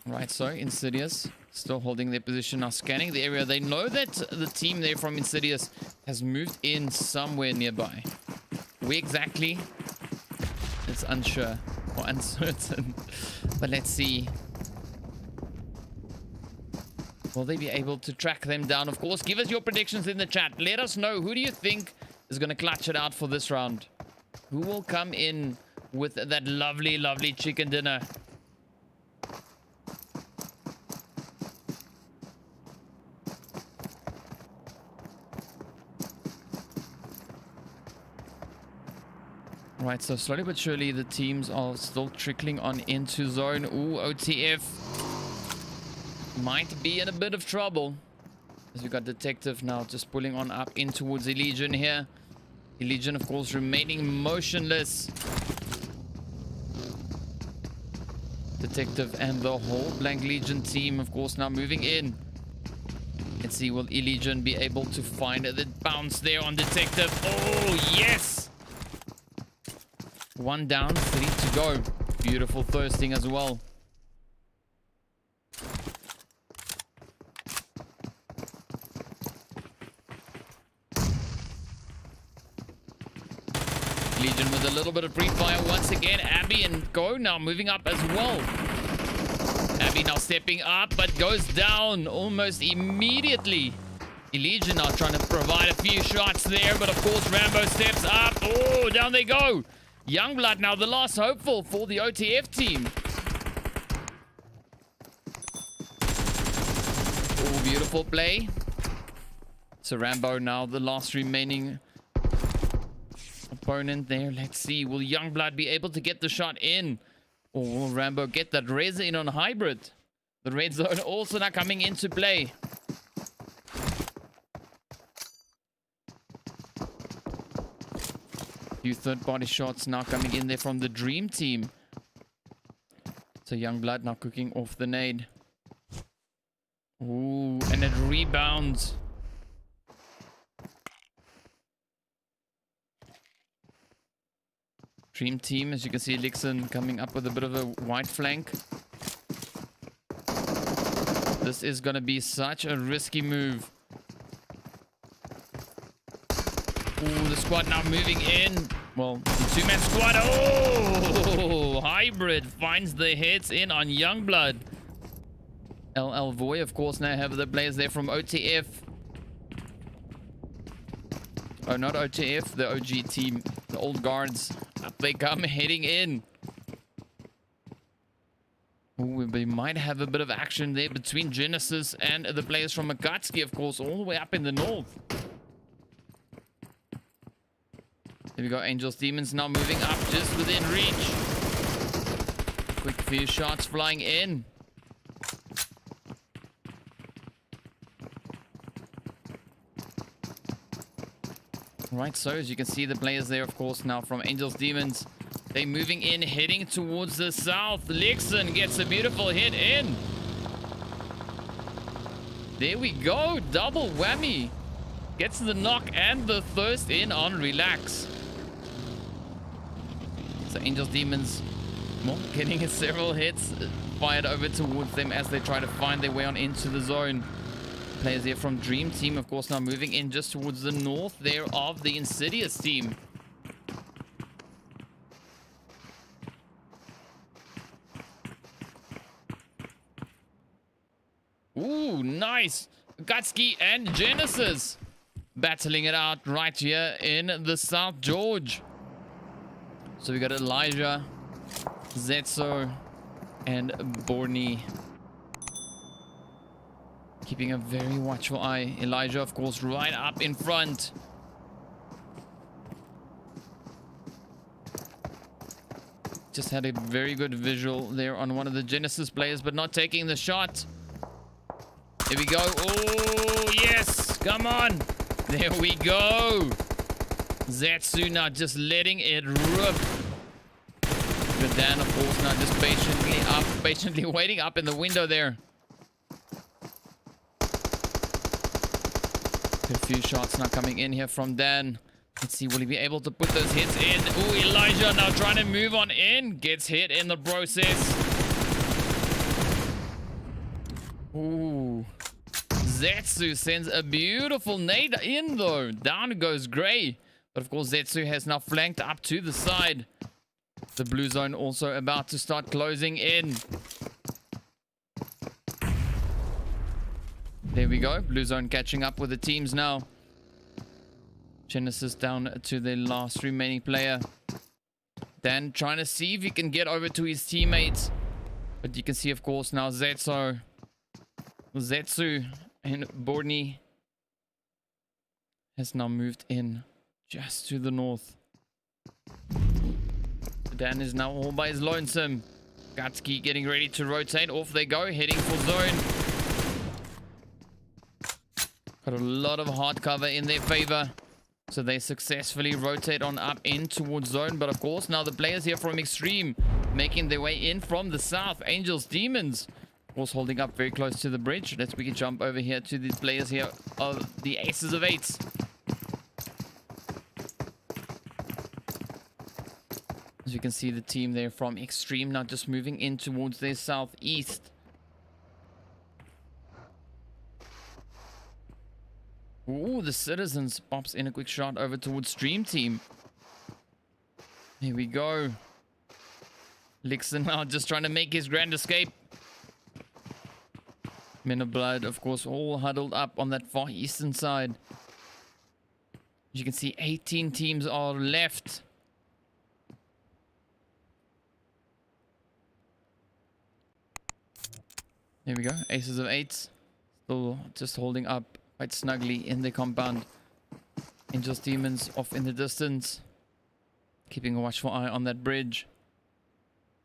Right, so Insidious still holding their position, now scanning the area. They know that the team there from Insidious has moved in somewhere nearby. Where exactly? It's unsure or uncertain. But let's see. Will they be able to track them down? Of course, give us your predictions in the chat. Let us know, who do you think is going to clutch it out for this round? Who will come in with that lovely, lovely chicken dinner? Right, so slowly but surely the teams are still trickling on into zone. Ooh, OTF might be in a bit of trouble. As we got Detective now just pulling on up in towards Legion here. Legion, of course, remaining motionless. Detective and the whole Blank Legion team, of course, now moving in. Let's see, will Legion be able to find the bounce there on Detective? Oh, yes! One down, 3 to go. Beautiful thirsting as well. Legion with a little bit of pre-fire once again. Abby and Go now moving up as well. Abby now stepping up, but goes down almost immediately. Elysian now trying to provide a few shots there, but of course Rambo steps up. Oh, down they go. Youngblood now the last hopeful for the OTF team. Oh, beautiful play. So Rambo now the last remaining opponent there. Let's see, will Youngblood be able to get the shot in? Or will Rambo get that res in on hybrid? The red zone also now coming into play. Few third-party shots now coming in there from the Dream Team. So Youngblood now cooking off the nade. Ooh, and it rebounds. Dream Team, as you can see, Lixon coming up with a bit of a wide flank. This is going to be such a risky move. Ooh, the squad now moving in. Well, the two-man squad. Oh, hybrid finds the hits in on Youngblood. LL VOAY, of course, now have the players there from OTF. Oh, not OTF, the OG team, the old guards. Up they come, heading in. Ooh, we might have a bit of action there between Genesis and the players from AKATSUKI, of course, all the way up in the north. There we go, Angels, Demons now moving up just within reach. Quick few shots flying in. Right, so as you can see, the players there, of course, now from Angels, Demons. They're moving in, heading towards the south. Lixon gets a beautiful hit in. There we go, double whammy. Gets the knock and the thirst in on Relax. So Angels, Demons, well, getting several hits fired over towards them as they try to find their way on into the zone. Players here from Dream Team, of course, now moving in just towards the north there of the Insidious team. Ooh, nice. AKATSUKI and Genesis battling it out right here in the South George. So we got Elijah, Zetso, and Borny keeping a very watchful eye. Elijah, of course, right up in front. Just had a very good visual there on one of the Genesis players, but not taking the shot. Here we go. Oh, yes. Come on. There we go. Zetsu now just letting it rip. But Dan, of course, now just patiently waiting up in the window there. A few shots now coming in here from Dan. Let's see, will he be able to put those hits in? Ooh, Elijah now trying to move on in. Gets hit in the process. Ooh. Zetsu sends a beautiful nade in though. Down goes Gray. But of course, Zetsu has now flanked up to the side. The blue zone also about to start closing in. There we go. Blue zone catching up with the teams now. Genesis down to the last remaining player. Dan trying to see if he can get over to his teammates. But you can see, of course, now Zetsu and Borny has now moved in just to the north. Dan is now all by his lonesome. AKATSUKI getting ready to rotate. Off they go, heading for zone. Got a lot of hard cover in their favor. So they successfully rotate on up in towards zone. But of course, now the players here from Extreme making their way in from the south. Angels, Demons, of course, holding up very close to the bridge. Let's quickly jump over here to the players here of the Aces of Eights. As you can see, the team there from Extreme now just moving in towards their southeast. Ooh, the Citizens pops in a quick shot over towards Dream Team. Here we go. Lixon now just trying to make his grand escape. Men of Blood, of course, all huddled up on that far eastern side. As you can see, 18 teams are left. There we go. Aces of eights. Still just holding up quite snugly in the compound. Angels, Demons off in the distance. Keeping a watchful eye on that bridge.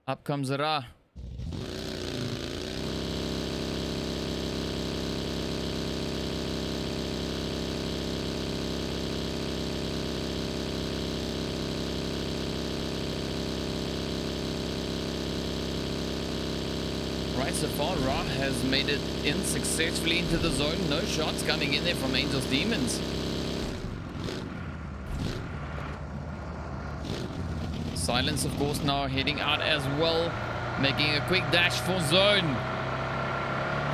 Up comes Ra. Right, so far Ra has made it in successfully into the zone. No shots coming in there from Angels, Demons. Silence, of course, now heading out as well, making a quick dash for zone.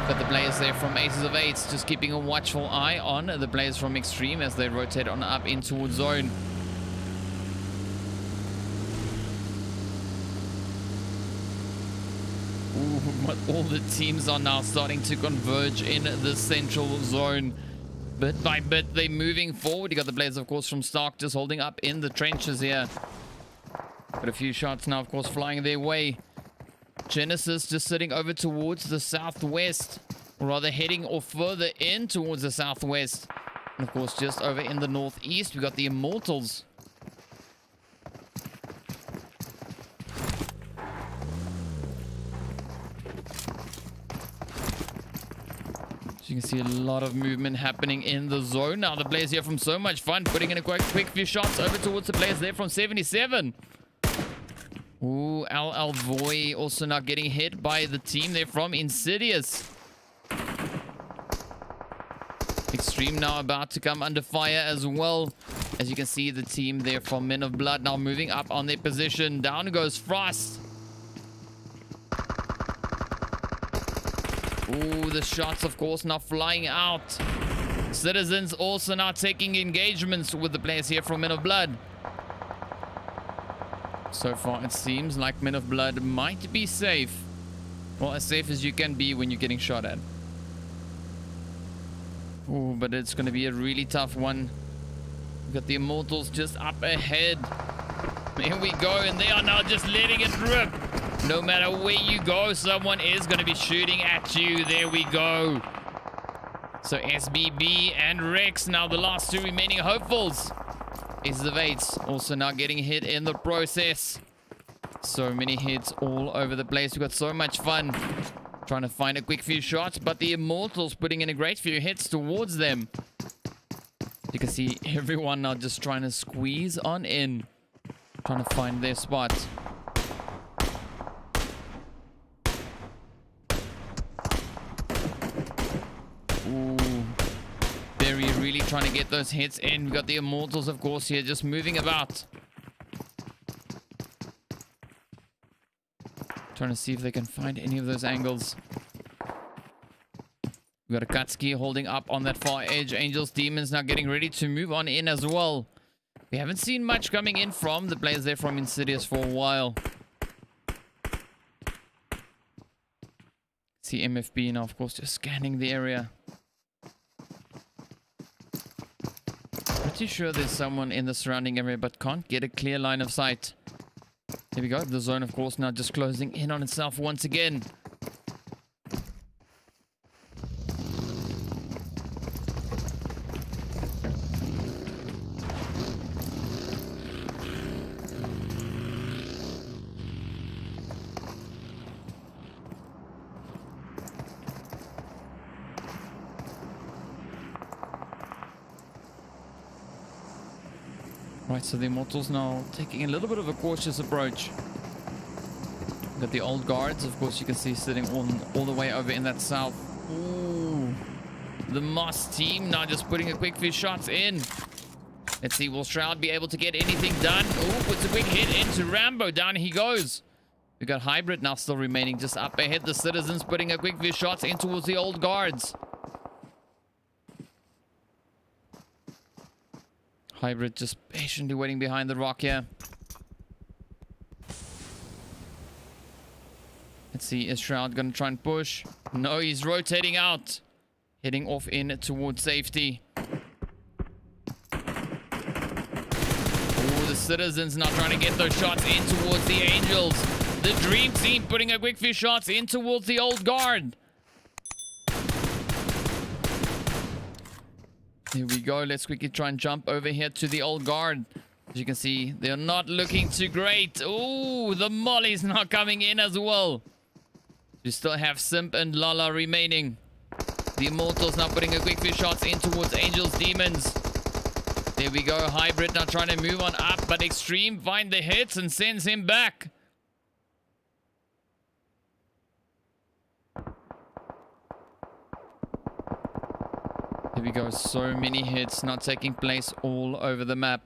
Got the players there from Aces of Eights, just keeping a watchful eye on the players from Extreme as they rotate on up in towards zone. Ooh, but all the teams are now starting to converge in the central zone. Bit by bit, they're moving forward. You got the players, of course, from Stark just holding up in the trenches here. Got a few shots now, of course, flying their way. Genesis just sitting over towards the southwest, or rather heading or further in towards the southwest. And of course, just over in the northeast, we got the Immortals. So you can see a lot of movement happening in the zone. Now the players here from So Much Fun putting in a quick few shots over towards the players there from 77. Ooh, VOAY also now getting hit by the team there from Insidious. Extreme now about to come under fire as well. As you can see, the team there from Men of Blood now moving up on their position. Down goes Frost. Ooh, the shots, of course, now flying out. Citizens also now taking engagements with the players here from Men of Blood. So far, it seems like Men of Blood might be safe. Well, as safe as you can be when you're getting shot at. Ooh, but it's going to be a really tough one. We've got the Immortals just up ahead. Here we go, and they are now just letting it rip. No matter where you go, someone is going to be shooting at you. There we go. So SBB and Rex, now the last two remaining hopefuls. Aces of Eights also now getting hit in the process. So many hits all over the place. We've got So Much Fun trying to find a quick few shots, but the Immortals putting in a great few hits towards them. You can see everyone now just trying to squeeze on in, trying to find their spot. Ooh. Berry really trying to get those hits in. We've got the Immortals, of course, here just moving about. Trying to see if they can find any of those angles. We've got AKATSUKI holding up on that far edge. Angels, Demons now getting ready to move on in as well. We haven't seen much coming in from the players there from Insidious for a while. See MFB now, of course, just scanning the area. Pretty sure there's someone in the surrounding area, but can't get a clear line of sight. Here we go. The zone, of course, now just closing in on itself once again. Right, so the Immortals now taking a little bit of a cautious approach. Got the old guards, of course, you can see sitting all the way over in that south. Ooh, the MOZ team now just putting a quick few shots in. Let's see, will Shroud be able to get anything done? Ooh, puts a quick hit into Rambo. Down he goes. We got Hybrid now still remaining just up ahead. The Citizens putting a quick few shots in towards the old guards. Hybrid just patiently waiting behind the rock here. Let's see, is Shroud gonna try and push? No, he's rotating out. Heading off in towards safety. Oh, the Citizens now trying to get those shots in towards the Angels. The Dream Team putting a quick few shots in towards the Old Guard. Here we go. Let's quickly try and jump over here to the Old Guard. As you can see, they're not looking too great. Oh, the Molly's not coming in as well. We still have Simp and Lala remaining. The Immortals now putting a quick few shots in towards Angels Demons. There we go. Hybrid now trying to move on up, but Extreme find the hits and sends him back. Here we go. So many hits not taking place all over the map.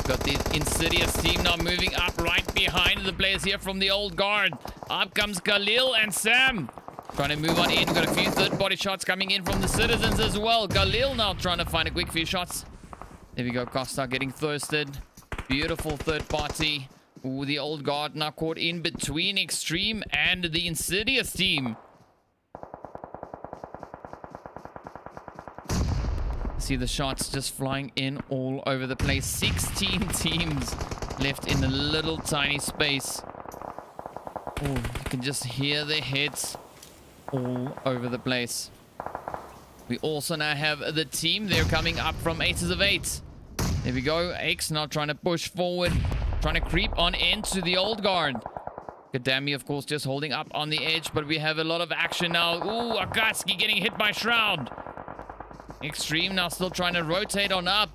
Got the Insidious team now moving up right behind the players here from the Old Guard. Up comes Khalil and Sam. Trying to move on in. We've got a few third-party shots coming in from the Citizens as well. Khalil now trying to find a quick few shots. There we go. Costa getting thirsted. Beautiful third party. Ooh, the Old Guard now caught in between Extreme and the Insidious team. See the shots just flying in all over the place. 16 teams left in a little tiny space. Oh, you can just hear the hits all over the place. We also now have the team. They're coming up from Aces of 8. There we go. X now trying to push forward. Trying to creep on into the Old Guard. Kadami, of course, just holding up on the edge. But we have a lot of action now. Ooh, AKATSUKI getting hit by Shroud. Extreme now still trying to rotate on up.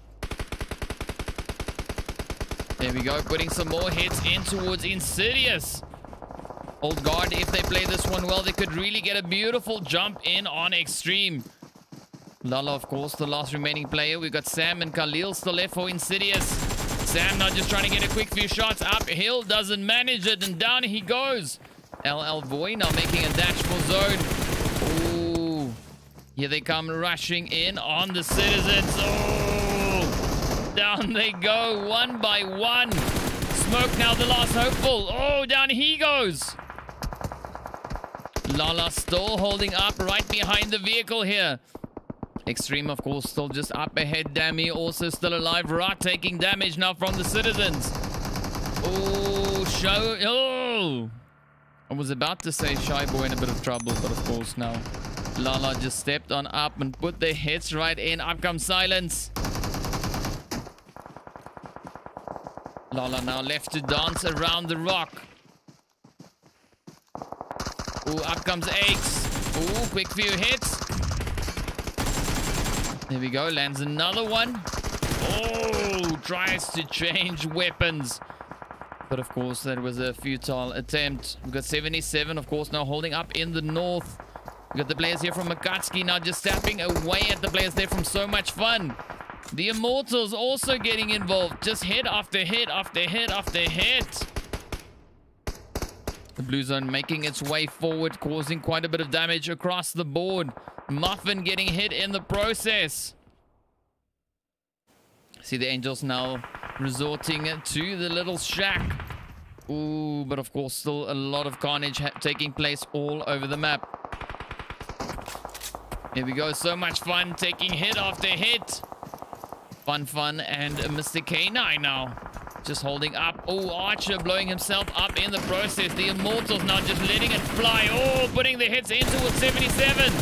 There we go. Putting some more hits in towards Insidious. Old Guard, if they play this one well, they could really get a beautiful jump in on Extreme. Lala, of course, the last remaining player. We've got Sam and Khalil still left for Insidious. Sam now just trying to get a quick few shots uphill. Doesn't manage it, and down he goes. LL VOAY now making a dash for zone. Ooh. Here they come rushing in on the Citizens. Oh! Down they go, one by one. Smoke now the last hopeful. Oh, down he goes. Lala still holding up right behind the vehicle here. Extreme, of course, still just up ahead. Dami also still alive. Ra taking damage now from the Citizens. Oh, show. Oh! I was about to say Shy Boy in a bit of trouble, but of course now Lala just stepped on up and put the hits right in. Up comes Silence. Lala now left to dance around the rock. Ooh, up comes Aches. Ooh, quick few hits. There we go. Lands another one. Oh, tries to change weapons. But of course, that was a futile attempt. We've got 77, of course, now holding up in the north. We've got the players here from AKATSUKI now just tapping away at the players there from So Much Fun. The Immortals also getting involved. Just hit after hit after hit after hit. The blue zone making its way forward, causing quite a bit of damage across the board. Muffin getting hit in the process. See the Angels now resorting to the little shack. Ooh, but of course still a lot of carnage taking place all over the map. Here we go. So Much Fun taking hit after hit. Fun and Mr. K9 now just holding up. Oh, Archer blowing himself up in the process. The Immortals now just letting it fly. Oh, putting the hits into with 77.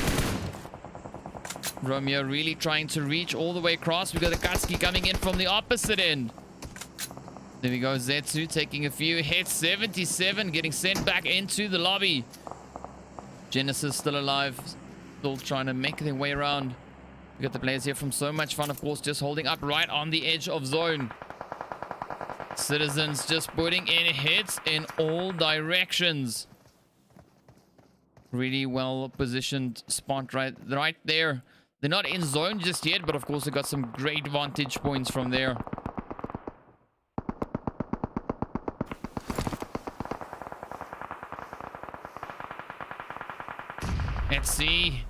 Romeo really trying to reach all the way across. We've got AKATSUKI coming in from the opposite end. There we go. Zetsu taking a few hits. 77 getting sent back into the lobby. Genesis still alive. Still trying to make their way around. We got the players here from So Much Fun, of course, just holding up right on the edge of zone. Citizens just putting in hits in all directions. Really well positioned spot right there. They're not in zone just yet, but of course they got some great vantage points from there. Let's see.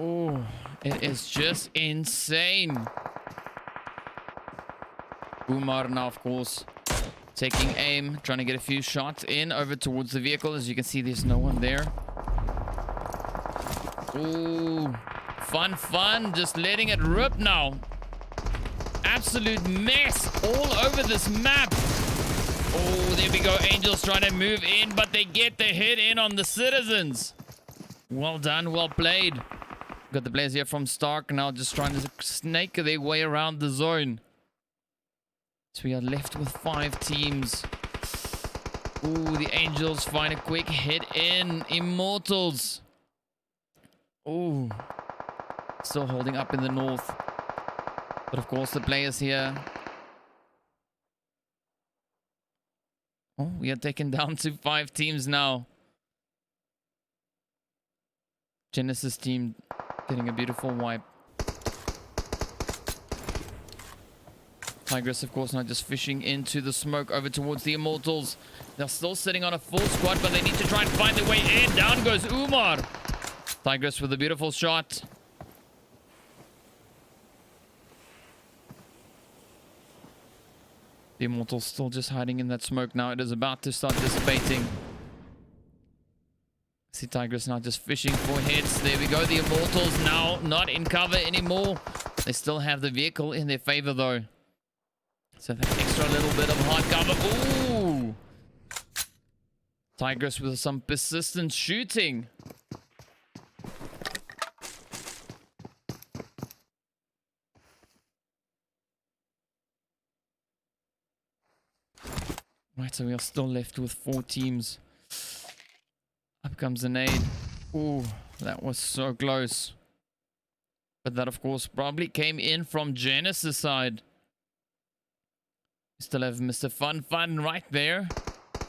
Oh, it is just insane. Umar now, of course, Taking aim, trying to get a few shots in over towards the vehicle. As you can see, there's no one there. Ooh, fun, just letting it rip now. Absolute mess all over this map. Oh, there we go. Angels trying to move in, but they get the hit in on the citizens. Well done, well played. Got the players here from Stark now just trying to snake their way around the zone. So we are left with 5 teams. Ooh, the Angels find a quick hit in. Immortals. Ooh. Still holding up in the north. But of course the players here. Oh, we are taken down to 5 teams now. Genesis team getting a beautiful wipe. Tigress, of course, now just fishing into the smoke over towards the Immortals. They're still sitting on a full squad, but they need to try and find their way in. Down goes Umar. Tigress with a beautiful shot. The Immortals still just hiding in that smoke now. It is about to start dissipating. See Tigress now just fishing for hits. There we go. The Immortals now not in cover anymore. They still have the vehicle in their favor, though. So that extra little bit of hard cover. Ooh! Tigress with some persistent shooting. Right, so we are still left with 4 teams. Up comes an aid. Ooh, that was so close. But that, of course, probably came in from Genesis' side. We still have Mr. Fun right there.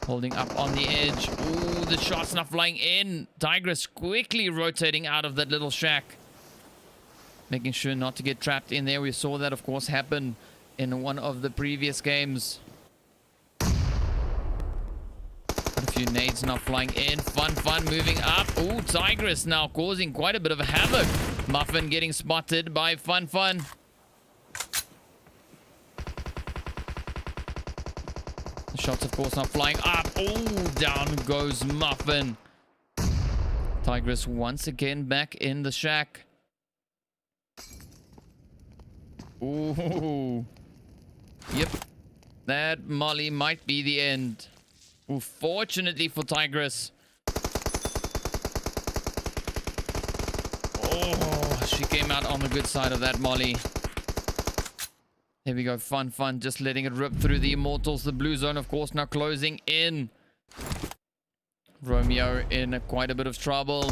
Holding up on the edge. Ooh, the shot's not flying in. Tigress quickly rotating out of that little shack. Making sure not to get trapped in there. We saw that, of course, happen in one of the previous games. A few nades now flying in. Fun moving up. Ooh, Tigress now causing quite a bit of havoc. Muffin getting spotted by Fun. The shots, of course, now flying up. Ooh, down goes Muffin. Tigress once again back in the shack. Ooh. Yep. That molly might be the end. Ooh, fortunately for Tigress. Oh, she came out on the good side of that molly. Here we go. Fun. Just letting it rip through the Immortals. The blue zone, of course, now closing in. Romeo in quite a bit of trouble.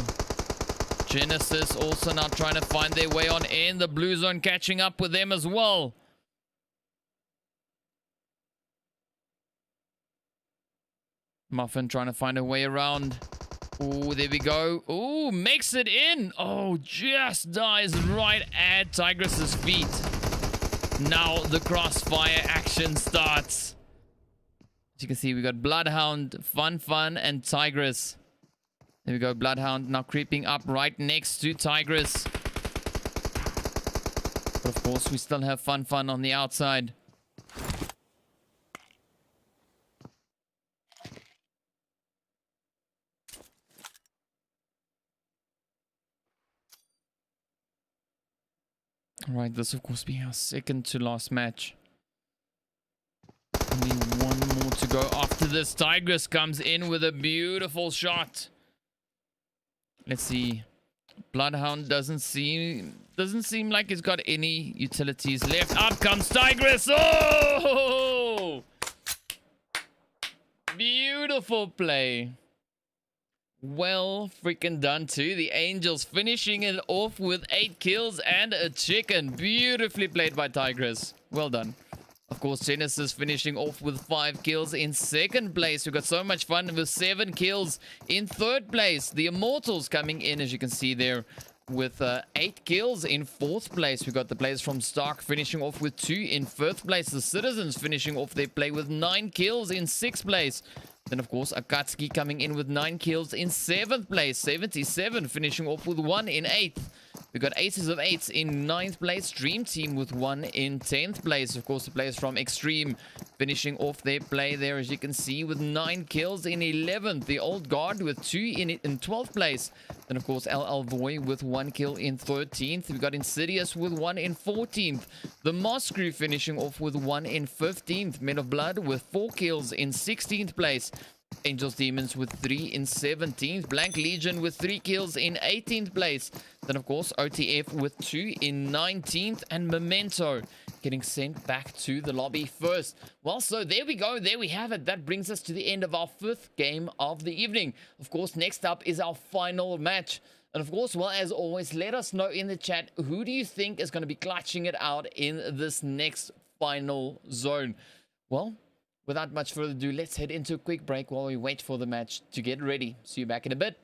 Genesis also now trying to find their way on in. The blue zone catching up with them as well. Muffin trying to find a way around. Ooh, there we go. Ooh, makes it in. Oh, just dies right at Tigress's feet. Now the crossfire action starts. As you can see, we got Bloodhound, Fun, and Tigress. There we go. Bloodhound now creeping up right next to Tigress. But of course, we still have Fun on the outside. Right, this of course being our second to last match. Only one more to go after this. Tigress comes in with a beautiful shot. Let's see. Bloodhound doesn't seem like he's got any utilities left. Up comes Tigress. Oh! Beautiful play. Well freaking done too. The Angels finishing it off with 8 kills and a chicken. Beautifully played by Tigress. Well done. Of course, Genesis finishing off with 5 kills in second place. We got so much fun with 7 kills in third place. The Immortals coming in, as you can see there, with 8 kills in fourth place. We got the players from Stark finishing off with 2 in fifth place. The Citizens finishing off their play with 9 kills in sixth place. Then, of course, AKATSUKI coming in with 9 kills in 7th place. 77 finishing off with 1 in 8th. We got Aces of Eights in 9th place. Dream Team with 1 in 10th place. Of course, the players from Extreme finishing off their play there, as you can see, with 9 kills in 11th. The Old Guard with 2 in 12th place. Then, of course, LL VOAY with 1 kill in 13th. We got Insidious with 1 in 14th. The MOZ Crew finishing off with 1 in 15th. Men of Blood with 4 kills in 16th place. Angels Demons with 3 in 17th. Blank Legion with 3 kills in 18th place. Then, of course, OTF with 2 in 19th. And Memento getting sent back to the lobby first. Well, so there we go. There we have it. That brings us to the end of our 5th game of the evening. Of course, next up is our final match. And of course, well, as always, let us know in the chat, who do you think is going to be clutching it out in this next final zone? Well, without much further ado, let's head into a quick break while we wait for the match to get ready. See you back in a bit.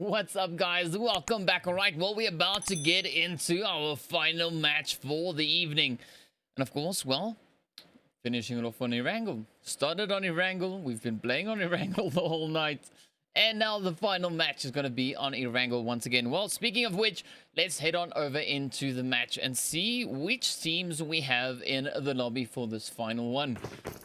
What's up, guys? Welcome back. All right, well, we're about to get into our final match for the evening. And of course, well, finishing it off on Erangel. Started on Erangel. We've been playing on Erangel the whole night. And now the final match is going to be on Erangel once again. Well, speaking of which, let's head on over into the match and see which teams we have in the lobby for this final one.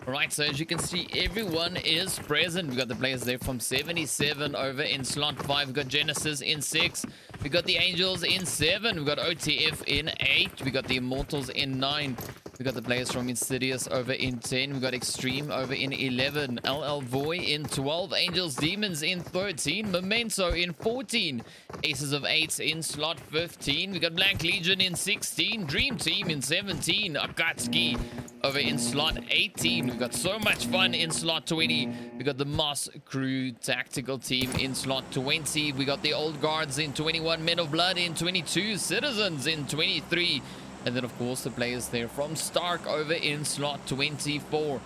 All right, so as you can see, everyone is present. We got the players there from 77 over in slot 5. We got Genesis in 6. We got the Angels in 7. We got OTF in 8. We got the Immortals in 9. We got the players from Insidious over in 10. We got Extreme over in 11. LL VOAY in 12. Angels Demons in 13. Memento in 14. Aces of 8 in slot 15. We got Blank Legion in 16. Dream Team in 17. AKATSUKI over in slot 18. We got so much fun in slot 20. We got the MOZ CREW TACTICAL team in slot 20. We got the Old Guards in 21. Men of Blood in 22. Citizens in 23. And then, of course, the players there from Stark over in slot 24.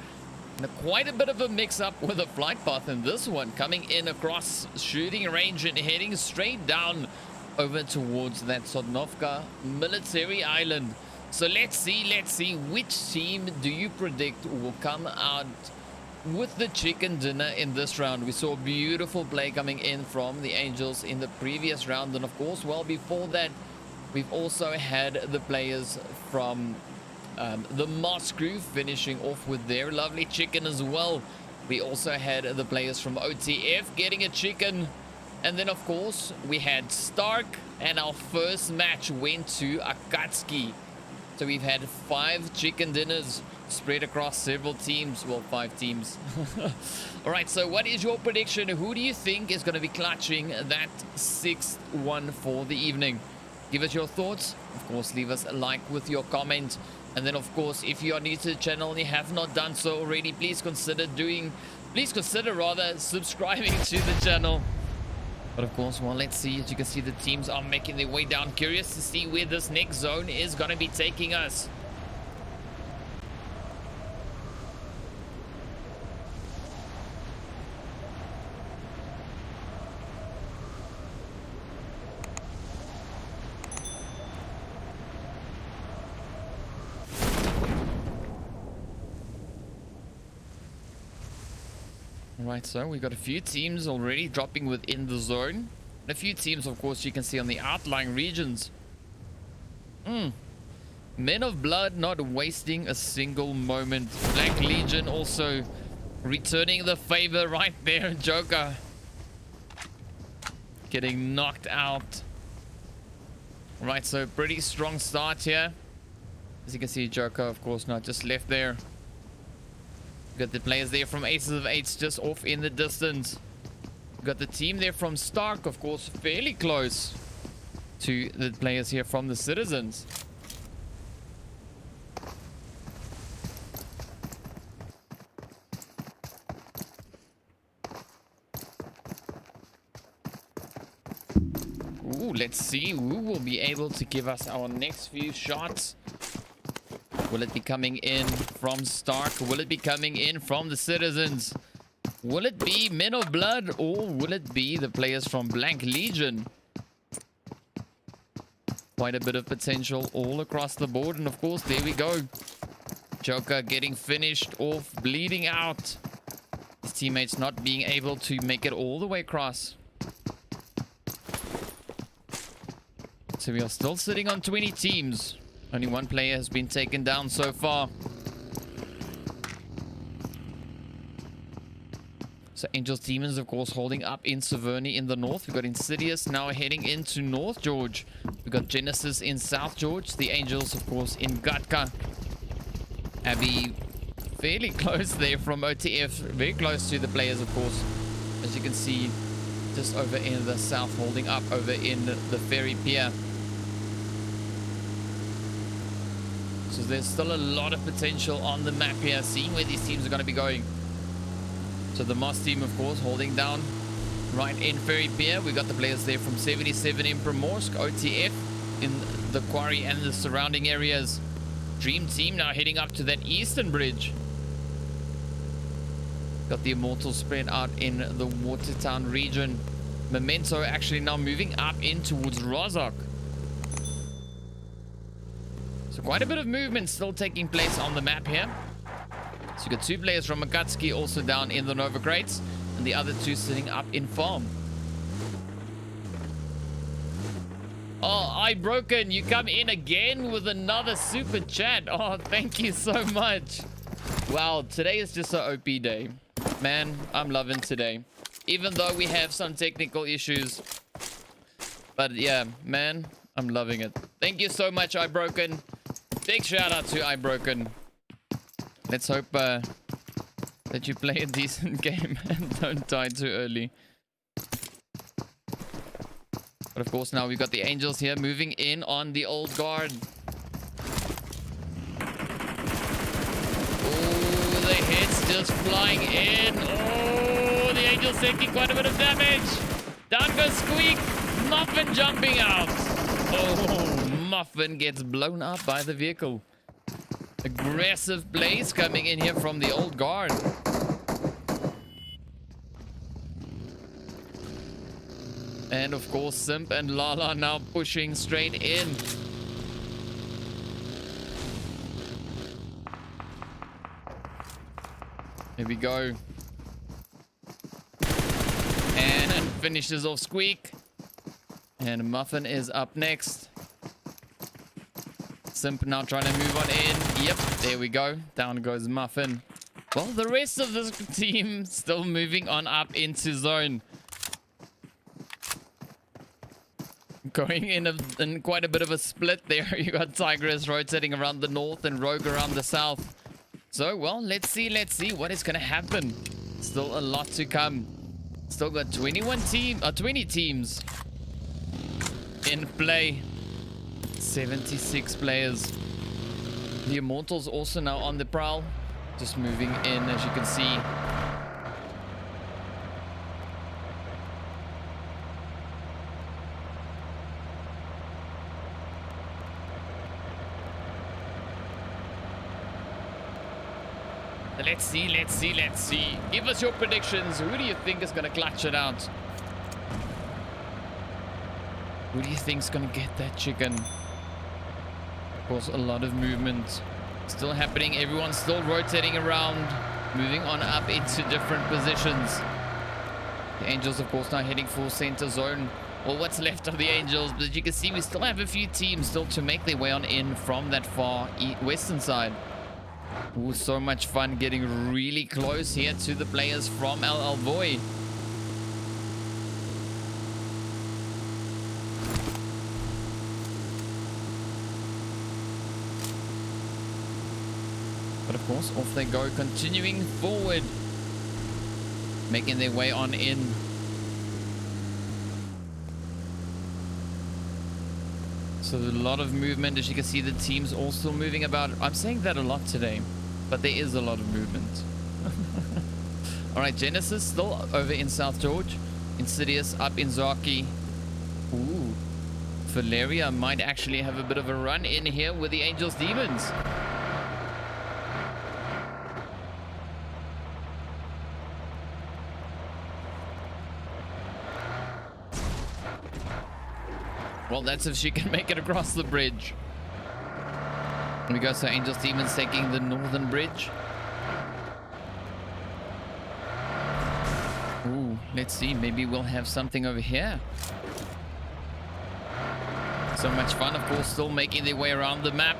And quite a bit of a mix-up with a flight path in this one. Coming in across shooting range and heading straight down over towards that Sosnovka military island. So let's see which team do you predict will come out with the chicken dinner in this round. We saw a beautiful play coming in from the Angels in the previous round. And, of course, well, before that, we've also had the players from the MOZ Crew finishing off with their lovely chicken as well. We also had the players from OTF getting a chicken. And then, of course, we had Stark, and our first match went to AKATSUKI. So we've had 5 chicken dinners spread across several teams. Well, 5 teams. All right, so what is your prediction? Who do you think is going to be clutching that 6th one for the evening? Give us your thoughts. Of course, leave us a like with your comment. And then, of course, if you are new to the channel and you have not done so already, please consider subscribing to the channel. But of course, well, let's see. As you can see, the teams are making their way down. Curious to see where this next zone is going to be taking us. Right, so we got a few teams already dropping within the zone. And a few teams, of course, you can see on the outlying regions. Men of Blood not wasting a single moment. Black Legion also returning the favor right there. Joker getting knocked out. Right, so pretty strong start here. As you can see, Joker, of course, not just left there. Got the players there from Aces of 8 just off in the distance. Got the team there from Stark, of course, fairly close to the players here from the Citizens. Ooh, let's see who will be able to give us our next few shots. Will it be coming in from Stark? Will it be coming in from the Citizens? Will it be Men of Blood, or will it be the players from Blank Legion? Quite a bit of potential all across the board. And of course, there we go. Joker getting finished off, bleeding out. His teammates not being able to make it all the way across. So we are still sitting on 20 teams. Only one player has been taken down so far. So Angels Demons, of course, holding up in Severny in the north. We've got Insidious now heading into North George. We've got Genesis in South George. The Angels, of course, in Gatka. Abby fairly close there from OTF. Very close to the players, of course. As you can see, just over in the south, holding up over in the ferry pier. So there's still a lot of potential on the map here, seeing where these teams are going to be going. So the MOZ team, of course, holding down right in Ferry Pier. We got the players there from 77 in Primorsk, OTF in the quarry and the surrounding areas. Dream team now heading up to that eastern bridge. Got the Immortals spread out in the Watertown region. Memento actually now moving up in towards Rozhok. So quite a bit of movement still taking place on the map here. So you got 2 players from AKATSUKI also down in the Nova crates, and the other 2 sitting up in farm. Oh, iBroken, you come in again with another super chat. Oh, thank you so much. Wow, today is just an OP day. Man, I'm loving today. Even though we have some technical issues. But yeah, man, I'm loving it. Thank you so much, iBroken. Big shout out to iBroken. Let's hope that you play a decent game and don't die too early. But of course, now we've got the Angels here moving in on the old guard. Oh, the hits just flying in. Oh, the Angels taking quite a bit of damage. Down goes Squeak. Muffin jumping out. Oh, Muffin gets blown up by the vehicle. Aggressive plays coming in here from the old guard. And of course, Simp and Lala now pushing straight in. Here we go. And finishes off Squeak. And Muffin is up next. Simp now trying to move on in. Yep, there we go. Down goes Muffin. Well, the rest of the team still moving on up into zone. Going in quite a bit of a split there. You got Tigress rotating around the north and Rogue around the south. So, well, let's see what is going to happen. Still a lot to come. Still got 20 teams in play. 76 players. The Immortals also now on the prowl. Just moving in, as you can see. Let's see. Give us your predictions. Who do you think is going to clutch it out? Who do you think is going to get that chicken? Of course, a lot of movement still happening. Everyone's still rotating around, moving on up into different positions. The Angels, of course, now heading for center zone. Well, what's left of the Angels, but as you can see, we still have a few teams still to make their way on in from that far western side. Ooh, so much fun getting really close here to the players from VOAY. But of course, off they go, continuing forward, making their way on in. So a lot of movement. As you can see, the teams all still moving about. I'm saying that a lot today, but there is a lot of movement. All right, Genesis still over in South George. Insidious up in Zaki. Ooh, Valeria might actually have a bit of a run in here with the Angels Demons. Well, that's if she can make it across the bridge. Here we go. So Angels Demons taking the northern bridge. Ooh, let's see. Maybe we'll have something over here. So much fun, of course, still making their way around the map.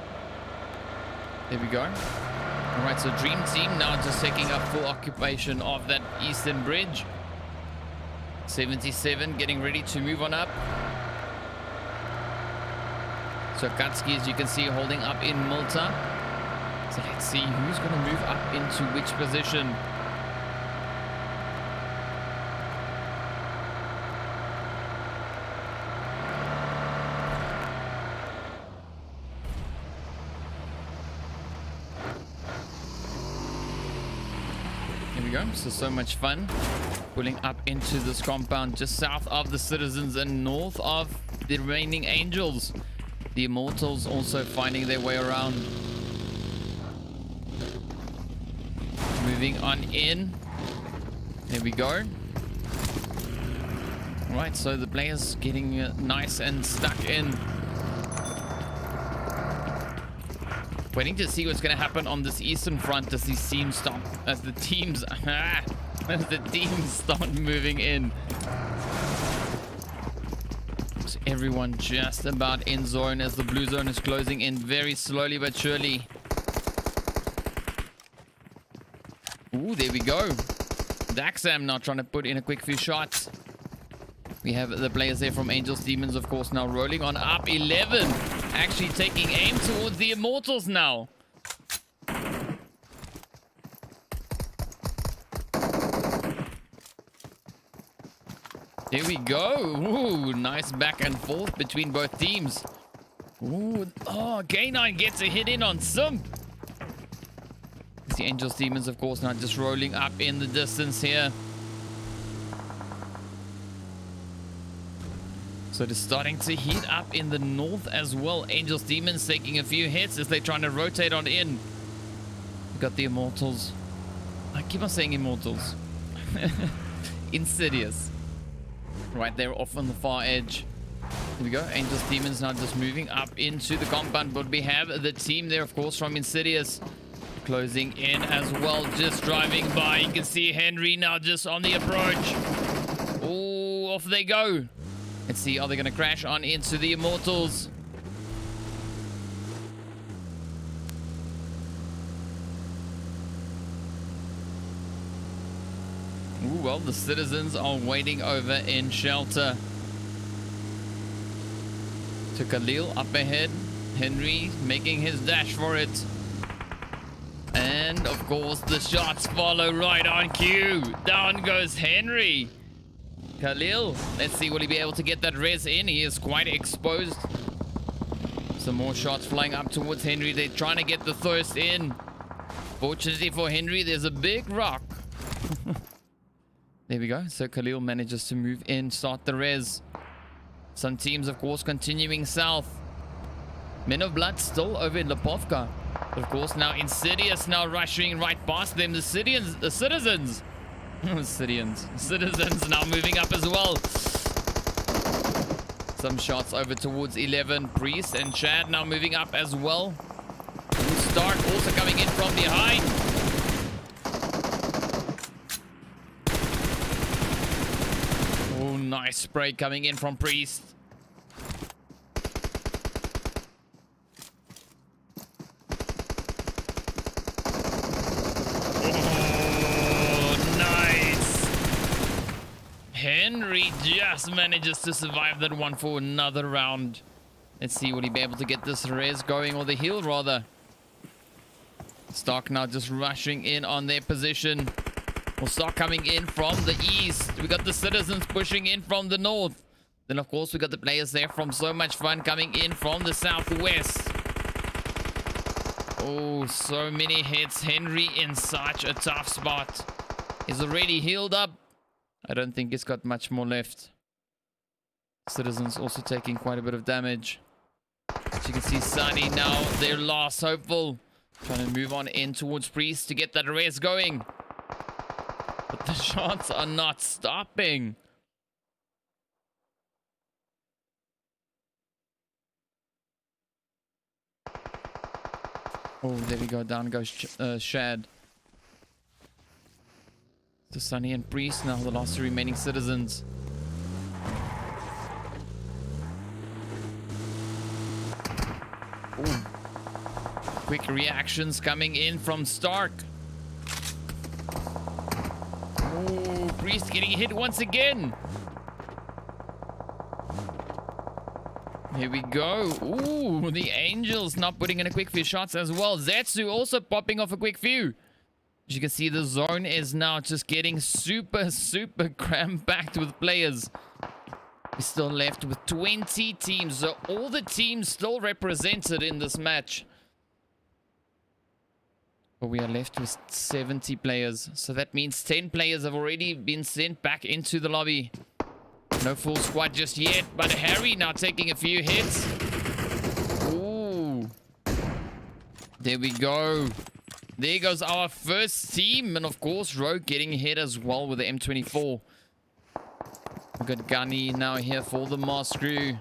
There we go. All right, so Dream Team now just taking up full occupation of that eastern bridge. 77 getting ready to move on up. So AKATSUKI, as you can see, holding up in Malta. So let's see who's going to move up into which position. Here we go. So much fun. Pulling up into this compound just south of the Citizens and north of the remaining Angels. The Immortals also finding their way around. Moving on in. There we go. Right, so the players getting nice and stuck in. Waiting to see what's going to happen on this eastern front as these teams start, as the teams start moving in. So everyone just about in zone as the blue zone is closing in very slowly but surely. Ooh, there we go. Daxam now trying to put in a quick few shots. We have the players there from Angels Demons, of course, now rolling on up 11. Actually taking aim towards the Immortals now. There we go. Ooh, nice back and forth between both teams. Ooh, oh, K9 gets a hit in on Sim. It's the Angels Demons, of course, now just rolling up in the distance here. So they're starting to heat up in the north as well. Angels Demons taking a few hits as they're trying to rotate on in. We got the Immortals. I keep on saying Immortals. Insidious. Right there off on the far edge. Here we go. Angels Demons now just moving up into the compound. But we have the team there, of course, from Insidious. Closing in as well. Just driving by. You can see Henry now just on the approach. Oh, off they go. Let's see, are they going to crash on into the Immortals? Ooh, well, the Citizens are waiting over in shelter. To Khalil up ahead. Henry making his dash for it. And, of course, the shots follow right on cue. Down goes Henry. Khalil, let's see, will he be able to get that res in? He is quite exposed. Some more shots flying up towards Henry. They're trying to get the thirst in. Fortunately for Henry, there's a big rock. There we go. So Khalil manages to move in, start the res. Some teams, of course, continuing south. Men of Blood still over in Lipovka. Of course, now Insidious now rushing right past them. The Citizens. Citizens now moving up as well. Some shots over towards 11. Priest and Chad now moving up as well. Stark also coming in from behind. Oh, nice spray coming in from Priest. Henry just manages to survive that one for another round. Let's see, will he be able to get this res going, or the heal rather. Stark now just rushing in on their position. Will start coming in from the east. We got the Citizens pushing in from the north. Then, of course, we got the players there from So Much Fun coming in from the southwest. Oh, so many hits. Henry in such a tough spot. He's already healed up. I don't think he's got much more left. Citizens also taking quite a bit of damage. As you can see, Sunny now their last hopeful. Trying to move on in towards Priest to get that res going. But the shots are not stopping. Oh, there we go. Down goes Shad. So Sunny and Priest now the last two remaining Citizens. Ooh. Quick reactions coming in from Stark. Oh, Priest getting hit once again. Here we go. Ooh, the Angels not putting in a quick few shots as well. Zetsu also popping off a quick few. As you can see, the zone is now just getting super cram-packed with players. We're still left with 20 teams. So all the teams still represented in this match. But we are left with 70 players. So that means 10 players have already been sent back into the lobby. No full squad just yet. But Harry now taking a few hits. Ooh. There we go. There goes our first team. And of course, Rogue getting hit as well with the M24. We've got Gunny now here for the MOZ crew.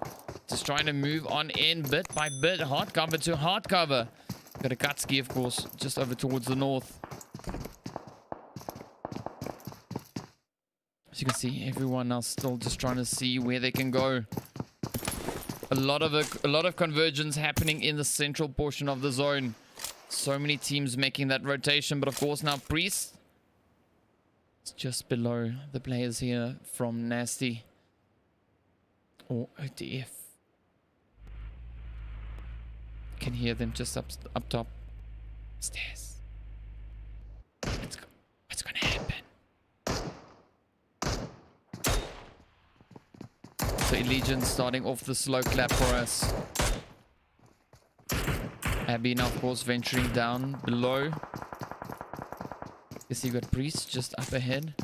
Just trying to move on in bit by bit. Hard cover to hard cover. Got AKATSUKI, of course, just over towards the north. As you can see, everyone now still just trying to see where they can go. A lot of convergence happening in the central portion of the zone. So many teams making that rotation, but of course now Priest is just below the players here from Nasty or OTF. Can hear them just up top. Stairs. What's gonna happen? So Legion starting off the slow clap for us. Abby now, of course, venturing down below. You see, you got Priest just up ahead.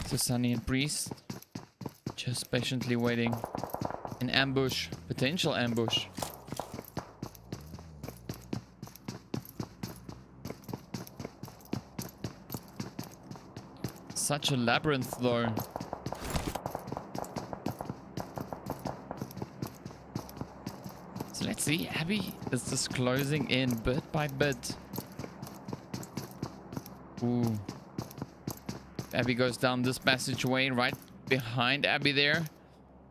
So Sunny and Priest just patiently waiting. An ambush, potential ambush. Such a labyrinth, though. So let's see. Abby is just closing in bit by bit. Ooh. Abby goes down this passageway right behind Abby there.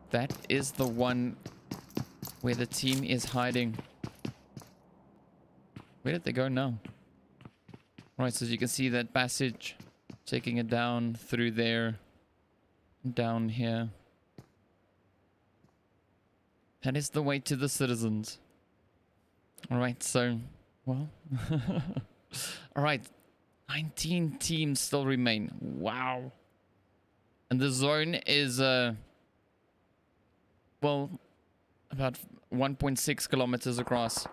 That is the one where the team is hiding. Where did they go now? Right, so as you can see that passage, taking it down through there, down here. That is the way to the Citizens. Alright, so, well. Alright, 19 teams still remain. Wow. And the zone is, well, about 1.6 kilometers across.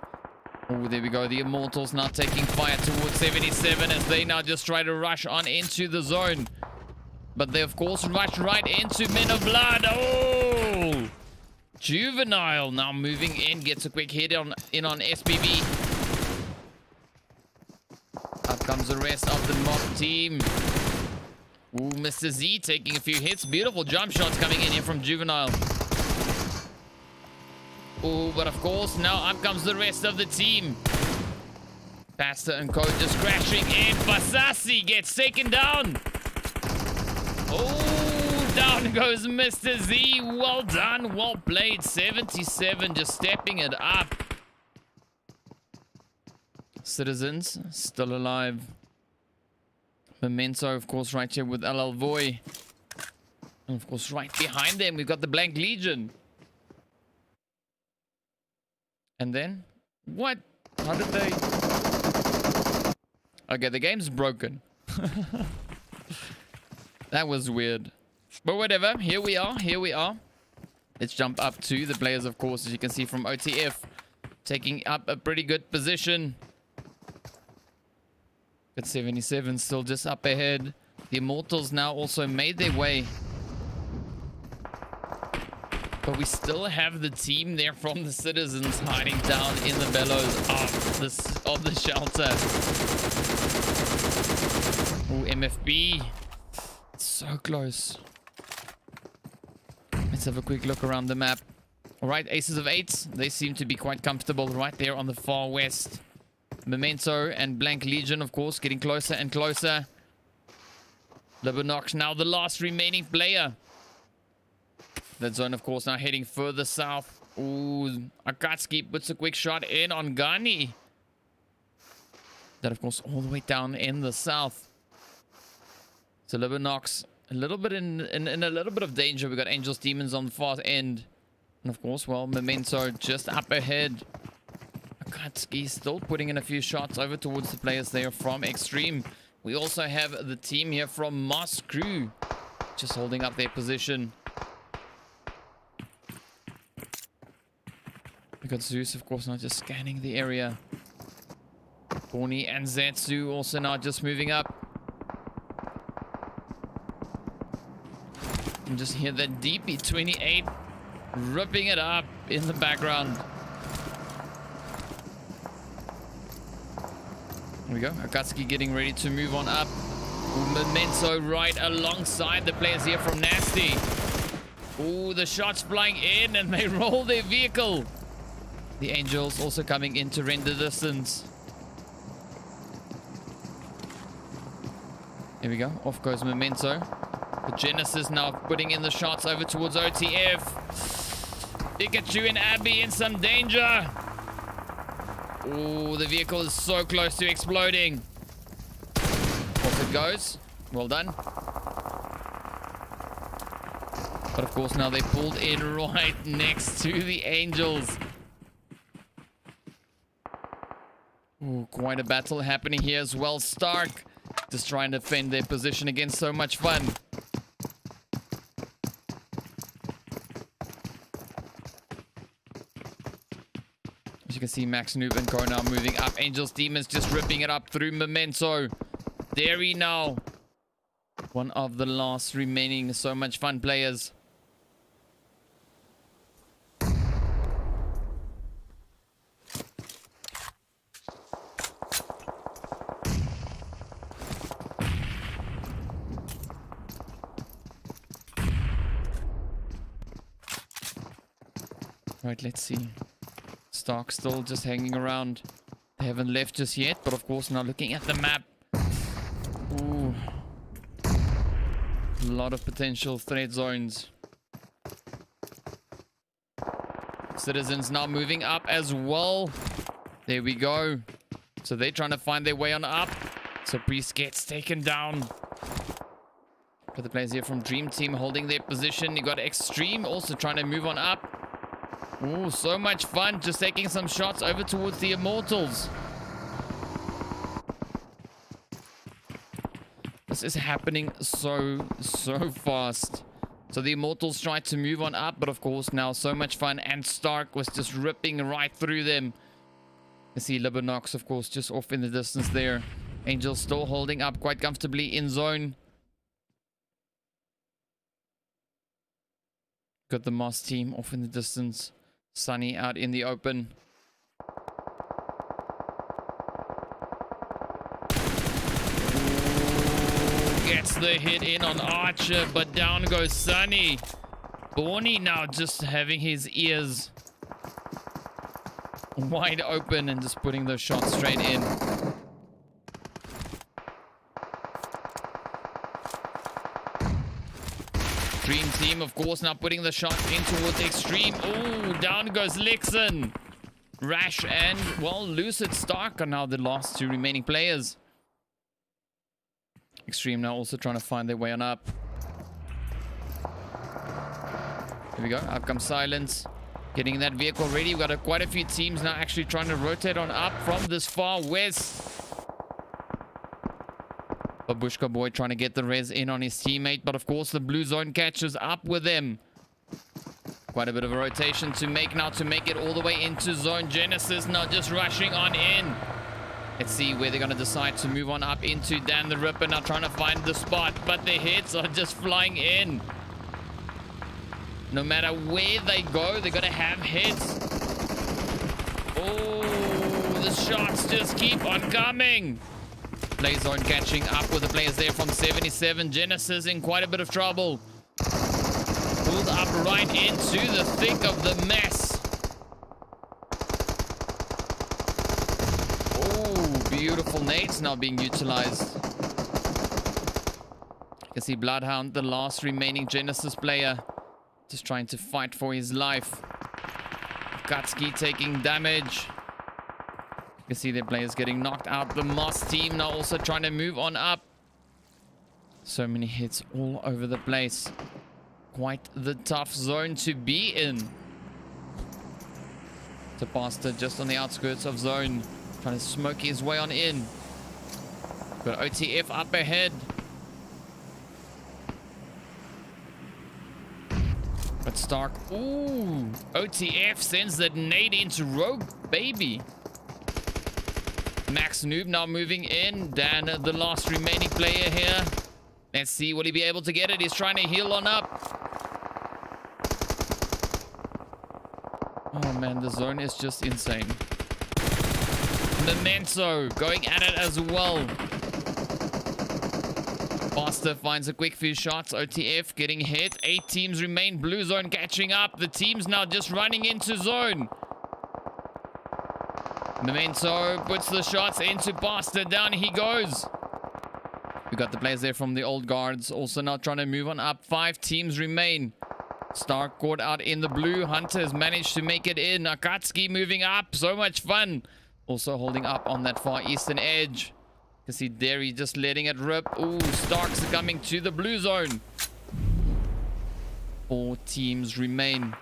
Oh, there we go. The Immortals now taking fire towards 77 as they now just try to rush on into the zone. But they, of course, rush right into Men of Blood. Oh! Juvenile now moving in. Gets a quick hit in on SPV. Up comes the rest of the mock team. Ooh, Mr. Z taking a few hits. Beautiful jump shots coming in here from Juvenile. Oh, but of course, now up comes the rest of the team. Pastor and Co just crashing in. Basasi gets taken down. Oh, down goes Mr. Z. Well done, well played. 77 just stepping it up. Citizens still alive. Memento, of course, right here with LL VOAY. And of course, right behind them, we've got the Blank Legion. And then, what? How did they? Okay, the game's broken. That was weird. But whatever, here we are, here we are. Let's jump up to the players, of course, as you can see from OTF. Taking up a pretty good position. Got 77 still just up ahead. The Immortals now also made their way. But we still have the team there from the Citizens hiding down in the bellows of the shelter. Oh, MFB. So close. Let's have a quick look around the map. Alright, Aces of Eights. They seem to be quite comfortable right there on the far west. Memento and Blank Legion, of course, getting closer and closer. Libanox now the last remaining player. That zone, of course, now heading further south. Ooh, AKATSUKI puts a quick shot in on Gunny. That, of course, all the way down in the south. So Libanox a little bit in a little bit of danger. We got Angels Demons on the far end. And of course, well, Memento just up ahead. AKATSUKI still putting in a few shots over towards the players there from Extreme. We also have the team here from MOZ Crew just holding up their position. We got Zeus, of course, now just scanning the area. Borny and Zetsu also now just moving up. And just hear that DP28 ripping it up in the background. Here we go. AKATSUKI getting ready to move on up. Memento right alongside the players here from Nasty. Ooh, the shots flying in and they roll their vehicle. The Angels also coming in to render distance. Here we go. Off goes Memento. The Genesis now putting in the shots over towards OTF. Pikachu and Abby in some danger. Ooh, the vehicle is so close to exploding. Off it goes. Well done. But of course now they pulled in right next to the Angels. Ooh, quite a battle happening here as well. Stark just trying to defend their position against so much fun. As you can see, Max Noob and Ko now moving up. Angels Demons just ripping it up through Memento. Derry now. One of the last remaining so much fun players. Right, let's see. Stark still just hanging around. They haven't left just yet, but of course now looking at the map. Ooh. A lot of potential threat zones. Citizens now moving up as well. There we go. So they're trying to find their way on up. So Priest gets taken down. Got the players here from Dream Team holding their position. You got Extreme also trying to move on up. Ooh, so much fun. Just taking some shots over towards the Immortals. This is happening so fast. So the Immortals tried to move on up, but of course now so much fun. And Stark was just ripping right through them. You see Libanox, of course, just off in the distance there. Angels still holding up quite comfortably in zone. Got the MOZ team off in the distance. Sunny out in the open. Ooh, gets the hit in on Archer, but down goes Sunny. Borny now just having his ears wide open and just putting those shots straight in. Dream Team, of course, now putting the shot in towards Extreme. Oh, down goes Lixon. Rash and, well, Lucid Stark are now the last two remaining players. Extreme now also trying to find their way on up. Here we go. Up comes Silence. Getting that vehicle ready. We've got quite a few teams now actually trying to rotate on up from this far west. Babushka Boy trying to get the res in on his teammate, but of course the blue zone catches up with them. Quite a bit of a rotation to make now to make it all the way into zone. Genesis now just rushing on in. Let's see where they're going to decide to move on up into. Dan the Ripper now trying to find the spot, but the hits are just flying in. No matter where they go, they're going to have hits. Oh, the shots just keep on coming. Play zone catching up with the players there from 77. Genesis in quite a bit of trouble. Pulled up right into the thick of the mess. Oh, beautiful nades now being utilized. You can see Bloodhound, the last remaining Genesis player, just trying to fight for his life. AKATSUKI taking damage. You can see their players getting knocked out. The MOZ team now also trying to move on up. So many hits all over the place. Quite the tough zone to be in. Tapasta just on the outskirts of zone. Trying to smoke his way on in. Got OTF up ahead. But Stark. Ooh. OTF sends that nade into Rogue, baby. Max Noob now moving in. Dan, the last remaining player here. Let's see, will he be able to get it? He's trying to heal on up. Oh man, the zone is just insane. Memento going at it as well. Faster finds a quick few shots. OTF getting hit. 8 teams remain. Blue zone catching up. The team's now just running into zone. Memento puts the shots into Basta. Down he goes. We got the players there from the old guards. Also now trying to move on up. 5 teams remain. Stark caught out in the blue. Hunters managed to make it in. AKATSUKI moving up. So much fun. Also holding up on that far eastern edge. Can see Derry just letting it rip. Ooh, Starks are coming to the blue zone. 4 teams remain.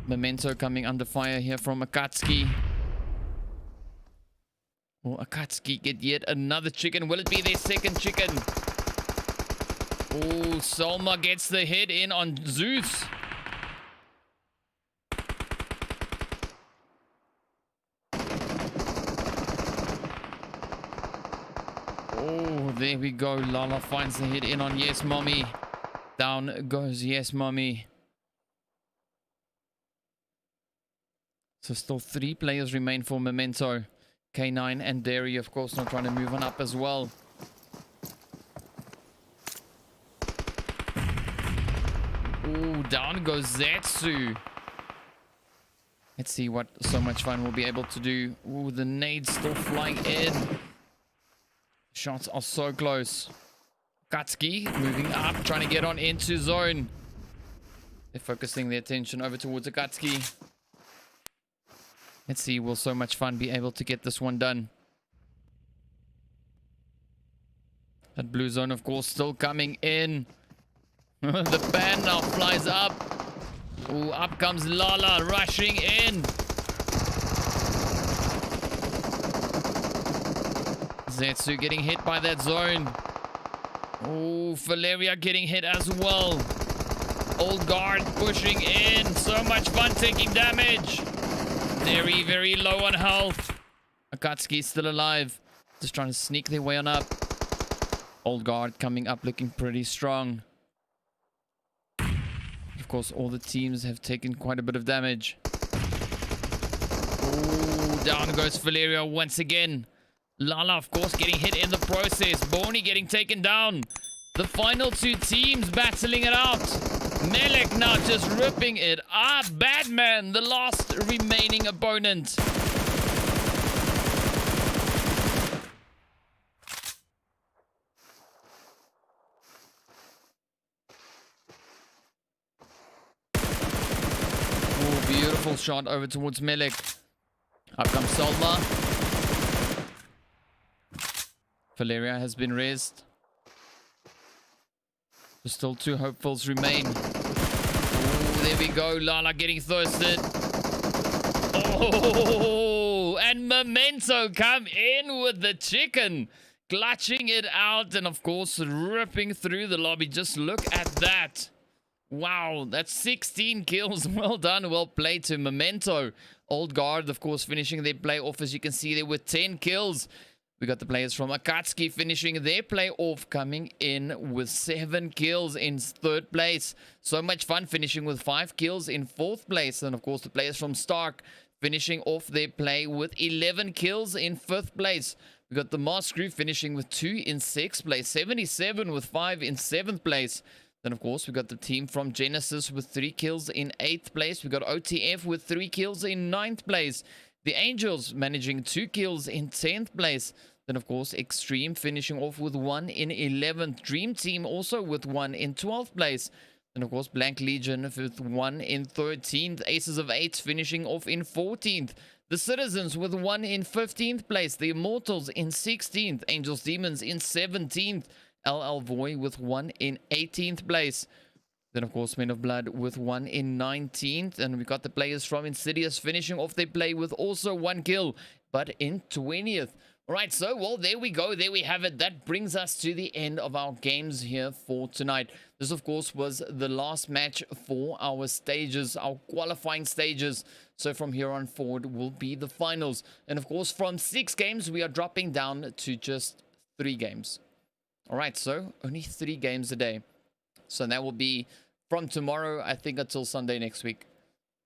Memento coming under fire here from AKATSUKI. Will AKATSUKI get yet another chicken? Will it be their second chicken? Oh, Solma gets the hit in on Zeus. Oh, there we go. Lala finds the hit in on Yes Mommy. Down goes Yes Mommy. So still 3 players remain for Memento. K9 and Derry, of course, not trying to move on up as well. Ooh, down goes Zetsu. Let's see what So Much Fun will be able to do. Ooh, the nades still flying in. Shots are so close. AKATSUKI moving up, trying to get on into zone. They're focusing their attention over towards AKATSUKI. Let's see, will So Much Fun be able to get this one done? That blue zone, of course, still coming in. The ban now flies up. Ooh, up comes Lala, rushing in. Zetsu getting hit by that zone. Ooh, Valeria getting hit as well. Old guard pushing in. So Much Fun taking damage. Very, very low on health. AKATSUKI still alive. Just trying to sneak their way on up. Old guard coming up looking pretty strong. Of course, all the teams have taken quite a bit of damage. Ooh, down goes Valeria once again. Lala, of course, getting hit in the process. Bonnie getting taken down. The final 2 teams battling it out. Melek now just ripping it up. Batman, the last remaining opponent. Oh, beautiful shot over towards Melek. Up comes Solma. Valeria has been raised. Still 2 hopefuls remain. Oh, there we go. Lala getting thirsted. Oh, and Memento come in with the chicken. Clutching it out and, of course, ripping through the lobby. Just look at that. Wow, that's 16 kills. Well done. Well played to Memento. Old guard, of course, finishing their play off, as you can see there, with 10 kills. We got the players from AKATSUKI finishing their play off, coming in with 7 kills in 3rd place. So Much Fun finishing with 5 kills in 4th place. And of course, the players from Stark finishing off their play with 11 kills in 5th place. We got the MOZ Crew finishing with 2 in 6th place. 77 with 5 in 7th place. Then, of course, we got the team from Genesis with 3 kills in 8th place. We got OTF with 3 kills in 9th place. The Angels managing 2 kills in 10th place. Then, of course, Extreme finishing off with 1 in 11th. Dream Team also with 1 in 12th place. Then, of course, Blank Legion with 1 in 13th. Aces of 8 finishing off in 14th. The Citizens with 1 in 15th place. The Immortals in 16th. Angels Demons in 17th. LL VOAY with 1 in 18th place. Then, of course, Men of Blood with 1 in 19th. And we got the players from Insidious finishing off their play with also 1 kill, but in 20th. All right, so, well, there we go. There we have it. That brings us to the end of our games here for tonight. This, of course, was the last match for our stages, our qualifying stages. So from here on forward will be the finals. And, of course, from 6 games, we are dropping down to just 3 games. All right, so only 3 games a day. So that will be from tomorrow, I think, until Sunday next week.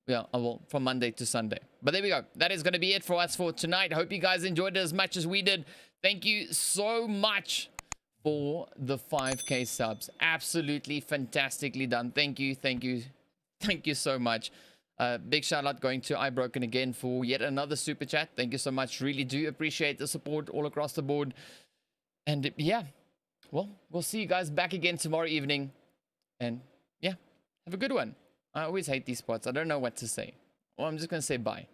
Yeah, well, from Monday to Sunday. But there we go. That is going to be it for us for tonight. I hope you guys enjoyed it as much as we did. Thank you so much for the 5K subs. Absolutely fantastically done. Thank you. Thank you. Thank you so much. Big shout out going to iBroken again for yet another super chat. Thank you so much. Really do appreciate the support all across the board. And yeah, well, we'll see you guys back again tomorrow evening. And yeah, have a good one. I always hate these spots. I don't know what to say. Well, I'm just going to say bye.